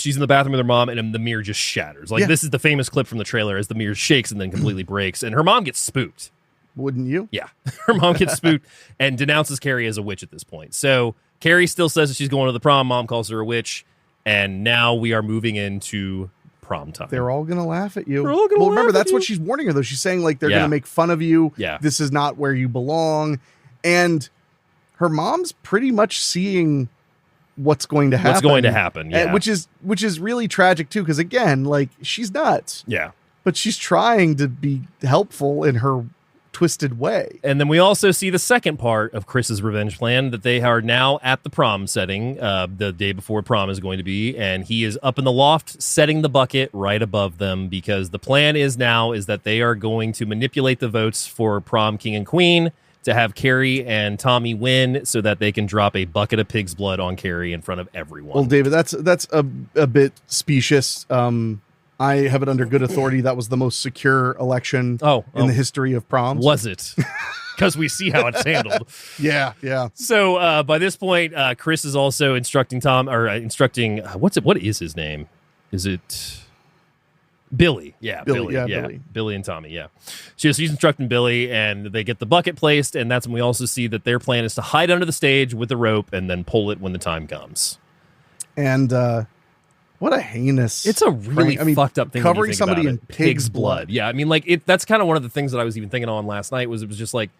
she's in the bathroom with her mom and the mirror just shatters. Like, this is the famous clip from the trailer as the mirror shakes and then completely breaks. And her mom gets spooked. Wouldn't you? Yeah. Her mom gets spooked and denounces Carrie as a witch at this point. So Carrie still says that she's going to the prom. Mom calls her a witch. And now we are moving into prom time. They're all going to laugh at you. Well, remember, that's what she's warning her, though. She's saying, like, they're going to make fun of you. Yeah. This is not where you belong. And her mom's pretty much seeing what's going to happen. Yeah. Which is really tragic, too, because, again, like, she's nuts. Yeah. But she's trying to be helpful in her twisted way. And then we also see the second part of Chris's revenge plan, that they are now at the prom setting, the day before prom is going to be, and he is up in the loft setting the bucket right above them, because the plan is that they are going to manipulate the votes for prom king and queen to have Carrie and Tommy win so that they can drop a bucket of pig's blood on Carrie in front of everyone. Well, David, that's a bit specious. I have it under good authority. That was the most secure election in the history of proms. Was it? Because we see how it's handled. Yeah. So by this point, Chris is also instructing what is his name? Is it Billy? Yeah, Billy. Billy and Tommy, yeah. She's instructing Billy, and they get the bucket placed, and that's when we also see that their plan is to hide under the stage with the rope and then pull it when the time comes. And what a heinous! It's a really fucked up thing. Covering somebody in pig's blood. Yeah, I mean, like that's kind of one of the things that I was even thinking on last night. It was just like,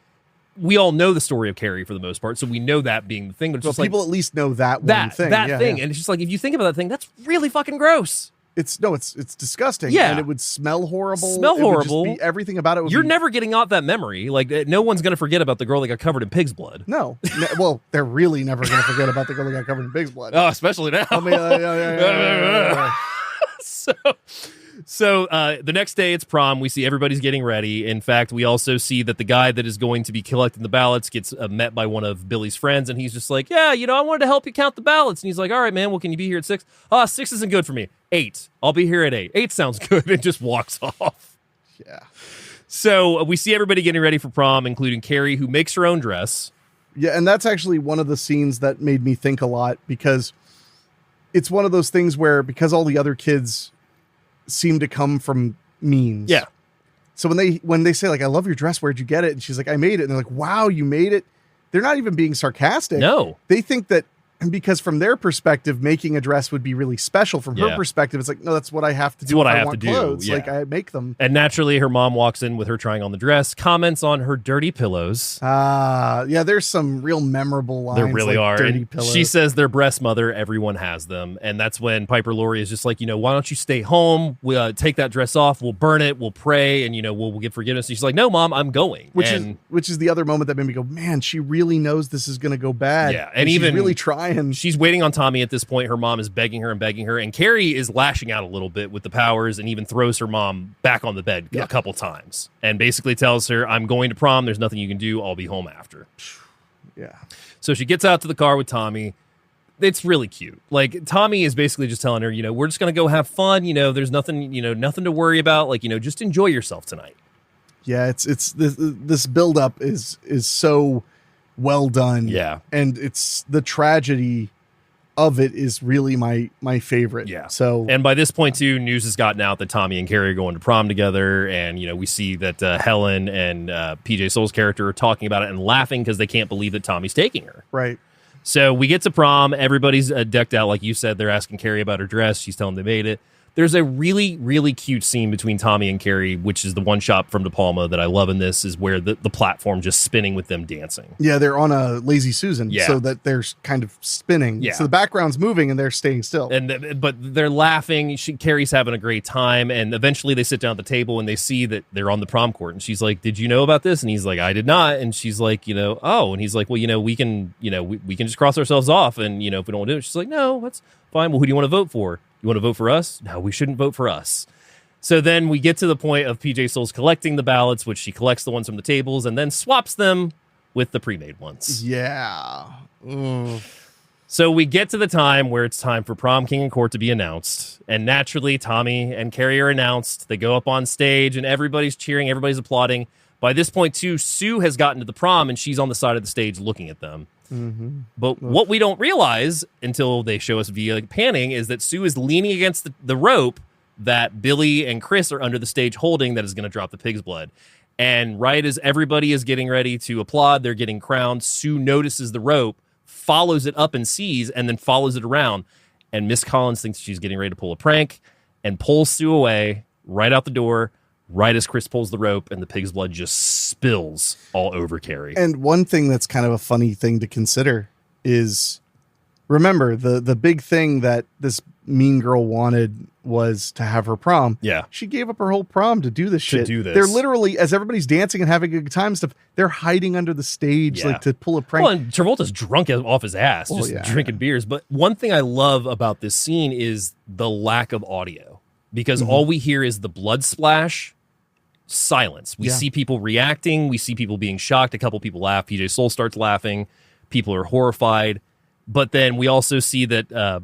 we all know the story of Carrie for the most part, so we know that being the thing. But it's people at least know that one thing. That thing, and it's just like, if you think about that thing, that's really fucking gross. It's disgusting. Yeah, and it would smell horrible. It would just be, everything about it. You're never getting out that memory. Like, no one's gonna forget about the girl that got covered in pig's blood. No, well, they're really never gonna forget about the girl that got covered in pig's blood. Oh, especially now. I mean, yeah. So the next day it's prom. We see everybody's getting ready. In fact, we also see that the guy that is going to be collecting the ballots gets met by one of Billy's friends, and he's just like, yeah, I wanted to help you count the ballots. And he's like, all right, man, well, can you be here at 6? 6 isn't good for me. 8. I'll be here at 8. 8 sounds good. And just walks off. Yeah. So we see everybody getting ready for prom, including Carrie, who makes her own dress. Yeah, and that's actually one of the scenes that made me think a lot, because it's one of those things where, because all the other kids seem to come from means. Yeah. So when they say, like, I love your dress, where'd you get it? And she's like, I made it. And they're like, wow, you made it. They're not even being sarcastic. No. They think that, because from their perspective, making a dress would be really special. From her perspective, it's like, no, that's what I have to do. What if I have want to clothes. do. Yeah. Like, I make them. And naturally, her mom walks in with her trying on the dress, comments on her dirty pillows. Yeah, there's some real memorable lines. There really are. Dirty And pillows. she says they're breast mother. Everyone has them. And that's when Piper Laurie is just like, why don't you stay home? We'll take that dress off. We'll burn it. We'll pray. And, we'll get forgiveness. And she's like, no, Mom, I'm going. Which is the other moment that made me go, man, she really knows this is going to go bad. Yeah. And even she's really trying. She's waiting on Tommy at this point. Her mom is begging her. And Carrie is lashing out a little bit with the powers and even throws her mom back on the bed a couple times and basically tells her, I'm going to prom. There's nothing you can do. I'll be home after. Yeah. So she gets out to the car with Tommy. It's really cute. Like, Tommy is basically just telling her, we're just going to go have fun. There's nothing, nothing to worry about. Like, just enjoy yourself tonight. Yeah. It's this buildup is so well done. Yeah. And it's the tragedy of it is really my favorite. Yeah. So, and by this point too, news has gotten out that Tommy and Carrie are going to prom together, and we see that Helen and PJ Soul's character are talking about it and laughing because they can't believe that Tommy's taking her. Right. So we get to prom. Everybody's decked out, like you said. They're asking Carrie about her dress. She's telling them they made it. There's a really, really cute scene between Tommy and Carrie, which is the one shot from De Palma that I love in this, is where the platform just spinning with them dancing. Yeah, they're on a Lazy Susan, so that they're kind of spinning. Yeah. So the background's moving and they're staying still. But they're laughing. Carrie's having a great time, and eventually they sit down at the table and they see that they're on the prom court. And she's like, "Did you know about this?" And he's like, "I did not." And she's like, "Oh." And he's like, "Well, we can, we can just cross ourselves off, and if we don't want to do it." She's like, "No, that's fine. Well, who do you want to vote for? You want to vote for us? No, we shouldn't vote for us." So then we get to the point of PJ Souls collecting the ballots, which she collects the ones from the tables and then swaps them with the pre-made ones. Yeah. Ugh. So we get to the time where it's time for Prom King and Court to be announced. And naturally, Tommy and Carrie are announced. They go up on stage and everybody's cheering, everybody's applauding. By this point, too, Sue has gotten to the prom and she's on the side of the stage looking at them. Mm-hmm. But what we don't realize until they show us via panning is that Sue is leaning against the rope that Billy and Chris are under the stage holding that is going to drop the pig's blood. And right as everybody is getting ready to applaud, they're getting crowned, Sue notices the rope, follows it up and sees, and then follows it around. And Miss Collins thinks she's getting ready to pull a prank and pulls Sue away right out the door, right as Chris pulls the rope, and the pig's blood just spills all over Carrie. And one thing that's kind of a funny thing to consider is, remember, the big thing that this mean girl wanted was to have her prom. Yeah. She gave up her whole prom to do this shit. do this. They're literally, as everybody's dancing and having a good time stuff, they're hiding under the stage like to pull a prank. Well, and Travolta's drunk off his ass, just drinking beers. But one thing I love about this scene is the lack of audio, because all we hear is the blood splash, silence. We see people reacting. We see people being shocked. A couple people laugh. PJ Soul starts laughing. People are horrified. But then we also see that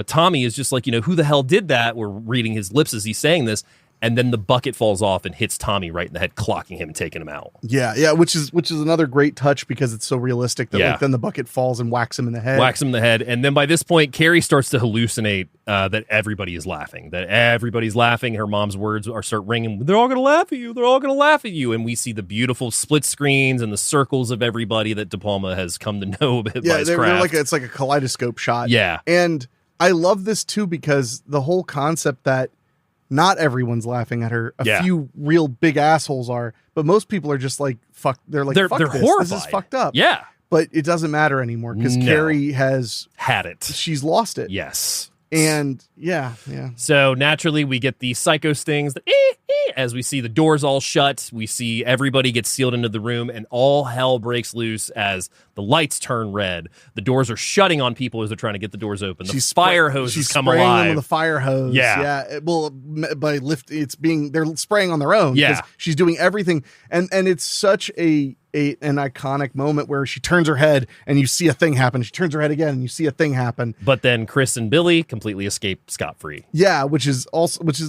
Tommy is just like, who the hell did that? We're reading his lips as he's saying this. And then the bucket falls off and hits Tommy right in the head, clocking him and taking him out. Yeah, which is another great touch because it's so realistic that like, then the bucket falls and whacks him in the head. And then by this point, Carrie starts to hallucinate that everybody is laughing. Her mom's words start ringing. They're all going to laugh at you. They're all going to laugh at you. And we see the beautiful split screens and the circles of everybody that De Palma has come to know by his craft. It's like a kaleidoscope shot. Yeah. And I love this too because the whole concept that not everyone's laughing at her. A few real big assholes are, but most people are just like, fuck. They're like, fuck they're this. horrified. This is fucked up. Yeah. But it doesn't matter anymore because Carrie has had it. She's lost it. Yes. And yeah. So naturally we get the psycho stings that as we see the doors all shut, we see everybody get sealed into the room and all hell breaks loose as the lights turn red. The doors are shutting on people as they're trying to get the doors open. The fire hoses come alive. She's spraying them with a fire hose. Yeah. Well, by they're spraying on their own. Yeah. She's doing everything. And it's such an iconic moment where she turns her head and you see a thing happen. She turns her head again and you see a thing happen. But then Chris and Billy completely escape scot-free. Yeah, which is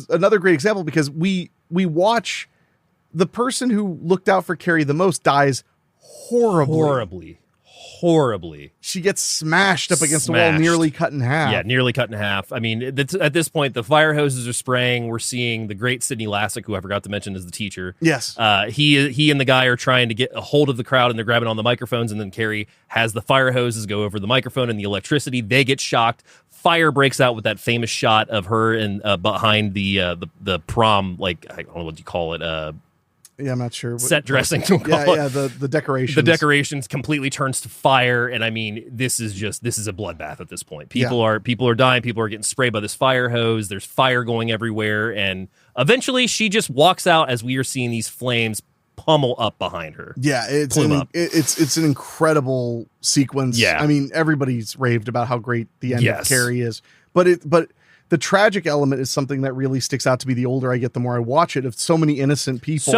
another great example because we watch the person who looked out for Carrie the most dies horribly. She gets smashed up against the wall, nearly cut in half. Yeah, nearly cut in half. I mean, at this point, the fire hoses are spraying. We're seeing the great Sidney Lassick, who I forgot to mention is the teacher. Yes. He and the guy are trying to get a hold of the crowd, and they're grabbing on the microphones, and then Carrie has the fire hoses go over the microphone and the electricity. They get shocked. Fire breaks out with that famous shot of her and behind the prom, like, I don't know what you call it, yeah, I'm not sure. Set dressing. The decorations. The decorations completely turns to fire, and I mean, this is a bloodbath at this point. People are dying. People are getting sprayed by this fire hose. There's fire going everywhere, and eventually she just walks out as we are seeing these flames pummel up behind her. Yeah, it's an incredible sequence. Yeah, I mean, everybody's raved about how great the end of Carrie is, but the tragic element is something that really sticks out to me the older I get, the more I watch it, of so many innocent people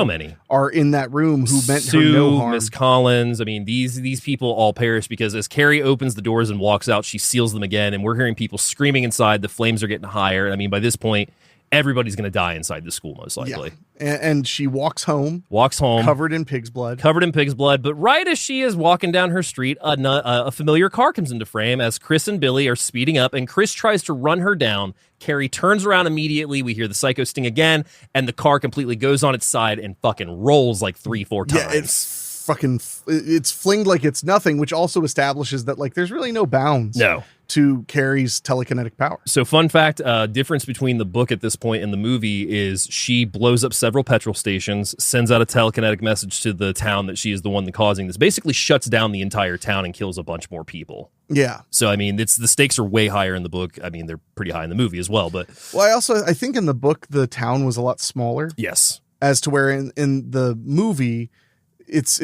are in that room who meant her no harm. Miss Collins. I mean, these people all perish because as Carrie opens the doors and walks out, she seals them again, and we're hearing people screaming inside. The flames are getting higher. I mean, by this point, everybody's going to die inside the school, most likely. Yeah. And she walks home. Covered in pig's blood. But right as she is walking down her street, a familiar car comes into frame as Chris and Billy are speeding up, and Chris tries to run her down. Carrie turns around immediately. We hear the psycho sting again, and the car completely goes on its side and fucking rolls like 3-4 times. Yeah, it's flinged like it's nothing, which also establishes that like there's really no bounds. No. to Carrie's telekinetic power. So fun fact, difference between the book at this point and the movie is she blows up several petrol stations, sends out a telekinetic message to the town that she is the one that causing this, basically shuts down the entire town and kills a bunch more people. Yeah. So, I mean, the stakes are way higher in the book. I mean, they're pretty high in the movie as well. But I think in the book, the town was a lot smaller. Yes. As to where in the movie, it's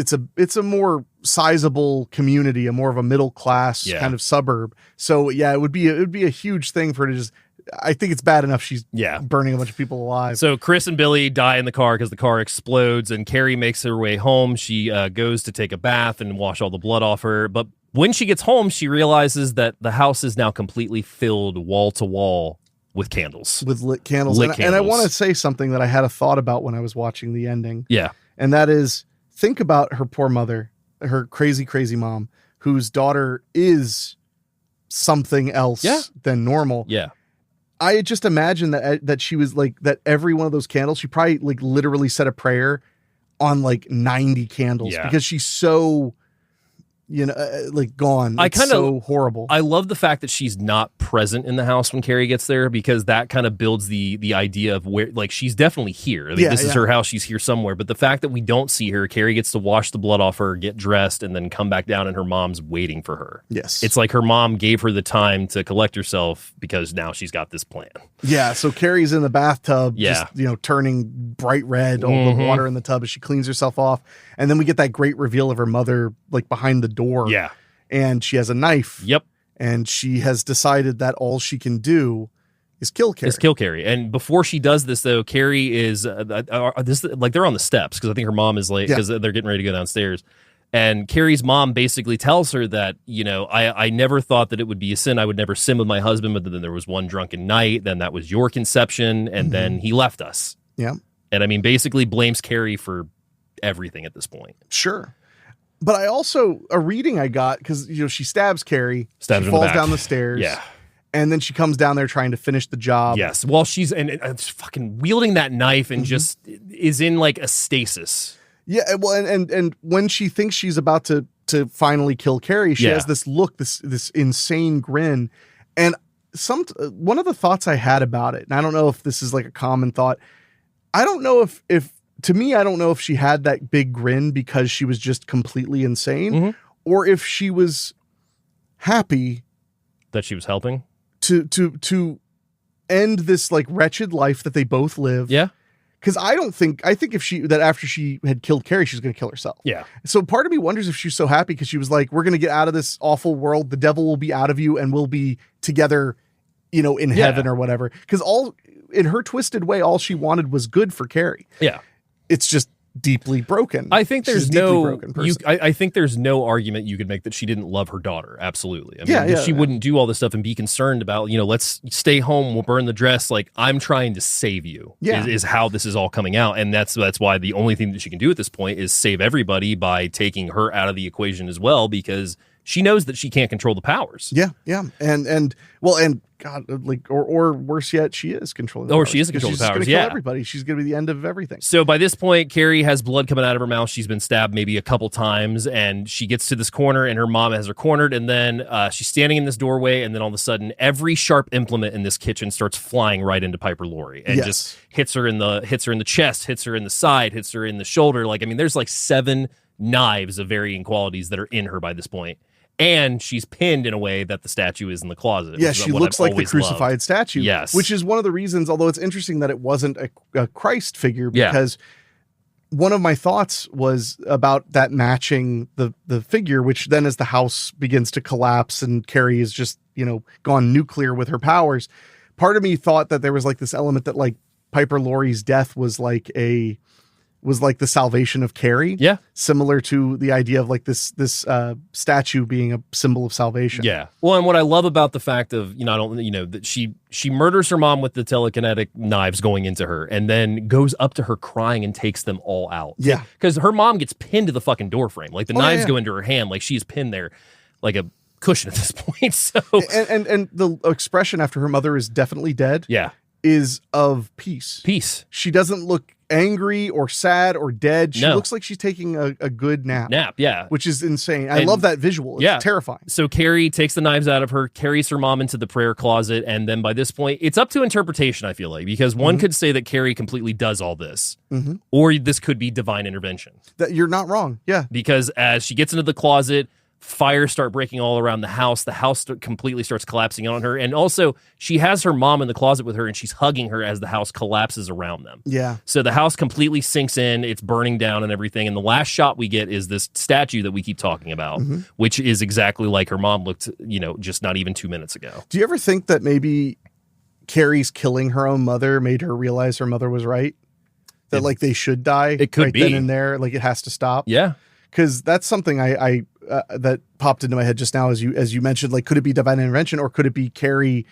a more sizable community, a more of a middle class kind of suburb. So yeah, it would be a huge thing for her to just. I think it's bad enough she's burning a bunch of people alive. So Chris and Billy die in the car because the car explodes, and Carrie makes her way home. She goes to take a bath and wash all the blood off her. But when she gets home, she realizes that the house is now completely filled wall to wall with candles, with lit candles. And I want to say something that I had a thought about when I was watching the ending. Yeah, and that is, think about her poor mother, her crazy, crazy mom, whose daughter is something else than normal. Yeah. I just imagine that she was like, that every one of those candles, she probably like literally said a prayer on like 90 candles because she's so, like gone. It's so horrible. I love the fact that she's not present in the house when Carrie gets there, because that kind of builds the idea of where, like, she's definitely here. I mean, this is her house. She's here somewhere. But the fact that we don't see her, Carrie gets to wash the blood off her, get dressed, and then come back down, and her mom's waiting for her. Yes. It's like her mom gave her the time to collect herself because now she's got this plan. Yeah. So Carrie's in the bathtub, just, turning bright red, all the water in the tub as she cleans herself off. And then we get that great reveal of her mother, like behind the door. Yeah. And she has a knife. Yep. And she has decided that all she can do is kill Carrie. And before she does this, though, Carrie is they're on the steps because I think her mom is late because they're getting ready to go downstairs. And Carrie's mom basically tells her that, I never thought that it would be a sin. I would never sin with my husband, but then there was one drunken night. Then that was your conception. And then he left us. Yeah. And I mean, basically blames Carrie for everything at this point. Sure. But I also, a reading I got, because, she stabs Carrie. She falls down the stairs. Yeah. And then she comes down there trying to finish the job. Yes. While she's and fucking wielding that knife and just is in like a stasis. Yeah. Well, and when she thinks she's about to finally kill Carrie, she has this look, this insane grin. And one of the thoughts I had about it, and I don't know if this is like a common thought, I don't know if to me, I don't know if she had that big grin because she was just completely insane, or if she was happy that she was helping to end this like wretched life that they both live. Yeah. Because I think after she had killed Carrie, she was going to kill herself. Yeah. So part of me wonders if she's so happy because she was like, we're going to get out of this awful world. The devil will be out of you and we'll be together, in heaven or whatever. Because in her twisted way, all she wanted was good for Carrie. Yeah. It's just deeply broken. I think there's I think there's no argument you could make that she didn't love her daughter. Absolutely. I mean, she wouldn't do all this stuff and be concerned about, let's stay home. We'll burn the dress. Like, I'm trying to save you is how this is all coming out. And that's why the only thing that she can do at this point is save everybody by taking her out of the equation as well, because she knows that she can't control the powers. Yeah. Yeah. And God, like, or worse yet, she is controlling the powers. Or she is controlling the powers. She's going to kill everybody. She's going to be the end of everything. So by this point, Carrie has blood coming out of her mouth. She's been stabbed maybe a couple times, and she gets to this corner, and her mom has her cornered, and then she's standing in this doorway, and then all of a sudden, every sharp implement in this kitchen starts flying right into Piper Laurie, and just hits her in the chest, hits her in the side, hits her in the shoulder. Like, I mean, there's like 7 knives of varying qualities that are in her by this point. And she's pinned in a way that the statue is in the closet. Yeah, she looks like the crucified statue. Yes. Which is one of the reasons, although it's interesting that it wasn't a Christ figure, because one of my thoughts was about that matching the figure, which then as the house begins to collapse and Carrie is just, gone nuclear with her powers, part of me thought that there was like this element that like Piper Laurie's death was like the salvation of Carrie. Yeah. Similar to the idea of like this statue being a symbol of salvation. Yeah. Well, and what I love about the fact of, that she murders her mom with the telekinetic knives going into her and then goes up to her crying and takes them all out. Yeah. Because her mom gets pinned to the fucking door frame. Like the knives go into her hand. Like she's pinned there like a cushion at this point. So and the expression after her mother is definitely dead. Yeah. Is of peace. Peace. She doesn't look angry or sad or dead. She No. looks like she's taking a good nap. Yeah. Which is insane. I love that visual. It's terrifying. So Carrie takes the knives out of her, carries her mom into the prayer closet, and then by this point, it's up to interpretation, I feel like, because one could say that Carrie completely does all this, or this could be divine intervention. That you're not wrong. Yeah. Because as she gets into the closet, fires start breaking all around the house. The house completely starts collapsing on her. And also, she has her mom in the closet with her, and she's hugging her as the house collapses around them. Yeah. So the house completely sinks in. It's burning down and everything. And the last shot we get is this statue that we keep talking about, which is exactly like her mom looked, just not even 2 minutes ago. Do you ever think that maybe Carrie's killing her own mother made her realize her mother was right? That like they should die. It could right be. then and there. Like it has to stop. Yeah. Because that's something I that popped into my head just now as you mentioned. Like, could it be divine intervention, or could it be Carrie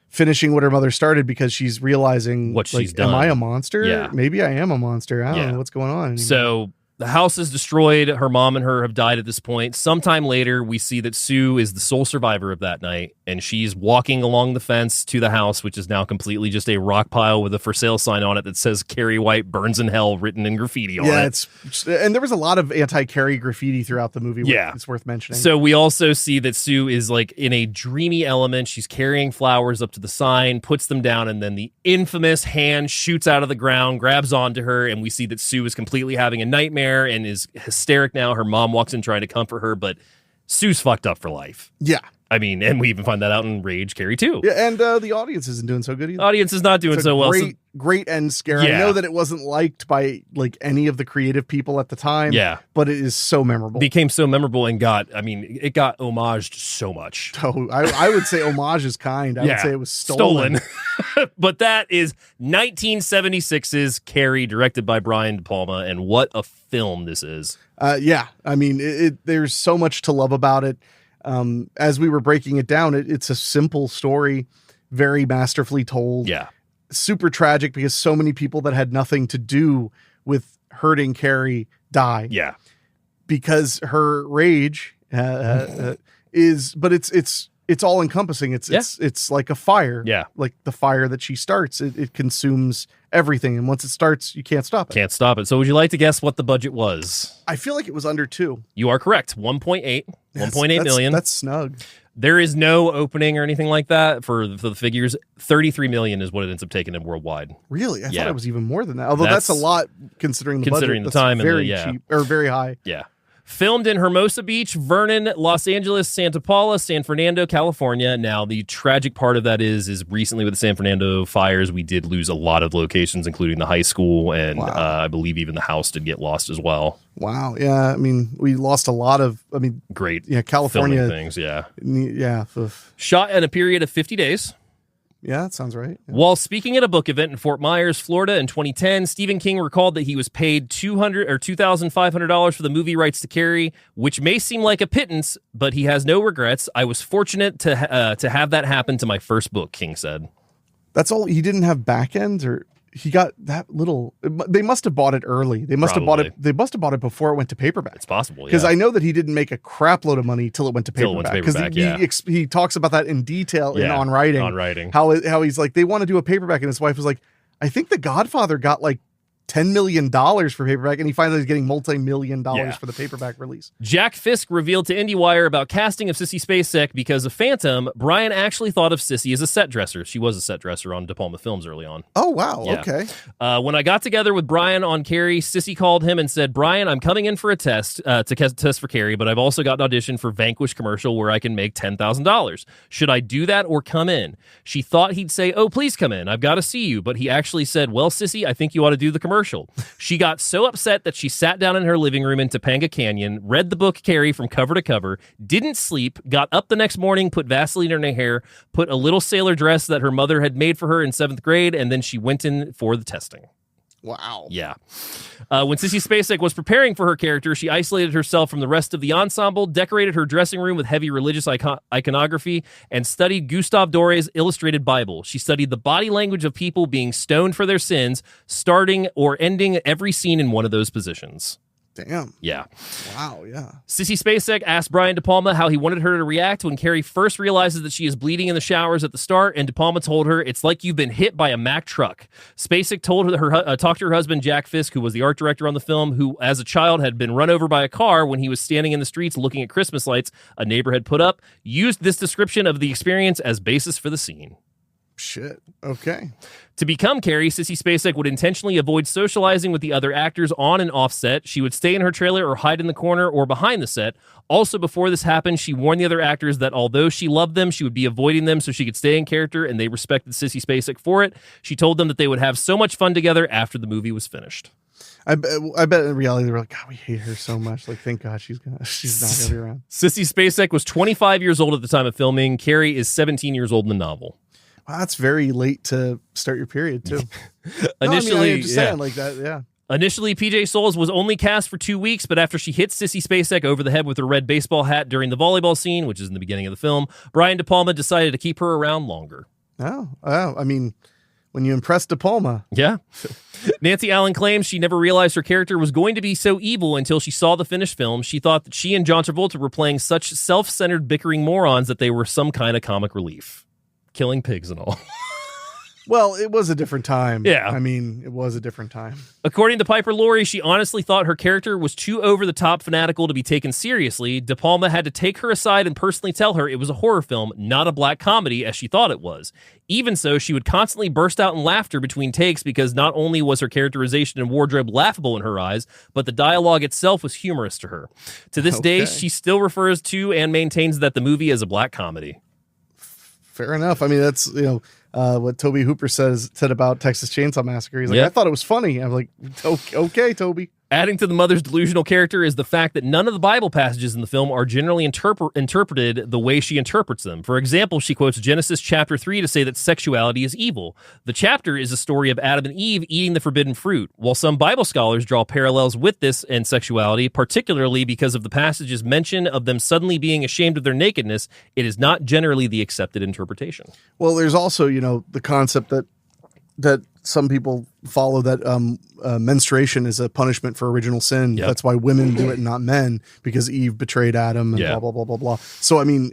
finishing what her mother started because she's realizing what she's done? Am I a monster? Yeah. Maybe I am a monster. I don't know what's going on anymore. So the house is destroyed. Her mom and her have died at this point. Sometime later, we see that Sue is the sole survivor of that night, and she's walking along the fence to the house, which is now completely just a rock pile with a for sale sign on it that says Carrie White burns in hell written in graffiti on it. And there was a lot of anti-Carrie graffiti throughout the movie. Yeah. It's worth mentioning. So we also see that Sue is like in a dreamy element. She's carrying flowers up to the sign, puts them down, and then the infamous hand shoots out of the ground, grabs onto her, and we see that Sue is completely having a nightmare and is hysteric now. Her mom walks in trying to comfort her, but Sue's fucked up for life. Yeah. I mean, and we even find that out in Rage Carrie 2. Yeah, and the audience isn't doing so good either. The audience is not doing so well. Great end scare. Yeah. I know that it wasn't liked by like any of the creative people at the time. Yeah. But it is so memorable. Became so memorable and it got homaged so much. Oh, I would say homage is kind. I would say it was stolen. But that is 1976's Carrie, directed by Brian De Palma, and what a film this is. Yeah. I mean, there's so much to love about it. As we were breaking it down, it's a simple story, very masterfully told. Yeah. Super tragic because so many people that had nothing to do with hurting Carrie die. Yeah. Because her rage is, but it's all encompassing. It's like a fire. Yeah. Like the fire that she starts, it consumes everything. And once it starts, you can't stop it. Can't stop it. So would you like to guess what the budget was? I feel like it was under 2. You are correct. 1.8 million. That's snug. There is no opening or anything like that for the figures. 33 million is what it ends up taking in worldwide. Really? I thought it was even more than that. Although that's a lot considering the budget. The time very and cheap or very high. Yeah. Filmed in Hermosa Beach, Vernon, Los Angeles, Santa Paula, San Fernando, California. Now, the tragic part of that is recently with the San Fernando fires, we did lose a lot of locations, including the high school, and I believe even the house did get lost as well. Wow. Yeah. I mean, we lost a lot of, great. Yeah. California things. Yeah. Yeah. Shot in a period of 50 days. Yeah, that sounds right. Yeah. While speaking at a book event in Fort Myers, Florida in 2010, Stephen King recalled that he was paid $2,500 for the movie rights to Carrie, which may seem like a pittance, but he has no regrets. I was fortunate to have that happen to my first book, King said. That's all. He didn't have back ends, or he got that little. They must have bought it early. They must have bought it. They must have bought it before it went to paperback. It's possible, because I know that he didn't make a crap load of money till it went to paperback. Because he talks about that in detail in On Writing. On Writing, how he's like, they want to do a paperback, and his wife was like, I think The Godfather got like $10 million for paperback, and he finds out he's getting multi-million dollars for the paperback release. Jack Fisk revealed to IndieWire about casting of Sissy Spacek because of Phantom. Brian actually thought of Sissy as a set dresser. She was a set dresser on De Palma Films early on. Oh, wow. Yeah. Okay. When I got together with Brian on Carrie, Sissy called him and said, Brian, I'm coming in for a test test for Carrie, but I've also got an audition for Vanquish commercial where I can make $10,000. Should I do that or come in? She thought he'd say, oh, please come in. I've got to see you. But he actually said, well, Sissy, I think you ought to do the commercial. She got so upset that she sat down in her living room in Topanga Canyon, read the book Carrie from cover to cover, didn't sleep, got up the next morning, put Vaseline in her hair, put a little sailor dress that her mother had made for her in 7th grade, and then she went in for the testing. Wow. Yeah. When Sissy Spacek was preparing for her character, she isolated herself from the rest of the ensemble, decorated her dressing room with heavy religious iconography, and studied Gustave Doré's illustrated Bible. She studied the body language of people being stoned for their sins, starting or ending every scene in one of those positions. Damn. Yeah. Wow, yeah. Sissy Spacek asked Brian De Palma how he wanted her to react when Carrie first realizes that she is bleeding in the showers at the start, and De Palma told her, "It's like you've been hit by a Mack truck." Spacek told her, talked to her husband, Jack Fisk, who was the art director on the film, who, as a child, had been run over by a car when he was standing in the streets looking at Christmas lights a neighbor had put up, used this description of the experience as basis for the scene. Shit. Okay. To become Carrie, Sissy Spacek would intentionally avoid socializing with the other actors on and off set. She would stay in her trailer or hide in the corner or behind the set. Also, before this happened, she warned the other actors that although she loved them, she would be avoiding them so she could stay in character, and they respected Sissy Spacek for it. She told them that they would have so much fun together after the movie was finished. I bet in reality they were like, God, we hate her so much. Like, thank God she's not gonna be around. Sissy Spacek was 25 years old at the time of filming. Carrie is 17 years old in the novel. Wow, that's very late to start your period too. Initially, I'm just saying like that. Yeah. Initially, PJ Souls was only cast for 2 weeks, but after she hit Sissy Spacek over the head with her red baseball hat during the volleyball scene, which is in the beginning of the film, Brian De Palma decided to keep her around longer. Oh, I mean, when you impress De Palma. Yeah. Nancy Allen claims she never realized her character was going to be so evil until she saw the finished film. She thought that she and John Travolta were playing such self-centered bickering morons that they were some kind of comic relief. Killing pigs and all. Well, it was a different time. Yeah. I mean, it was a different time. According to Piper Laurie, she honestly thought her character was too over-the-top fanatical to be taken seriously. De Palma had to take her aside and personally tell her it was a horror film, not a black comedy, as she thought it was. Even so, she would constantly burst out in laughter between takes because not only was her characterization and wardrobe laughable in her eyes, but the dialogue itself was humorous to her. To this day, she still refers to and maintains that the movie is a black comedy. Fair enough. I mean, that's, what Toby Hooper said about Texas Chainsaw Massacre. He's like, I thought it was funny. I'm like, okay, Toby. Adding to the mother's delusional character is the fact that none of the Bible passages in the film are generally interpreted the way she interprets them. For example, she quotes Genesis chapter 3 to say that sexuality is evil. The chapter is a story of Adam and Eve eating the forbidden fruit. While some Bible scholars draw parallels with this and sexuality, particularly because of the passage's mention of them suddenly being ashamed of their nakedness, it is not generally the accepted interpretation. Well, there's also, the concept that some people follow that menstruation is a punishment for original sin. Yep. That's why women do it and not men, because Eve betrayed Adam and blah, blah, blah, blah, blah. So, I mean,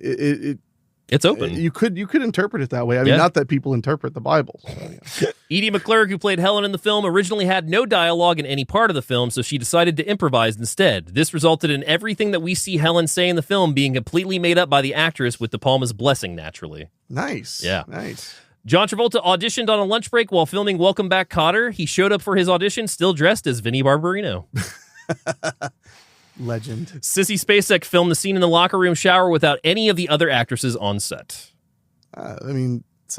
it's open. You could interpret it that way. I mean, not that people interpret the Bible. So, Edie McClurg, who played Helen in the film, originally had no dialogue in any part of the film, so she decided to improvise instead. This resulted in everything that we see Helen say in the film being completely made up by the actress with De Palma's blessing, naturally. Nice. Yeah. Nice. John Travolta auditioned on a lunch break while filming Welcome Back, Kotter. He showed up for his audition still dressed as Vinnie Barbarino. Legend. Sissy Spacek filmed the scene in the locker room shower without any of the other actresses on set. I mean, it's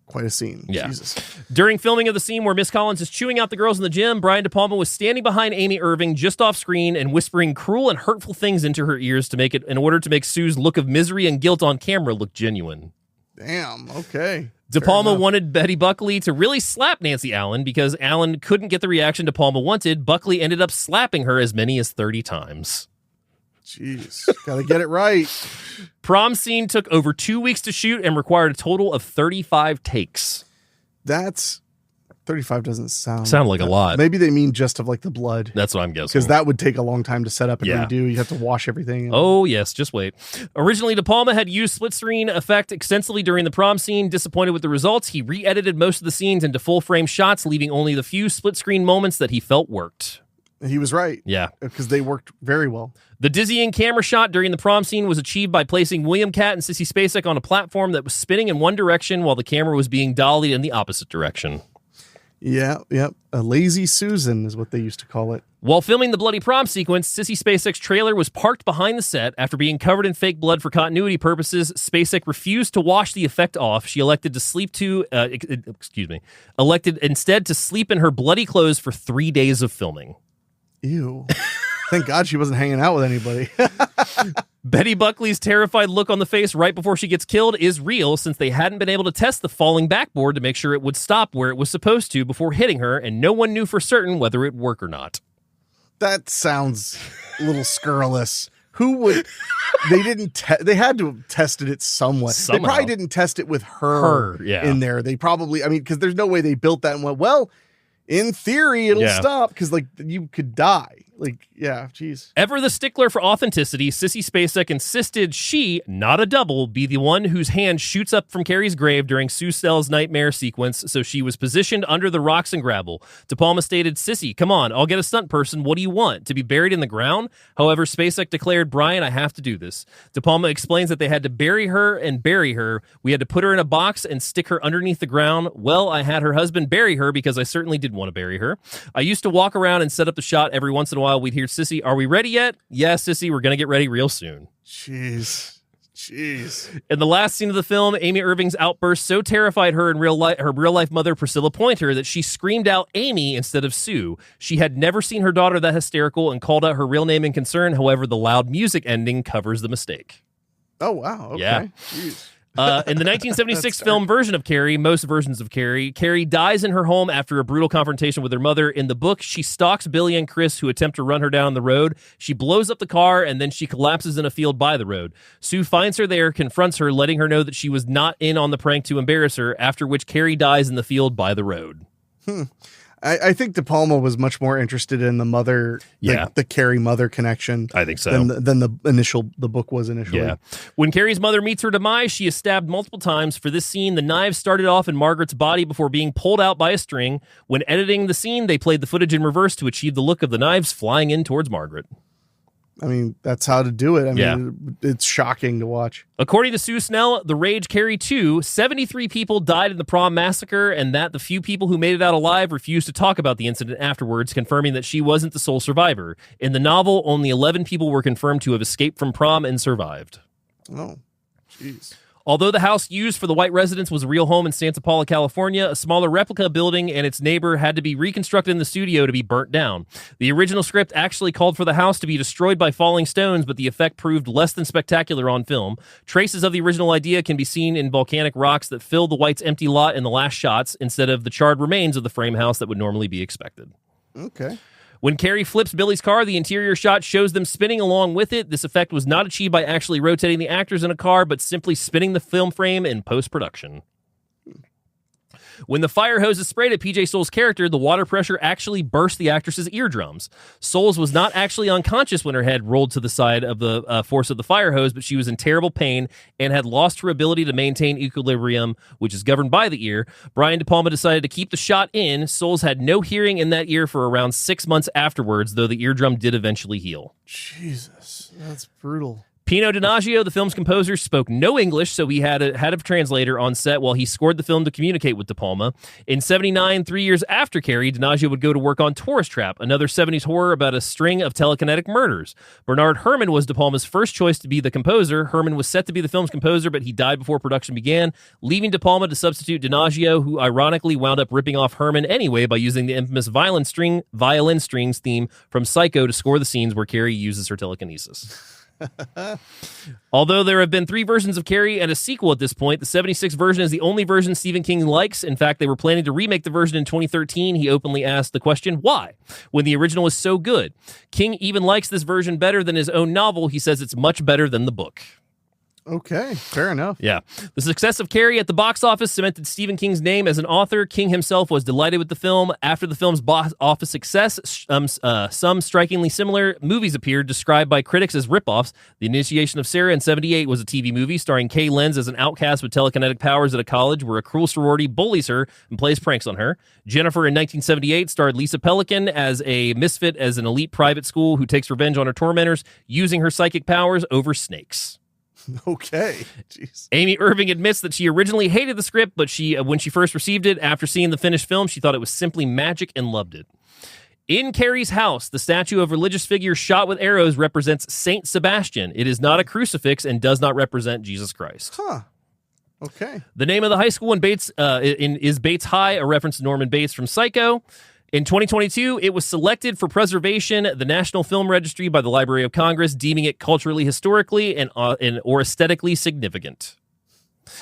quite a scene. Yeah. Jesus. During filming of the scene where Miss Collins is chewing out the girls in the gym, Brian De Palma was standing behind Amy Irving just off screen and whispering cruel and hurtful things into her ears in order to make Sue's look of misery and guilt on camera look genuine. Damn. Okay. De Palma wanted Betty Buckley to really slap Nancy Allen because Allen couldn't get the reaction De Palma wanted. Buckley ended up slapping her as many as 30 times. Jeez. Gotta get it right. Prom scene took over 2 weeks to shoot and required a total of 35 takes. That's 35 doesn't sound like a lot. Maybe they mean just of like the blood. That's what I'm guessing. Because that would take a long time to set up and redo. You have to wash everything. Oh, yes. Just wait. Originally, De Palma had used split screen effect extensively during the prom scene. Disappointed with the results, he re-edited most of the scenes into full frame shots, leaving only the few split screen moments that he felt worked. He was right. Yeah. Because they worked very well. The dizzying camera shot during the prom scene was achieved by placing William Katt and Sissy Spacek on a platform that was spinning in one direction while the camera was being dollied in the opposite direction. Yeah. A lazy Susan is what they used to call it. While filming the bloody prom sequence, Sissy Spacek's trailer was parked behind the set. After being covered in fake blood for continuity purposes, Spacek refused to wash the effect off. She elected instead to sleep in her bloody clothes for 3 days of filming. Ew. Thank God she wasn't hanging out with anybody. Betty Buckley's terrified look on the face right before she gets killed is real, since they hadn't been able to test the falling backboard to make sure it would stop where it was supposed to before hitting her, and no one knew for certain whether it would work or not. That sounds a little scurrilous. Who would... They had to have tested it somewhat. Somehow. They probably didn't test it with her in there. They probably... because there's no way they built that and went, well, in theory, it'll stop, because, you could die. Like, yeah, geez. Ever the stickler for authenticity, Sissy Spacek insisted she, not a double, be the one whose hand shoots up from Carrie's grave during Sue Stell's nightmare sequence, so she was positioned under the rocks and gravel. De Palma stated, Sissy, come on, I'll get a stunt person. What do you want? To be buried in the ground? However, Spacek declared, Brian, I have to do this. De Palma explains that they had to bury her. We had to put her in a box and stick her underneath the ground. Well, I had her husband bury her because I certainly did want to bury her. I used to walk around and set up the shot every once in a while. We'd hear Sissy, are we ready yet? Yeah, Sissy, we're going to get ready real soon. Jeez. In the last scene of the film, Amy Irving's outburst so terrified her real life mother, Priscilla Pointer, that she screamed out Amy instead of Sue. She had never seen her daughter that hysterical and called out her real name in concern. However, the loud music ending covers the mistake. Oh, wow. Okay. Yeah. Jeez. In the 1976 film version of Carrie, most versions of Carrie, Carrie dies in her home after a brutal confrontation with her mother. In the book, she stalks Billy and Chris, who attempt to run her down the road. She blows up the car, and then she collapses in a field by the road. Sue finds her there, confronts her, letting her know that she was not in on the prank to embarrass her, after which Carrie dies in the field by the road. I think De Palma was much more interested in the mother, the Carrie mother connection. I think so. Than the book was initially. Yeah. When Carrie's mother meets her demise, she is stabbed multiple times. For this scene, the knives started off in Margaret's body before being pulled out by a string. When editing the scene, they played the footage in reverse to achieve the look of the knives flying in towards Margaret. I mean, that's how to do it. I mean, it's shocking to watch. According to Sue Snell, The Rage Carrie 2, 73 people died in the Prom massacre, and that the few people who made it out alive refused to talk about the incident afterwards, confirming that she wasn't the sole survivor. In the novel, only 11 people were confirmed to have escaped from Prom and survived. Oh, jeez. Although the house used for the White residence was a real home in Santa Paula, California, a smaller replica building and its neighbor had to be reconstructed in the studio to be burnt down. The original script actually called for the house to be destroyed by falling stones, but the effect proved less than spectacular on film. Traces of the original idea can be seen in volcanic rocks that fill the White's empty lot in the last shots, instead of the charred remains of the frame house that would normally be expected. Okay. When Carrie flips Billy's car, the interior shot shows them spinning along with it. This effect was not achieved by actually rotating the actors in a car, but simply spinning the film frame in post-production. When the fire hose is sprayed at PJ Souls' character, the water pressure actually burst the actress's eardrums. Souls was not actually unconscious when her head rolled to the side of the force of the fire hose, but she was in terrible pain and had lost her ability to maintain equilibrium, which is governed by the ear. Brian De Palma decided to keep the shot in. Souls had no hearing in that ear for around 6 months afterwards, though the eardrum did eventually heal. Jesus, that's brutal. Pino Donaggio, the film's composer, spoke no English, so he had a translator on set while he scored the film to communicate with De Palma. In 1979, 3 years after Carrie, Donaggio would go to work on Tourist Trap, another 70s horror about a string of telekinetic murders. Bernard Herrmann was De Palma's first choice to be the composer. Herrmann was set to be the film's composer, but he died before production began, leaving De Palma to substitute Donaggio, who ironically wound up ripping off Herrmann anyway by using the infamous violin strings theme from Psycho to score the scenes where Carrie uses her telekinesis. Although there have been 3 versions of Carrie and a sequel at this point, the 76 version is the only version Stephen King likes. In fact, they were planning to remake the version in 2013. He openly asked the question, why? When the original is so good. King even likes this version better than his own novel. He says it's much better than the book. Okay, fair enough. Yeah. The success of Carrie at the box office cemented Stephen King's name as an author. King himself was delighted with the film. After the film's box office success, some strikingly similar movies appeared, described by critics as ripoffs. The Initiation of Sarah in 1978 was a TV movie starring Kay Lenz as an outcast with telekinetic powers at a college where a cruel sorority bullies her and plays pranks on her. Jennifer in 1978 starred Lisa Pelican as a misfit as an elite private school who takes revenge on her tormentors using her psychic powers over snakes. Okay. Jeez. Amy Irving admits that she originally hated the script, but when she first received it, after seeing the finished film, she thought it was simply magic and loved it. In Carrie's house, the statue of religious figure shot with arrows represents Saint Sebastian. It is not a crucifix and does not represent Jesus Christ. Huh. Okay. The name of the high school in Bates is Bates High, a reference to Norman Bates from Psycho. In 2022, it was selected for preservation, the National Film Registry by the Library of Congress, deeming it culturally, historically, and or aesthetically significant.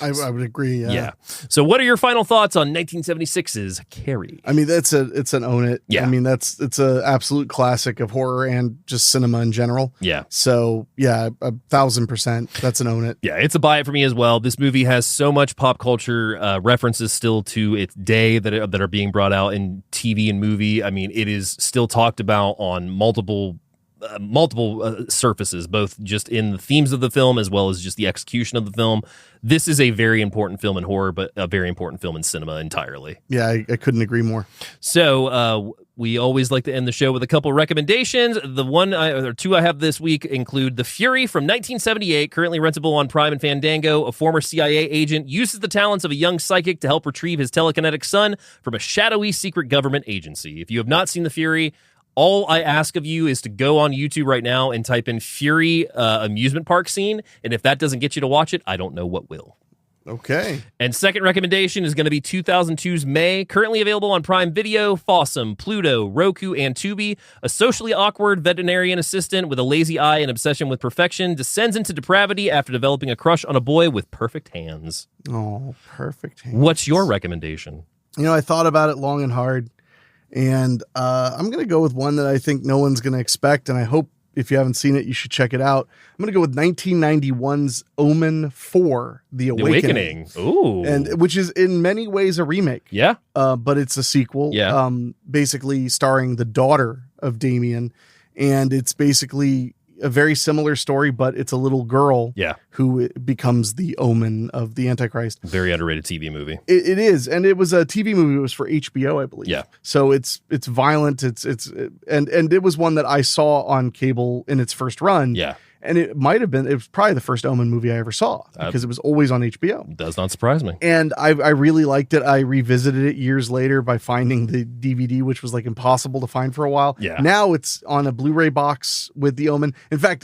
I would agree. Yeah. So what are your final thoughts on 1976's Carrie? I mean, it's an own it. Yeah. I mean, it's a absolute classic of horror and just cinema in general. Yeah. So yeah, 1,000%. That's an own it. Yeah, it's a buy it for me as well. This movie has so much pop culture references still to its day that are being brought out in TV and movie. I mean, it is still talked about on multiple surfaces, both just in the themes of the film as well as just the execution of the film. This is a very important film in horror, but a very important film in cinema entirely. Yeah, I couldn't agree more. So we always like to end the show with a couple recommendations. The one or two I have this week include The Fury from 1978, currently rentable on Prime and Fandango. A former CIA agent uses the talents of a young psychic to help retrieve his telekinetic son from a shadowy secret government agency. If you have not seen The Fury, all I ask of you is to go on YouTube right now and type in Fury amusement park scene. And if that doesn't get you to watch it, I don't know what will. Okay. And second recommendation is going to be 2002's May, currently available on Prime Video, Fossum, Pluto, Roku, and Tubi. A socially awkward veterinarian assistant with a lazy eye and obsession with perfection descends into depravity after developing a crush on a boy with perfect hands. Oh, perfect hands. What's your recommendation? You know, I thought about it long and hard. And I'm going to go with one that I think no one's going to expect. And I hope if you haven't seen it, you should check it out. I'm going to go with 1991's Omen 4, The Awakening. Ooh. And which is in many ways a remake. Yeah. But it's a sequel. Yeah. Basically starring the daughter of Damien. And it's basically a very similar story, but it's a little girl who becomes the omen of the Antichrist. Very underrated TV movie. It is, and it was a TV movie. It was for HBO, I believe. Yeah. So it's violent. And it was one that I saw on cable in its first run. Yeah. And it was probably the first Omen movie I ever saw because it was always on HBO. Does not surprise me. And I really liked it. I revisited it years later by finding the DVD, which was like impossible to find for a while. Yeah. Now it's on a Blu-ray box with the Omen. In fact,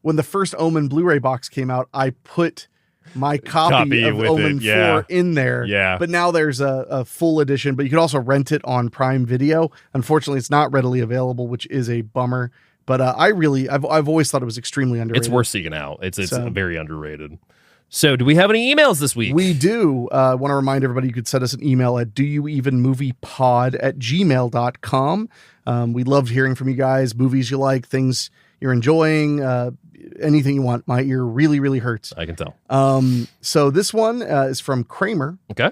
when the first Omen Blu-ray box came out, I put my copy of Omen 4 in there. Yeah. But now there's a full edition, but you can also rent it on Prime Video. Unfortunately, it's not readily available, which is a bummer. But I've always thought it was extremely underrated. It's worth seeking out. It's very underrated. So do we have any emails this week? We do. I want to remind everybody you could send us an email at doyouevenmoviepod@gmail.com. We loved hearing from you guys, movies you like, things you're enjoying, anything you want. My ear really, really hurts. I can tell. So this one is from Kramer. Okay.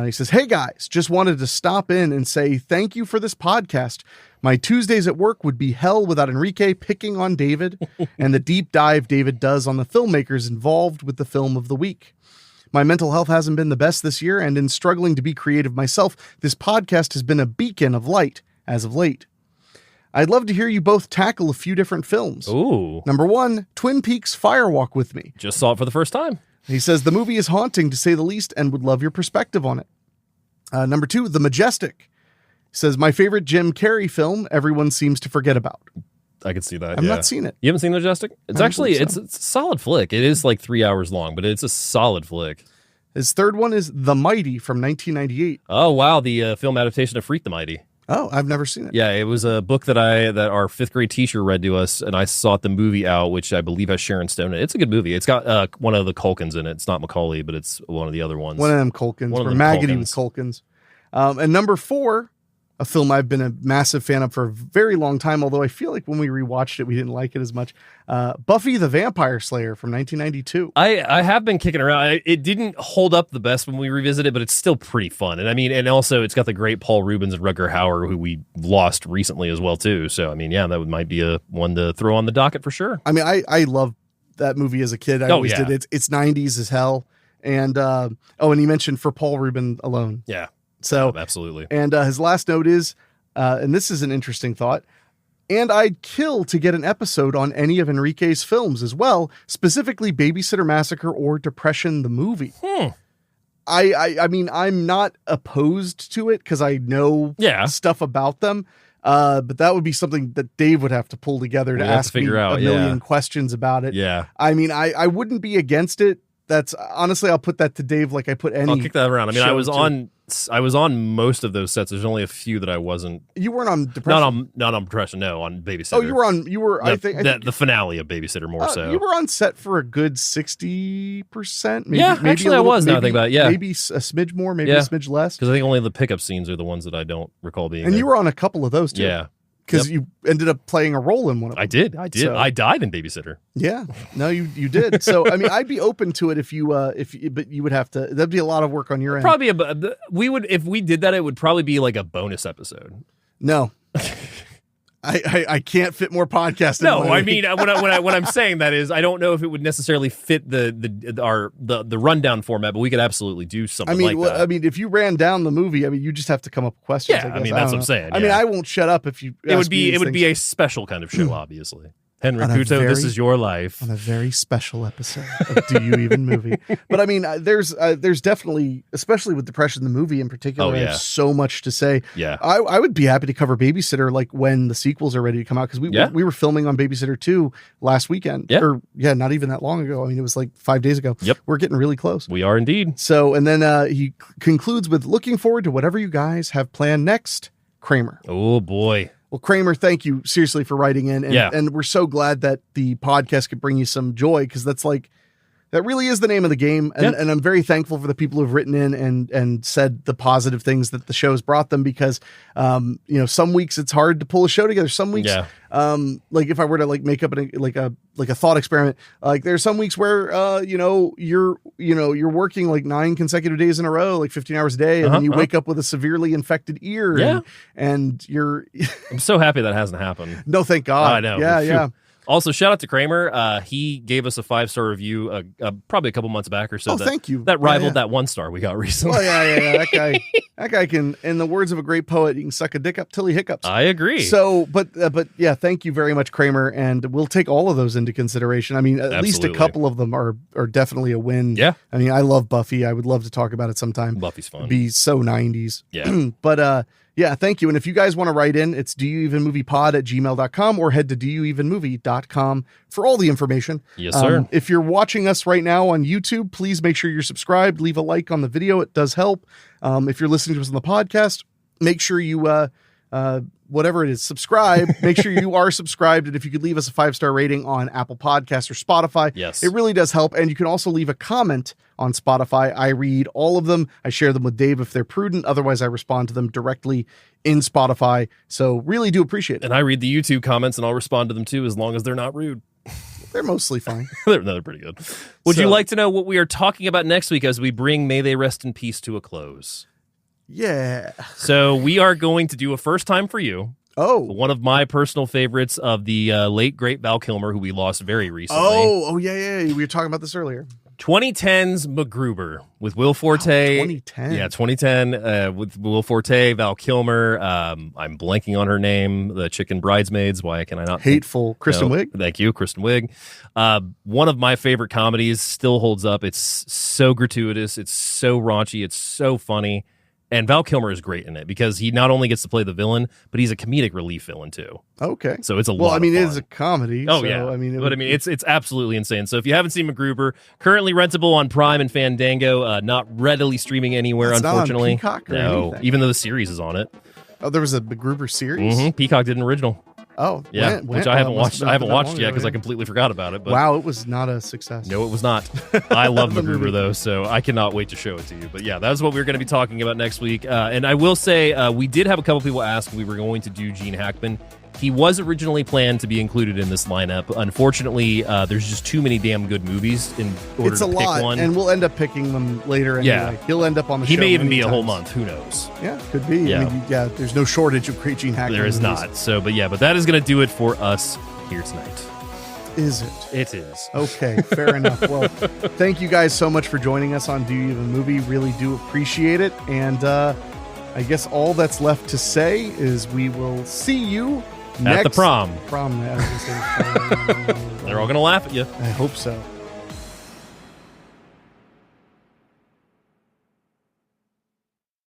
He says, "Hey guys, just wanted to stop in and say thank you for this podcast. My Tuesdays at work would be hell without Henrique picking on David and the deep dive David does on the filmmakers involved with the film of the week. My mental health hasn't been the best this year, and in struggling to be creative myself, this podcast has been a beacon of light as of late. I'd love to hear you both tackle a few different films. Ooh. Number 1, Twin Peaks Firewalk with me. Just saw it for the first time. He says, the movie is haunting to say the least and would love your perspective on it. Number 2, The Majestic. He says, my favorite Jim Carrey film everyone seems to forget about. I could see that. I've not seen it. You haven't seen The Majestic? It's actually, it's a solid flick. It is like 3 hours long, but it's a solid flick. His third one is The Mighty from 1998. Oh, wow. The film adaptation of Freak the Mighty. Oh, I've never seen it. Yeah, it was a book that our fifth grade teacher read to us, and I sought the movie out, which I believe has Sharon Stone in it. It's a good movie. It's got one of the Culkins in it. It's not Macaulay, but it's one of the other ones. One of them Culkins. We're maggoty with Culkins. And number 4, a film I've been a massive fan of for a very long time, although I feel like when we rewatched it, we didn't like it as much. Buffy the Vampire Slayer from 1992. I have been kicking around. It didn't hold up the best when we revisited it, but it's still pretty fun. And I mean, and also it's got the great Paul Rubens and Rutger Hauer, who we lost recently as well, too. So, I mean, yeah, that might be a one to throw on the docket for sure. I mean, I love that movie as a kid. I always did. It's 90s as hell. And, and you mentioned for Paul Rubin alone. Yeah. So absolutely. And his last note is, and this is an interesting thought, and I'd kill to get an episode on any of Henrique's films as well, specifically Babysitter Massacre or Depression the movie. I mean, I'm not opposed to it because I know stuff about them, but that would be something that Dave would have to pull together to ask me a million questions about it. Yeah. I mean, I wouldn't be against it that's honestly, I'll put that to Dave like I put any. I'll kick that around. I mean, I was show on most of those sets. There's only a few that I wasn't. You weren't on Depression. Not on Depression. No, on Babysitter. Oh, you were. I think the finale of Babysitter more so. You were on set for a good 60%. Maybe, yeah, actually, I was. Now I think about it. Yeah, maybe a smidge more, maybe a smidge less. Because I think only the pickup scenes are the ones that I don't recall being. And there. you were on a couple of those too. Yeah. Because you ended up playing a role in one of them. I did. So, I died in Babysitter. Yeah. No, you did. So, I mean, I'd be open to it but you would have to, that'd be a lot of work on your end. Probably, if we did that, it would probably be like a bonus episode. No. I can't fit more podcasts. No, I mean when I'm saying that is I don't know if it would necessarily fit the rundown format, but we could absolutely do something like that. I mean, if you ran down the movie, I mean, you just have to come up with questions. Yeah, I mean that's what I'm saying. I mean, I won't shut up if you. It would be a special kind of show, obviously. Henrique David, this is your life. On a very special episode of Do You Even Movie. But I mean, there's definitely, especially with Depression, the movie in particular, I have so much to say. Yeah. I would be happy to cover Babysitter like when the sequels are ready to come out, because we were filming on Babysitter 2 last weekend. Yeah. Or not even that long ago. I mean, it was like 5 days ago. Yep. We're getting really close. We are indeed. So, and then he concludes with looking forward to whatever you guys have planned next, Kramer. Oh boy. Well, Kramer, thank you seriously for writing in. And we're so glad that the podcast could bring you some joy, because that really is the name of the game. And I'm very thankful for the people who've written in and said the positive things that the show's brought them, because, some weeks it's hard to pull a show together. Some weeks, like if I were to like make up a thought experiment, like there's some weeks where, you're working like 9 consecutive days in a row, like 15 hours a day. And then you wake up with a severely infected ear and you're, I'm so happy that hasn't happened. No, thank God. I know. Yeah. Also, shout out to Kramer. He gave us a 5-star review probably a couple months back or so. Oh, thank you. That rivaled that 1-star we got recently. Oh, yeah. That guy can, in the words of a great poet, he can suck a dick up till he hiccups. I agree. So, but yeah, thank you very much, Kramer. And we'll take all of those into consideration. I mean, at least a couple of them are definitely a win. Yeah. I mean, I love Buffy. I would love to talk about it sometime. Buffy's fun. It'd be so 90s. Yeah. But, yeah, thank you. And if you guys want to write in, it's doyouevenmoviepod@gmail.com or head to doyouevenmovie.com for all the information. Yes, sir. If you're watching us right now on YouTube, please make sure you're subscribed. Leave a like on the video. It does help. If you're listening to us on the podcast, make sure you, whatever it is, subscribe. Make sure you are subscribed. And if you could leave us a 5-star rating on Apple Podcasts or Spotify, yes, it really does help. And you can also leave a comment on Spotify. I read all of them. I share them with Dave if they're prudent. Otherwise, I respond to them directly in Spotify. So really do appreciate it. And I read the YouTube comments and I'll respond to them too, as long as they're not rude. They're mostly fine. They're pretty good. Would you like to know what we are talking about next week as we bring May They Rest in Peace to a close? Yeah. So we are going to do a first time for you. Oh. One of my personal favorites of the late, great Val Kilmer, who we lost very recently. Oh, yeah. We were talking about this earlier. 2010's MacGruber with Will Forte. 2010. Yeah, 2010 with Will Forte, Val Kilmer. I'm blanking on her name. The Chicken Bridesmaids. Why can I not? Hateful. Kristen Wiig. Thank you, Kristen Wiig. One of my favorite comedies, still holds up. It's so gratuitous. It's so raunchy. It's so funny. And Val Kilmer is great in it because he not only gets to play the villain, but he's a comedic relief villain too. Okay. So it's a lot Well, I mean, of it fun. is a comedy. Oh, so, yeah. I mean, it's absolutely insane. So if you haven't seen MacGruber, currently rentable on Prime and Fandango, not readily streaming anywhere, It's unfortunately. not on Peacock or no, anything. even though the series is on it. Oh, there was a MacGruber series? Mm-hmm. Peacock did an original. Oh, Yeah, which I haven't watched. I haven't watched yet because I can. completely forgot about it. But Wow, it was not a success. no, it was not. I love The MacGruber movie. though, so I cannot wait to show it to you. But yeah, that's what we're going to be talking about next week. And I will say, we did have a couple people ask if we were going to do Gene Hackman. He was originally planned to be included in this lineup. Unfortunately, there's just too many damn good movies in order It's to a pick lot, one. and we'll end up picking them later anyway. Yeah. He'll end up on the show. He may even many be a whole times. month. Who knows? Yeah, could be. Yeah. I mean, yeah, there's no shortage of great Gene Hackman There is movies. not. So, but that is going to do it for us here tonight. Is it? It is. Okay, fair enough. Well, thank you guys so much for joining us on Do You Even Movie. Really do appreciate it. And I guess all that's left to say is we will see you At the prom. Prom. I was gonna say, They're all going to laugh at you. I hope so.